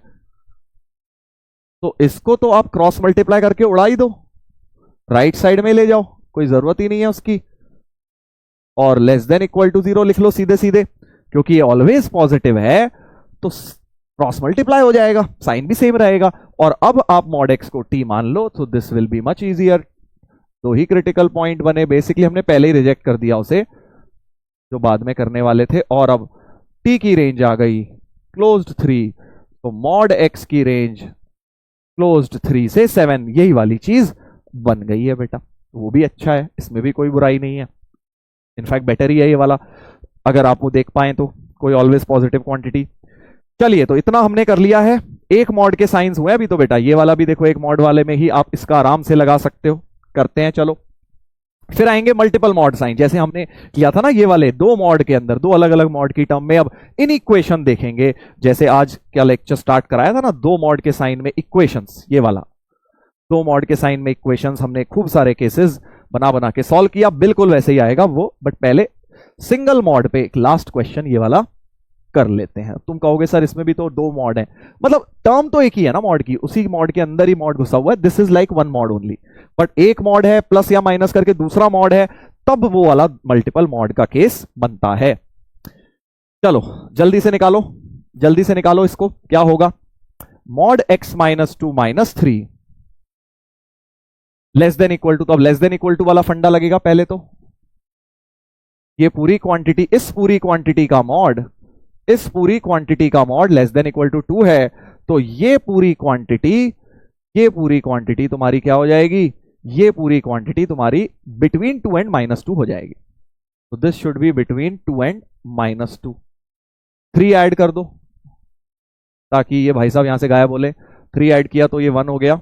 Speaker 1: तो इसको तो आप क्रॉस मल्टीप्लाई करके उड़ा ही दो, राइट साइड में ले जाओ, कोई जरूरत ही नहीं है उसकी। और लेस देन इक्वल टू 0 लिख लो सीधे सीधे, क्योंकि ये ऑलवेज पॉजिटिव है तो क्रॉस मल्टीप्लाई हो जाएगा, साइन भी सेम रहेगा। और अब आप मॉड एक्स को टी मान लो, तो this will be much easier. दो ही क्रिटिकल पॉइंट बने, बेसिकली हमने पहले ही रिजेक्ट कर दिया उसे जो बाद में करने वाले थे। और अब टी की रेंज आ गई क्लोज्ड 3, तो मॉड एक्स की रेंज क्लोज्ड 3 से 7, यही वाली चीज बन गई है बेटा। वो भी अच्छा है, इसमें भी कोई बुराई नहीं है, इनफैक्ट बेटर ही है ये वाला, अगर आप वो देख पाए तो, कोई ऑलवेज पॉजिटिव क्वांटिटी। चलिए, तो इतना हमने कर लिया है। एक मॉड के साइंस हुए अभी तो बेटा, ये वाला भी देखो एक मॉड वाले में ही आप इसका आराम से लगा सकते हो। करते हैं, चलो फिर आएंगे मल्टीपल मॉड साइन, जैसे हमने किया था ना ये वाले दो मॉड के अंदर, दो अलग अलग मॉड की टर्म में अब इन इक्वेशन देखेंगे। जैसे आज क्या लेक्चर स्टार्ट कराया था ना, दो मॉड के साइन में इक्वेशंस, ये वाला दो मॉड के साइन में इक्वेशंस हमने खूब सारे केसेस बना बना के सॉल्व किया, बिल्कुल वैसे ही आएगा वो, बट पहले सिंगल मॉड पे एक लास्ट क्वेश्चन ये वाला कर लेते हैं। तुम कहोगे सर इसमें भी तो दो मॉड हैं, मतलब टर्म तो एक ही है ना मॉड की, उसी मॉड के अंदर ही मॉड घुसा हुआ है, this is like one mod only, but एक मॉड है प्लस या माइनस करके दूसरा मॉड है, तब वो वाला मल्टीपल मॉड का केस बनता है। चलो जल्दी से निकालो, जल्दी से निकालो इसको, क्या होगा, mod x minus 2 minus 3 less than equal to, तो अब लेस देन इक्वल टू वाला फंडा लगेगा पहले तो, ये पूरी क्वांटिटी, इस पूरी क्वांटिटी का मॉड, इस पूरी क्वांटिटी का mod less than equal to 2 है, तो ये पूरी क्वांटिटी तुम्हारी क्या हो जाएगी, ये पूरी क्वांटिटी तुम्हारी बिटवीन 2 एंड -2 हो जाएगी, तो this should be between 2 and -2। 3 add कर दो ताकि ये भाई साहब यहां से गायब बोले, 3 ऐड किया तो ये 1 हो गया,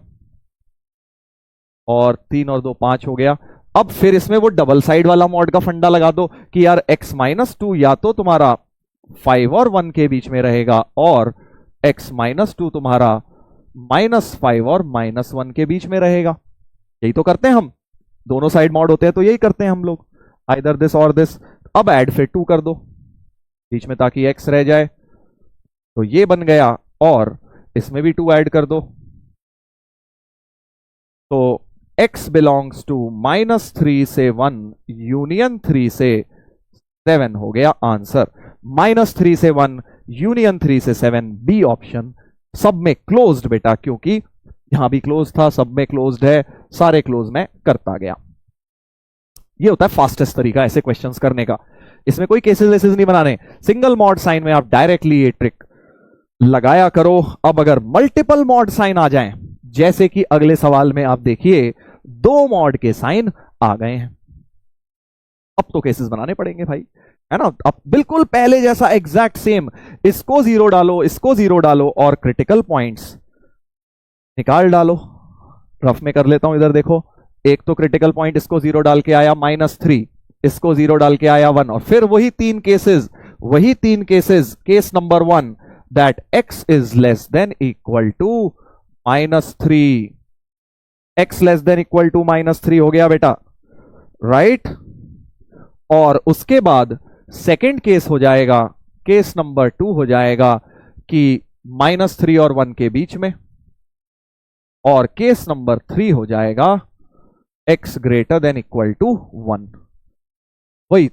Speaker 1: और 3 और 2 5 हो गया। अब फिर इसमें वो डबल साइड वाला मॉड का फंडा लगा दो कि यार x-2 या तो तुम्हारा 5 और 1 के बीच में रहेगा, और x-2 तुम्हारा -5 और -1 के बीच में रहेगा। यही तो करते हैं हम, दोनों साइड मॉड होते हैं तो यही करते हैं हम लोग, आइदर दिस और दिस। अब ऐड फिर 2 कर दो बीच में ताकि x रह जाए, तो ये बन गया, और इसमें भी 2 ऐड कर दो, तो x बिलोंग्स टू -3 से 1 यूनियन 3 से 7 हो गया आंसर। -3 से 1 यूनियन 3 से 7, बी ऑप्शन, सब में क्लोज्ड बेटा, क्योंकि यहां भी क्लोज था, सब में क्लोज्ड है, सारे क्लोज में करता गया। ये होता है फास्टेस्ट तरीका ऐसे क्वेश्चंस करने का, इसमें कोई केसेस वेसेस नहीं बनाने, सिंगल मॉड साइन में आप डायरेक्टली ये ट्रिक लगाया करो। अब अगर मल्टीपल मॉड साइन आ जाएं, जैसे कि अगले सवाल में आप देखिए 2 मॉड के साइन आ गए हैं, अब तो केसेस बनाने पड़ेंगे भाई, है ना। अब बिल्कुल पहले जैसा एग्जैक्ट सेम, इसको 0 डालो, इसको 0 डालो, और क्रिटिकल पॉइंट्स निकाल डालो। रफ में कर लेता हूं, इधर देखो, एक तो क्रिटिकल पॉइंट इसको 0 डाल के आया -3, इसको 0 डाल के आया 1, और फिर वही 3 cases, case number 1 that x is less than equal to -3, x less than equal to -3 हो गया बेटा, राइट। और उसके बाद सेकंड केस हो जाएगा, केस नंबर 2 हो जाएगा कि -3 और 1 के बीच में, और केस नंबर 3 हो जाएगा x greater than equal to 1। वही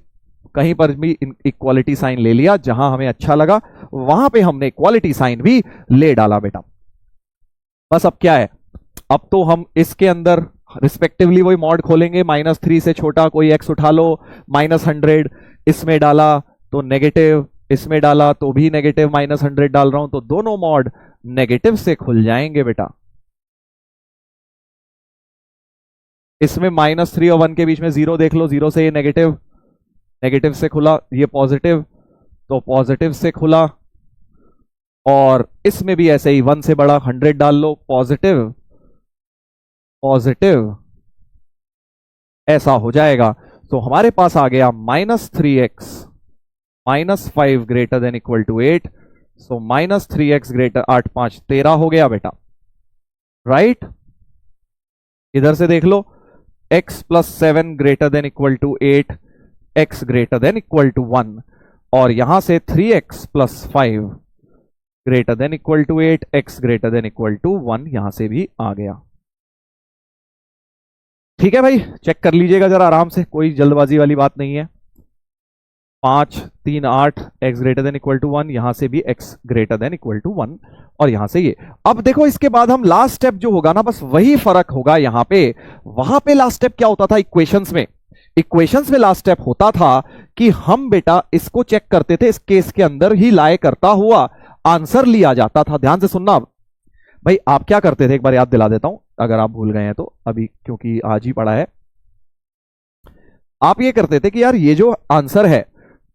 Speaker 1: कहीं पर भी इक्वालिटी साइन ले लिया, जहां हमें अच्छा लगा वहां पे हमने इक्वालिटी साइन भी ले डाला बेटा। बस अब क्या है, अब तो हम इसके अंदर रिस्पेक्टिवली वही मॉड खोलेंगे, -3 से छोटा कोई x उठा लो, -100 इसमें डाला तो नेगेटिव, इसमें डाला तो भी नेगेटिव, -100 डाल रहा हूं तो दोनों मॉड नेगेटिव से खुल जाएंगे बेटा। इसमें -3 और 1 के बीच में 0 देख लो, 0 से ये नेगेटिव, नेगेटिव से खुला, ये पॉजिटिव तो पॉजिटिव से खुला, और इसमें भी ऐसे ही 1 से बड़ा 100 डाल लो, पॉजिटिव पॉजिटिव, ऐसा हो जाएगा। तो हमारे पास आ गया -3x -5 greater than equal to 8, so -3x greater 8 5 13 हो गया बेटा, राइट। इधर से देख लो, x + 7 greater than equal to 8, x greater than equal to 1, और यहां से 3x + 5 greater than equal to 8, x greater than equal to 1, यहां से भी आ गया। ठीक है भाई, चेक कर लीजिएगा जरा आराम से, कोई जल्दबाजी वाली बात नहीं है। 5 3 8, x greater than equal to 1, यहां से भी x greater than equal to 1, और यहां से ये। अब देखो इसके बाद हम लास्ट स्टेप जो होगा ना, बस वही फर्क होगा यहां पे, वहां पे लास्ट स्टेप क्या होता था इक्वेशंस में, इक्वेशंस में लास्ट स्टेप होता था कि हम बेटा इसको चेक करते थे, इस केस के अंदर ही लाए करता हुआ आंसर लिया जाता था। ध्यान से सुनना भाई, आप क्या करते थे, एक बार याद दिला देता हूं अगर आप भूल गए हैं तो, अभी क्योंकि आज ही पढ़ा है। आप ये करते थे कि यार ये जो आंसर है,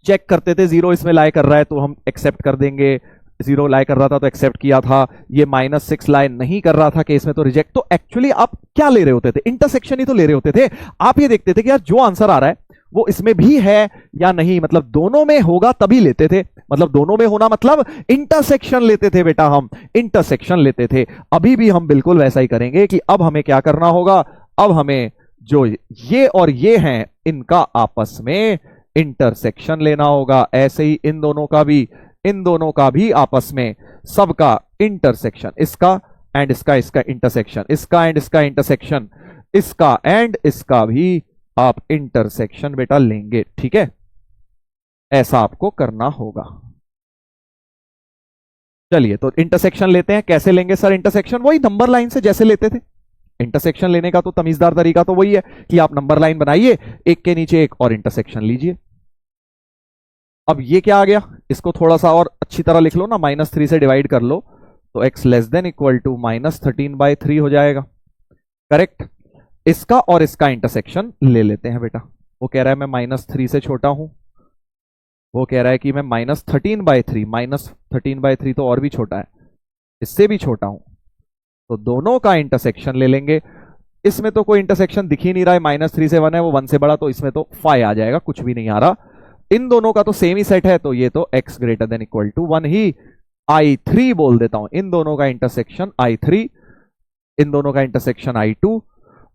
Speaker 1: चेक करते थे 0 इसमें लाए कर रहा है तो हम एक्सेप्ट कर देंगे, जीरो लाई कर रहा था तो एक्सेप्ट किया था, ये -6 लाई नहीं कर रहा था केस में तो रिजेक्ट। तो एक्चुअली आप क्या ले रहे होते थे? इंटरसेक्शन ही तो ले रहे होते थे। आप ये देखते थे कि यार जो आंसर आ रहा है वो इसमें भी है या नहीं, मतलब दोनों में होगा तभी लेते थे, मतलब दोनों में होना मतलब इंटरसेक्शन लेते थे बेटा, हम इंटरसेक्शन लेते थे। अभी भी हम बिल्कुल वैसा ही करेंगे कि अब हमें क्या करना होगा, अब हमें जो ये और ये हैं इनका आपस में इंटरसेक्शन लेना होगा। ऐसे ही इन दोनों का भी आपस में सबका इंटरसेक्शन, इसका एंड इसका इंटरसेक्शन, इसका एंड इसका इंटरसेक्शन, इसका एंड इसका भी आप इंटरसेक्शन बेटा लेंगे, ठीक है? ऐसा आपको करना होगा। चलिए तो इंटरसेक्शन लेते हैं। कैसे लेंगे सर इंटरसेक्शन? वही नंबर लाइन से जैसे लेते थे। इंटरसेक्शन लेने का तो तमीजदार तरीका तो वही है कि आप नंबर लाइन बनाइए, एक के नीचे एक और इंटरसेक्शन लीजिए। अब ये क्या आ गया, इसको थोड़ा सा और अच्छी तरह लिख लो ना, -3 से डिवाइड कर लो तो x less than equal to -13/3 हो जाएगा, करेक्ट? इसका और इसका इंटरसेक्शन ले लेते हैं बेटा। वो कह रहा है मैं -3 से छोटा हूं, वो कह रहा है कि मैं -13/3, -13/3 तो और भी छोटा है, इससे भी छोटा हूं, तो दोनों का इंटरसेक्शन ले लेंगे। इसमें तो कोई इंटरसेक्शन दिख ही नहीं रहा है, -3 से 1 है, वो 1 से बड़ा, तो इसमें तो फाई आ जाएगा, कुछ भी नहीं आ रहा। इन दोनों का तो सेम ही सेट है, तो ये तो x greater than equal to 1 ही, I3 बोल देता हूं। इन दोनों का इंटरसेक्शन I3, इन दोनों का इंटरसेक्शन I2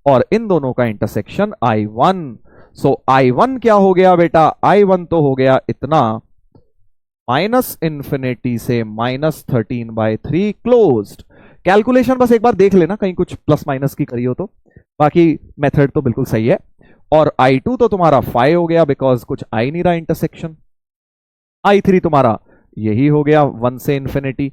Speaker 1: और इन दोनों का इंटरसेक्शन I1। सो I1 क्या हो गया बेटा? I1 तो हो गया इतना, -∞ से -13/3 क्लोज्ड। कैलकुलेशन बस एक बार देख लेना, कहीं कुछ प्लस माइनस की करी हो तो, बाकी मेथड तो बिल्कुल सही है। और I2 तो तुम्हारा 5 हो गया, बिकॉज कुछ आ ही नहीं रहा इंटरसेक्शन। I3 तुम्हारा यही हो गया 1 से इंफिनिटी,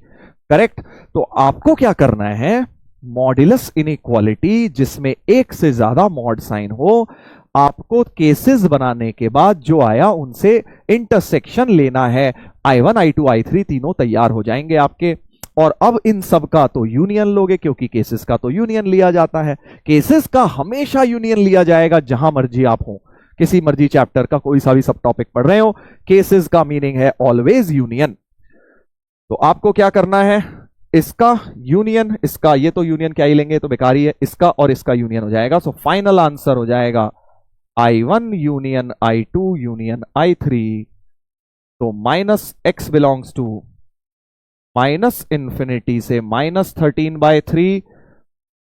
Speaker 1: करेक्ट? तो आपको क्या करना है, मॉड्यूलस इनइक्वालिटी जिसमें एक से ज्यादा मॉड साइन हो, आपको केसेस बनाने के बाद जो आया उनसे इंटरसेक्शन लेना है। I1 I2 I3 तीनों तैयार हो जाएंगे आपके। और अब इन सब का तो यूनियन लोगे, क्योंकि केसेस का तो यूनियन लिया जाता है। केसेस का हमेशा यूनियन लिया जाएगा जहां मर्जी आप हो, किसी मर्जी चैप्टर का कोई सा भी सब टॉपिक पढ़ रहे हो, केसेस का मीनिंग है ऑलवेज यूनियन। तो आपको क्या करना है, इसका यूनियन इसका, ये तो यूनियन क्या ही लेंगे, तो बेकार ही है, इसका और इसका यूनियन हो जाएगा। सो फाइनल आंसर हो जाएगा I1 union I2 union I3। तो -x बिलोंग्स टू -∞ से -13/3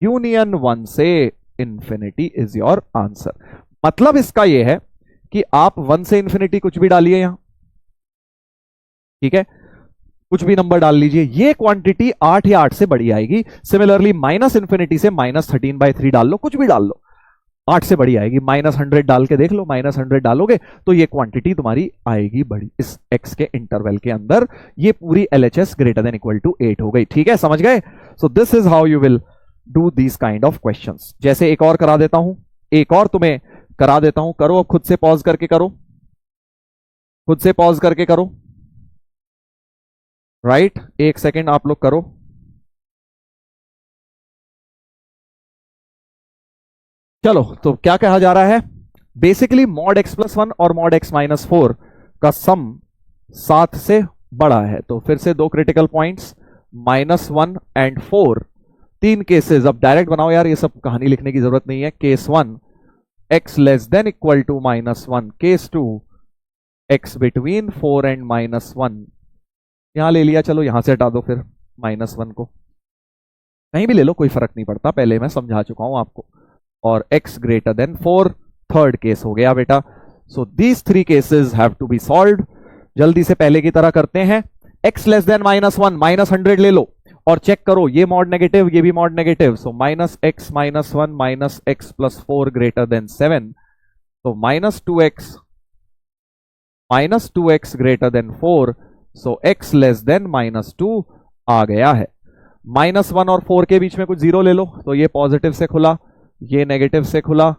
Speaker 1: यूनियन 1 से इंफिनिटी इज योर आंसर। मतलब इसका यह है कि आप 1 से इंफिनिटी कुछ भी डालिए यहां, ठीक है, कुछ भी नंबर डाल लीजिए, ये क्वांटिटी 8 या 8 से बड़ी आएगी। सिमिलरली -∞ से -13/3 डाल लो, कुछ भी डाल लो, 8 से बड़ी आएगी। -100 डाल के देख लो, -100 डालोगे तो ये क्वांटिटी तुम्हारी आएगी बड़ी इस x के इंटरवल के अंदर। ये पूरी LHS greater than equal to 8 हो गई, ठीक है, समझ गए? So this is how you will do these kind of questions. जैसे एक और करा देता हूं, एक और तुम्हें करा देता हूं, करो अब खुद से पॉज करके करो, खुद से पॉज करके करो, राइट? एक सेकेंड आप लोग करो। चलो तो क्या कहा जा रहा है, बेसिकली मॉड x+1 और मॉड x-4 का सम 7 से बड़ा है। तो फिर से दो क्रिटिकल पॉइंट्स, -1 एंड 4, तीन केसेस। अब डायरेक्ट बनाओ यार, ये सब कहानी लिखने की जरूरत नहीं है। Case 1 x less than equal to -1, case 2 x between 4 and -1। यहां ले लिया, चलो यहां से हटा दो फिर -1 को, कहीं भी ले लो कोई फर्क नहीं पड़ता, पहले मैं समझा चुका हूं आपको। और x greater than 4, third case हो गया बेटा। So these 3 cases have to be solved. जल्दी से पहले की तरह करते हैं। x लेस देन -1, -100 ले लो और चेक करो, ये मॉड नेगेटिव, ये भी मॉड नेगेटिव। सो -x -1 -x + 4 ग्रेटर देन 7। तो -2x ग्रेटर देन 4। सो x लेस देन -2 आ गया है। -1 और 4 के बीच में कुछ जीरो ले लो, तो ये पॉजिटिव से खुला, ये नेगेटिव से खुला,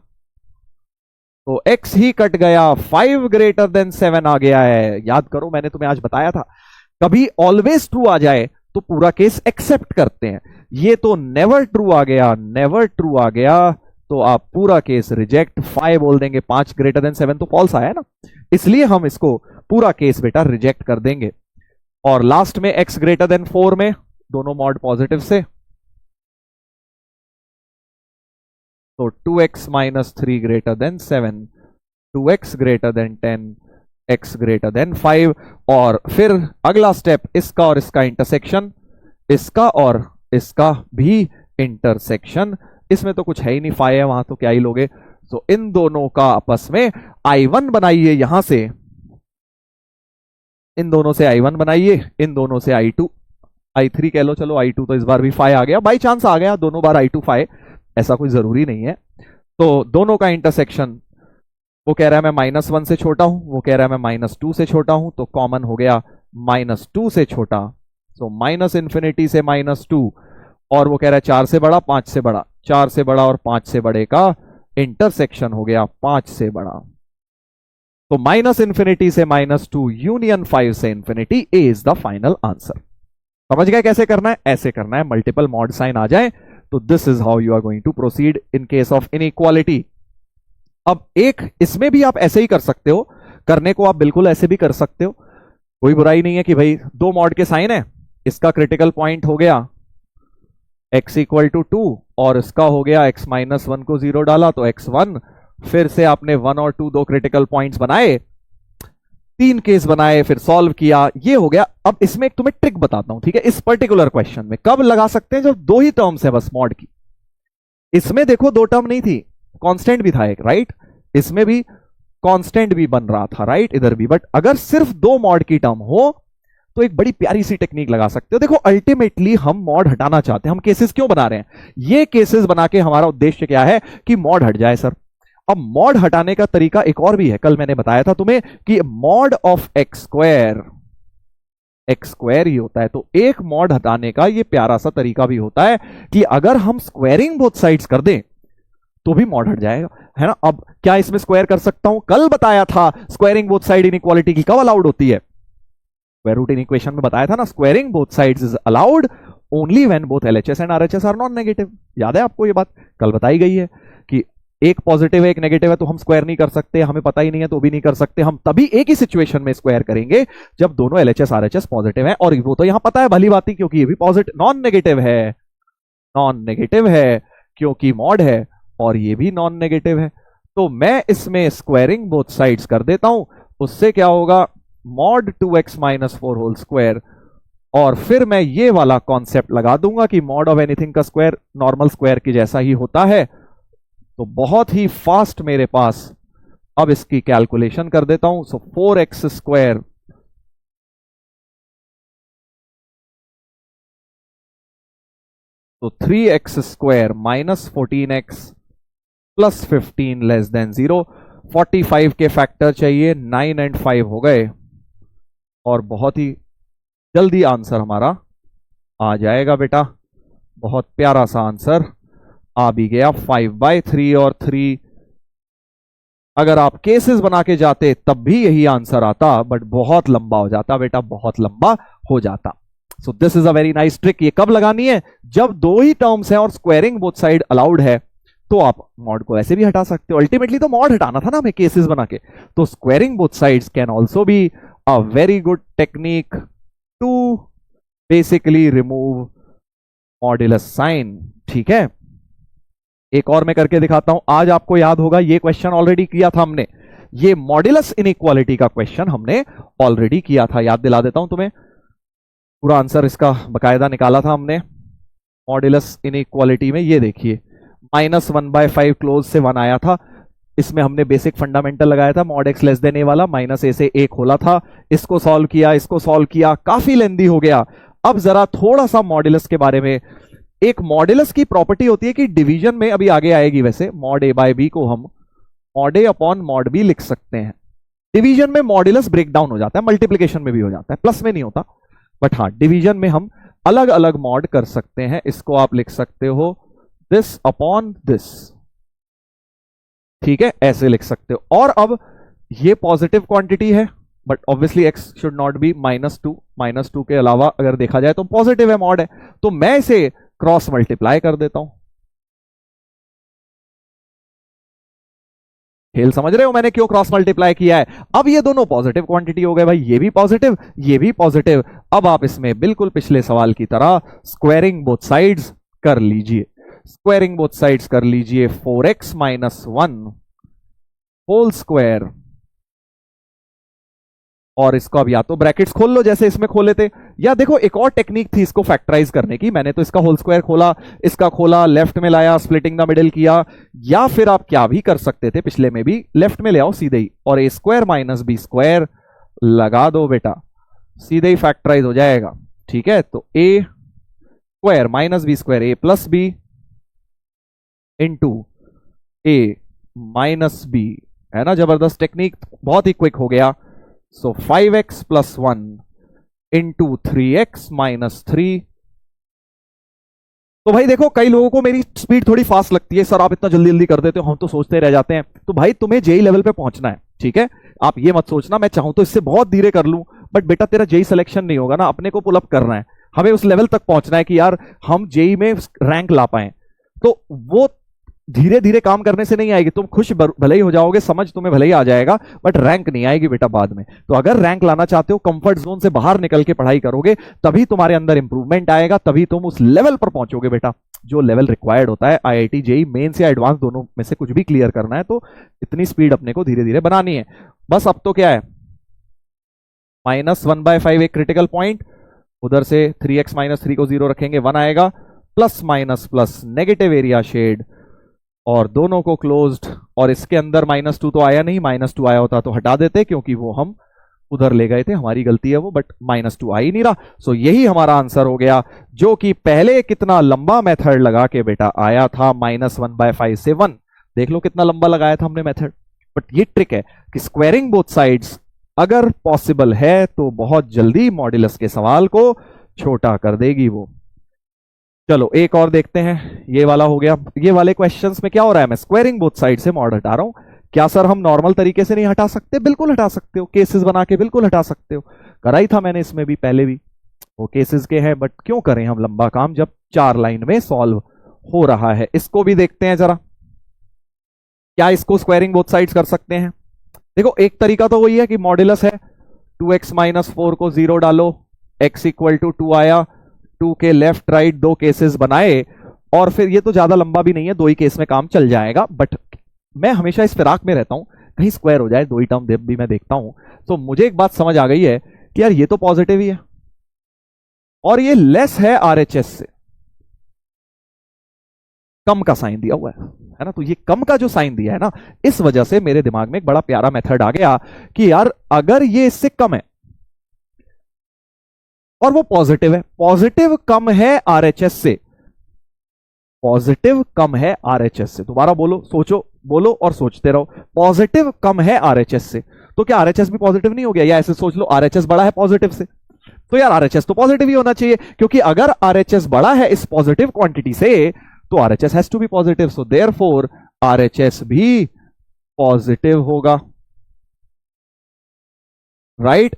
Speaker 1: तो x ही कट गया। 5 ग्रेटर देन 7 आ गया है। याद करो, मैंने तुम्हें आज बताया था, कभी ऑलवेज ट्रू आ जाए तो पूरा केस एक्सेप्ट करते हैं। ये तो नेवर ट्रू आ गया, नेवर ट्रू आ गया तो आप पूरा केस रिजेक्ट। 5 बोल देंगे, 5 ग्रेटर देन 7 तो फॉल्स आया ना, इसलिए हम इसको पूरा केस बेटा रिजेक्ट कर देंगे। और लास्ट में x ग्रेटर देन 4 में दोनों मॉड पॉजिटिव से, तो 2x minus 3 greater than 7, 2x greater than 10, x greater then 5। और फिर अगला स्टेप इसका और इसका इंटरसेक्शन, इसका और इसका भी इंटरसेक्शन। इसमें तो कुछ है ही नहीं, फाई है वहां, तो क्या ही लोगे। तो इन दोनों का आपस में I1 बनाइए, यहां से इन दोनों से I1 बनाइए, इन दोनों से I2, I3 कह लो, चलो I2 तो इस बार भी फाई आ गया, बाई चांस आ गया, दोनों बार I2 फाई, ऐसा कोई जरूरी नहीं है। तो दोनों का इंटरसेक्शन, वो कह रहा है मैं -1 से छोटा हूं, वो कह रहा है मैं -2 से छोटा हूं, तो कॉमन हो गया -2 से छोटा, सो -∞ से -2। और वो कह रहा है 4 से बड़ा, 5 से बड़ा, 4 से बड़ा और 5 से बड़े का इंटरसेक्शन हो गया 5 से बड़ा, तो -∞ से -2 यूनियन 5 से infinity is the final answer. समझ गए कैसे करना है? ऐसे करना है, मल्टीपल मॉड साइन आ जाए तो this is how you are going to proceed in case of inequality. अब एक इसमें भी आप ऐसे ही कर सकते हो, करने को आप बिल्कुल ऐसे भी कर सकते हो, कोई बुराई नहीं है कि भाई दो मॉड के साइन है, इसका क्रिटिकल पॉइंट हो गया x इक्वल टू 2 और इसका हो गया x माइनस 1 को 0 डाला तो x1, फिर से आपने 1 और 2 दो क्रिटिकल पॉइंट्स बनाए, 3 केस बनाए, फिर सॉल्व किया, ये हो गया। अब इसमें एक तुम्हें ट्रिक बताता हूं, ठीक है, इस पर्टिकुलर क्वेश्चन में कब लगा सकते हैं, जब दो ही टर्म्स है बस मॉड की। इसमें देखो दो टर्म नहीं थी, कांस्टेंट भी था एक, राइट, इसमें भी कांस्टेंट भी बन रहा था, राइट, इधर भी। बट अगर सिर्फ दो मॉड की टर्म हो तो एक बड़ी प्यारी सी टेक्निक लगा सकते हो। देखो अल्टीमेटली हम मॉड हटाना चाहते हैं, हम केसेस क्यों बना रहे हैं, ये केसेस बना के हमारा उद्देश्य क्या है कि मॉड हट जाए सर। अब मॉड हटाने का तरीका एक और भी है, कल मैंने बताया था तुम्हें कि मॉड ऑफ एक्स स्क्वायर ही होता है। तो एक मॉड हटाने का ये प्यारा सा तरीका भी होता है कि अगर हम स्क्वायरिंग बोथ साइड्स कर दें तो भी मॉड हट जाएगा, है ना। अब क्या इसमें स्क्वायर कर सकता हूं, कल बताया था स्क्वायरिंग बोथ साइड इनइक्वालिटी की कब अलाउड होती है, स्क्वायर रूट इन इक्वेशन में बताया था ना, squaring both sides is allowed only when both LHS and RHS are non negative. याद है आपको ये बात, कल बताई गई है कि एक पॉजिटिव है एक नेगेटिव है तो हम स्क्वायर नहीं कर सकते, हमें पता ही नहीं है तो भी नहीं कर सकते, हम तभी एक ही सिचुएशन में स्क्वायर करेंगे जब दोनों एलएचएस आरएचएस पॉजिटिव है। और वो तो यहां पता है भली बात ही, क्योंकि ये भी पॉजिटिव नॉन नेगेटिव है क्योंकि मॉड है, और ये भी नॉन नेगेटिव है। तो मैं इसमें स्क्वायरिंग बोथ साइड्स कर देता हूं, उससे क्या होगा, mod 2x minus 4 whole square, और फिर मैं ये वाला कॉन्सेप्ट लगा दूंगा कि मॉड ऑफ एनीथिंग का स्क्वायर नॉर्मल स्क्वायर की जैसा ही होता है। तो बहुत ही फास्ट मेरे पास, अब इसकी कैलकुलेशन कर देता हूं। सो 4x स्क्वायर तो 3x square minus 14x plus 15 less than 0। 45 के फैक्टर चाहिए, 9 एंड 5 हो गए, और बहुत ही जल्दी आंसर हमारा आ जाएगा बेटा। बहुत प्यारा सा आंसर आ भी गया, 5/3 और 3। अगर आप केसेस बना के जाते तब भी यही आंसर आता, बट बहुत लंबा हो जाता बेटा, बहुत लंबा हो जाता। सो this is a very nice trick. ये कब लगानी है, जब दो ही टर्म्स हैं और स्क्वायरिंग बोथ साइड अलाउड है, तो आप मॉड को ऐसे भी हटा सकते हो। अल्टीमेटली तो मॉड हटाना था ना हमें केसेस बना के, तो squaring both sides can also be a very good technique to basically remove modulus sign. ठीक है, एक और मैं करके दिखाता हूं। आज आपको याद होगा ये क्वेश्चन ऑलरेडी किया था हमने, ये मॉड्यूलस इनइक्वालिटी का क्वेश्चन हमने ऑलरेडी किया था, याद दिला देता हूं तुम्हें। पूरा आंसर इसका बकायदा निकाला था हमने मॉड्यूलस इनइक्वालिटी में। ये देखिए -1/5 क्लोज से 1 आया था, इसमें हमने बेसिक फंडामेंटल लगाया था, मॉड एक्स लेस देन ए वाला, -a से a खोला था, इसको सॉल्व किया, इसको सॉल्व किया, काफी लेंदी हो गया। अब जरा थोड़ा सा मॉड्यूलस के बारे में। एक मॉड्यूलस की प्रॉपर्टी होती है कि डिवीजन में, अभी आगे आएगी वैसे, मॉड a/b को हम mod a upon mod b लिख सकते हैं। डिवीजन में मॉड्यूलस ब्रेक डाउन हो जाता है, मल्टीप्लीकेशन में भी हो जाता है, प्लस में नहीं होता, बट हाँ डिवीजन में हम अलग अलग मॉड कर सकते हैं। इसको आप लिख सकते हो दिस अपॉन दिस, ठीक है, ऐसे लिख सकते हो। और अब ये पॉजिटिव क्वांटिटी है, but obviously x should not be -2 के अलावा अगर देखा जाए तो पॉजिटिव है, मॉड है, तो मैं इसे क्रॉस मल्टीप्लाई कर देता हूं। खेल समझ रहे हो मैंने क्यों क्रॉस मल्टीप्लाई किया है। अब ये दोनों पॉजिटिव क्वांटिटी हो गए भाई, ये भी पॉजिटिव ये भी पॉजिटिव। अब आप इसमें बिल्कुल पिछले सवाल की तरह स्क्वायरिंग बोथ साइड्स कर लीजिए। स्क्वायरिंग बोथ साइड्स कर लीजिए। 4x माइनस 1 होल स्क्वायर, और इसको अब या तो ब्रैकेट्स खोल लो जैसे इसमें खोले थे, या देखो एक और टेक्निक थी इसको फैक्टराइज करने की। मैंने तो इसका होल स्क्वायर खोला, इसका खोला, लेफ्ट में लाया, स्प्लिटिंग द मिडिल किया, या फिर आप क्या भी कर सकते थे पिछले में भी, लेफ्ट में ले आओ सीधे ही और ए स्क्वायर माइनस बी स्क्वायर लगा दो बेटा, सीधे ही फैक्टराइज हो जाएगा। ठीक है, तो ए स्क्वायर माइनस बी स्क्वायर ए प्लस बी इंटू ए माइनस बी, है ना। जबरदस्त टेक्निक, बहुत ही क्विक हो गया। सो 5x plus 1 into 3x minus 3। तो भाई देखो, कई लोगों को मेरी स्पीड थोड़ी फास्ट लगती है, सर आप इतना जल्दी जल्दी कर देते हो, हम तो सोचते रह जाते हैं। तो भाई तुम्हें जेई लेवल पे पहुंचना है, ठीक है। आप ये मत सोचना मैं चाहूं तो इससे बहुत धीरे कर लूं, बट बेटा तेरा जेई सिलेक्शन नहीं होगा ना, अपने को पुल अप करना है, हमें उस लेवल तक पहुंचना है कि यार हम जेई में रैंक ला पाए। तो वो धीरे धीरे काम करने से नहीं आएगी। तुम खुश भले ही हो जाओगे, समझ तुम्हें भले ही आ जाएगा, बट रैंक नहीं आएगी बेटा बाद में। तो अगर रैंक लाना चाहते हो, कंफर्ट जोन से बाहर निकल के पढ़ाई करोगे, तभी तुम्हारे अंदर इंप्रूवमेंट आएगा, तभी तुम उस लेवल पर पहुंचोगे बेटा जो लेवल रिक्वायर्ड होता है। आईआईटी जेई मेंस या एडवांस दोनों में से कुछ भी क्लियर करना है, तो इतनी स्पीड अपने को धीरे धीरे बनानी है। बस अब तो क्या है, -1/5 एक क्रिटिकल पॉइंट, उधर से 3x माइनस 3 को 0 रखेंगे, 1 आएगा, plus minus plus negative area shade, और दोनों को क्लोज्ड। और इसके अंदर -2 तो आया नहीं, -2 आया होता तो हटा देते, क्योंकि वो हम उधर ले गए थे, हमारी गलती है वो, बट -2 आ ही नहीं रहा। सो यही हमारा आंसर हो गया, जो कि पहले कितना लंबा मेथड लगा के बेटा आया था, -1/5 से 1। देख लो कितना लंबा लगाया था हमने मेथड। बट ये ट्रिक है कि स्क्वायरिंग बोथ साइड्स अगर पॉसिबल है तो बहुत जल्दी मॉड्यूलस के सवाल को छोटा कर देगी वो। चलो एक और देखते हैं, ये वाला हो गया। ये वाले क्वेश्चंस में क्या हो रहा है, मैं स्क्वायरिंग बोथ साइड से मॉड हटा रहा हूं। क्या सर हम नॉर्मल तरीके से नहीं हटा सकते? बिल्कुल हटा सकते हो, केसेस बना के बिल्कुल हटा सकते हो। करा ही था मैंने इसमें भी, पहले भी वो केसेस के हैं, बट क्यों करें हम लंबा काम जब 4 लाइन में सॉल्व हो रहा है। इसको भी देखते हैं जरा, क्या इसको स्क्वायरिंग बोथ साइड्स कर सकते हैं। देखो एक तरीका तो वही है कि मॉड्यूलस है, 2x माइनस 4 को 0 डालो, x इक्वल टू 2 आया, 2 के लेफ्ट राइट 2 केसेस बनाए, और फिर ये तो ज्यादा लंबा भी नहीं है, 2 ही केस में काम चल जाएगा। बट मैं हमेशा इस फिराक में रहता हूं, कहीं स्क्वायर हो जाए, 2 ही टर्म भी मैं देखता हूं। तो मुझे एक बात समझ आ गई है कि यार ये तो पॉजिटिव ही है, और ये लेस है आरएचएस से, कम का साइन दिया हुआ है ना। तो ये कम का जो साइन दिया है ना, इस वजह से मेरे दिमाग में एक बड़ा प्यारा मेथड आ गया कि यार अगर ये इससे कम है और वो पॉजिटिव है, पॉजिटिव कम है आरएचएस से, पॉजिटिव कम है आरएचएस से। दोबारा बोलो, सोचो, बोलो और सोचते रहो, पॉजिटिव कम है आरएचएस से। तो क्या आरएचएस भी पॉजिटिव नहीं हो गया? या ऐसे सोच लो आरएचएस बड़ा है पॉजिटिव से, तो यार आरएचएस तो पॉजिटिव ही होना चाहिए, क्योंकि अगर आरएचएस बड़ा है इस पॉजिटिव क्वांटिटी से, तो RHS has to be positive. So therefore RHS भी पॉजिटिव होगा, राइट।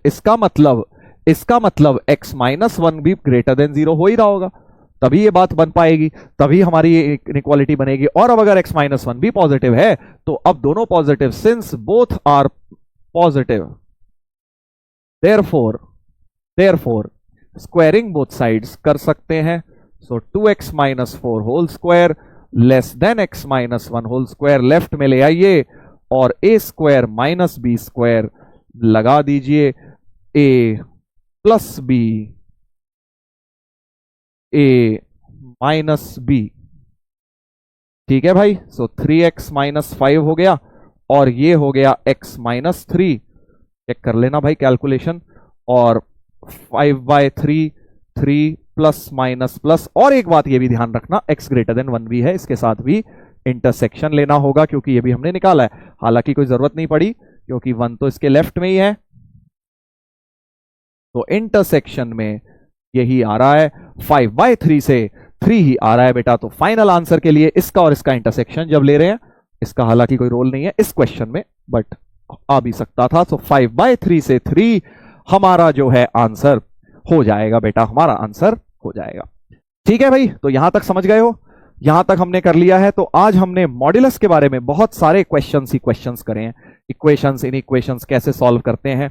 Speaker 1: इसका मतलब x माइनस 1 भी ग्रेटर देन 0 हो ही रहा होगा, तभी ये बात बन पाएगी, तभी हमारी ये इनइक्वालिटी बनेगी। और अब अगर x माइनस 1 भी पॉजिटिव है, तो अब दोनों positive, since both are positive, therefore squaring both sides कर सकते हैं। So 2x minus 4 whole square less than x minus 1 whole square, left में ले आइए और a square minus B square लगा दीजिए, a plus B, a minus B. ठीक है भाई। सो 3x माइनस 5 हो गया, और ये हो गया x माइनस 3, चेक कर लेना भाई कैलकुलेशन, और 5/3, 3 प्लस माइनस प्लस। और एक बात ये भी ध्यान रखना, x ग्रेटर देन 1 भी है, इसके साथ भी इंटरसेक्शन लेना होगा, क्योंकि ये भी हमने निकाला है, हालांकि कोई जरूरत नहीं पड़ी क्योंकि 1 तो इसके लेफ्ट में ही है। तो इंटरसेक्शन में यही आ रहा है, 5/3 से 3 ही आ रहा है बेटा। तो फाइनल आंसर के लिए इसका और इसका इंटरसेक्शन जब ले रहे हैं, इसका हालांकि कोई रोल नहीं है इस क्वेश्चन में, बट आ भी सकता था। तो 5/3 से 3 हमारा जो है आंसर हो जाएगा बेटा, हमारा आंसर हो जाएगा। ठीक है भाई, तो यहां तक समझ गए हो, यहां तक हमने कर लिया है। तो आज हमने मॉड्यूलस के बारे में बहुत सारे क्वेश्चंस ही क्वेश्चंस करे हैं, इक्वेशंस, इन इक्वेशंस कैसे सॉल्व करते हैं,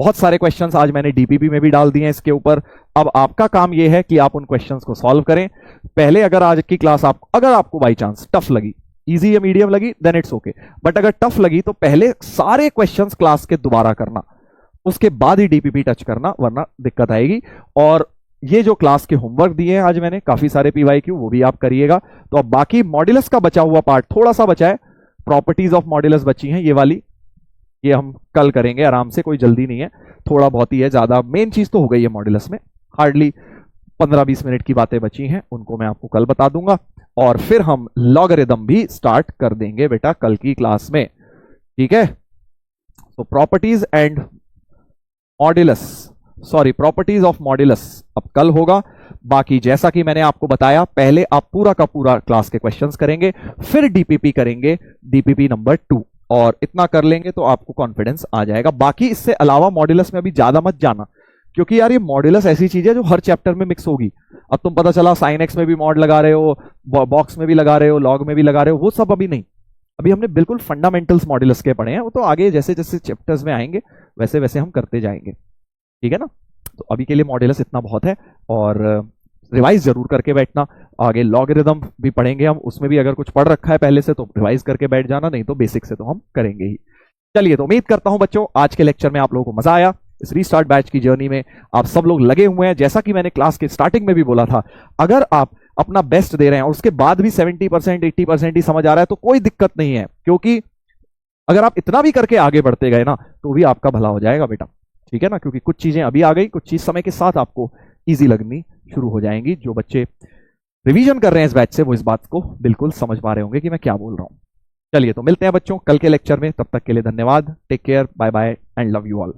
Speaker 1: बहुत सारे क्वेश्चंस आज मैंने डीपीपी में भी डाल दिए हैं इसके ऊपर। अब आपका काम यह है कि आप उन क्वेश्चंस को सॉल्व करें। पहले अगर आज की क्लास अगर आपको बाई चांस टफ लगी, इजी या मीडियम लगी, देन इट्स ओके, बट अगर टफ लगी तो पहले सारे क्वेश्चंस क्लास के दोबारा करना, उसके बाद ही डीपीपी टच करना, वरना दिक्कत आएगी। और ये जो क्लास के होमवर्क दिए हैं आज मैंने काफी सारे पीवाईक्यू, वो भी आप करिएगा। तो अब बाकी मॉड्यूलस का बचा हुआ पार्ट थोड़ा सा बचा है, प्रॉपर्टीज ऑफ मॉड्यूलस बची हैं ये वाली, ये हम कल करेंगे आराम से, कोई जल्दी नहीं है, थोड़ा बहुत ही है, ज्यादा मेन चीज तो हो गई है मॉड्यूलस में, हार्डली 15-20 मिनट की बातें बची हैं, उनको मैं आपको कल बता दूंगा। और फिर हम लॉगरिथम भी स्टार्ट कर देंगे बेटा कल की क्लास में, ठीक है। तो properties and modulus, sorry properties of modulus अब कल होगा। बाकी जैसा कि मैंने आपको बताया, पहले आप पूरा का पूरा क्लास के क्वेश्चंस करेंगे, फिर डीपीपी करेंगे, डीपीपी नंबर 2, और इतना कर लेंगे तो आपको कॉन्फिडेंस आ जाएगा। बाकी इससे अलावा मॉड्यूलस में अभी ज्यादा मत जाना, क्योंकि यार ये मॉड्यूलस ऐसी चीज है जो हर चैप्टर में मिक्स होगी। अब तुम पता चला साइन एक्स में भी मॉड लगा रहे हो, बॉक्स में भी लगा रहे हो, लॉग में भी लगा रहे हो, वो सब अभी नहीं। अभी हमने बिल्कुल फंडामेंटल्स मॉड्यूलस के पढ़े हैं, वो तो आगे जैसे जैसे चैप्टर्स में आएंगे वैसे वैसे हम करते जाएंगे, ठीक है ना। तो अभी के लिए मॉड्यूलस इतना बहुत है, और रिवाइज जरूर करके बैठना। आगे लॉगरिथम भी पढ़ेंगे हम, उसमें भी अगर कुछ पढ़ रखा है पहले से तो रिवाइज करके बैठ जाना, नहीं तो बेसिक से तो हम करेंगे ही। चलिए, तो उम्मीद करता हूं बच्चों आज के लेक्चर में आप लोगों को मजा आया। इस रीस्टार्ट बैच की जर्नी में आप सब लोग लगे हुए हैं, जैसा कि मैंने क्लास के स्टार्टिंग में भी बोला था, अगर आप अपना बेस्ट दे रहे हैं और उसके बाद भी 70% 80% ही समझ आ रहा है तो कोई दिक्कत नहीं है, क्योंकि अगर आप इतना भी करके आगे बढ़ते गए ना तो भी आपका भला हो जाएगा बेटा, ठीक है ना। क्योंकि कुछ चीजें अभी आ गई, कुछ चीज समय के साथ आपको इजी लगनी शुरू हो जाएंगी। जो बच्चे रिवीजन कर रहे हैं इस बैच से, वो इस बात को बिल्कुल समझ पा रहे होंगे कि मैं क्या बोल रहा हूं। चलिए, तो मिलते हैं बच्चों कल के लेक्चर में, तब तक के लिए धन्यवाद, take care, bye bye and love you all.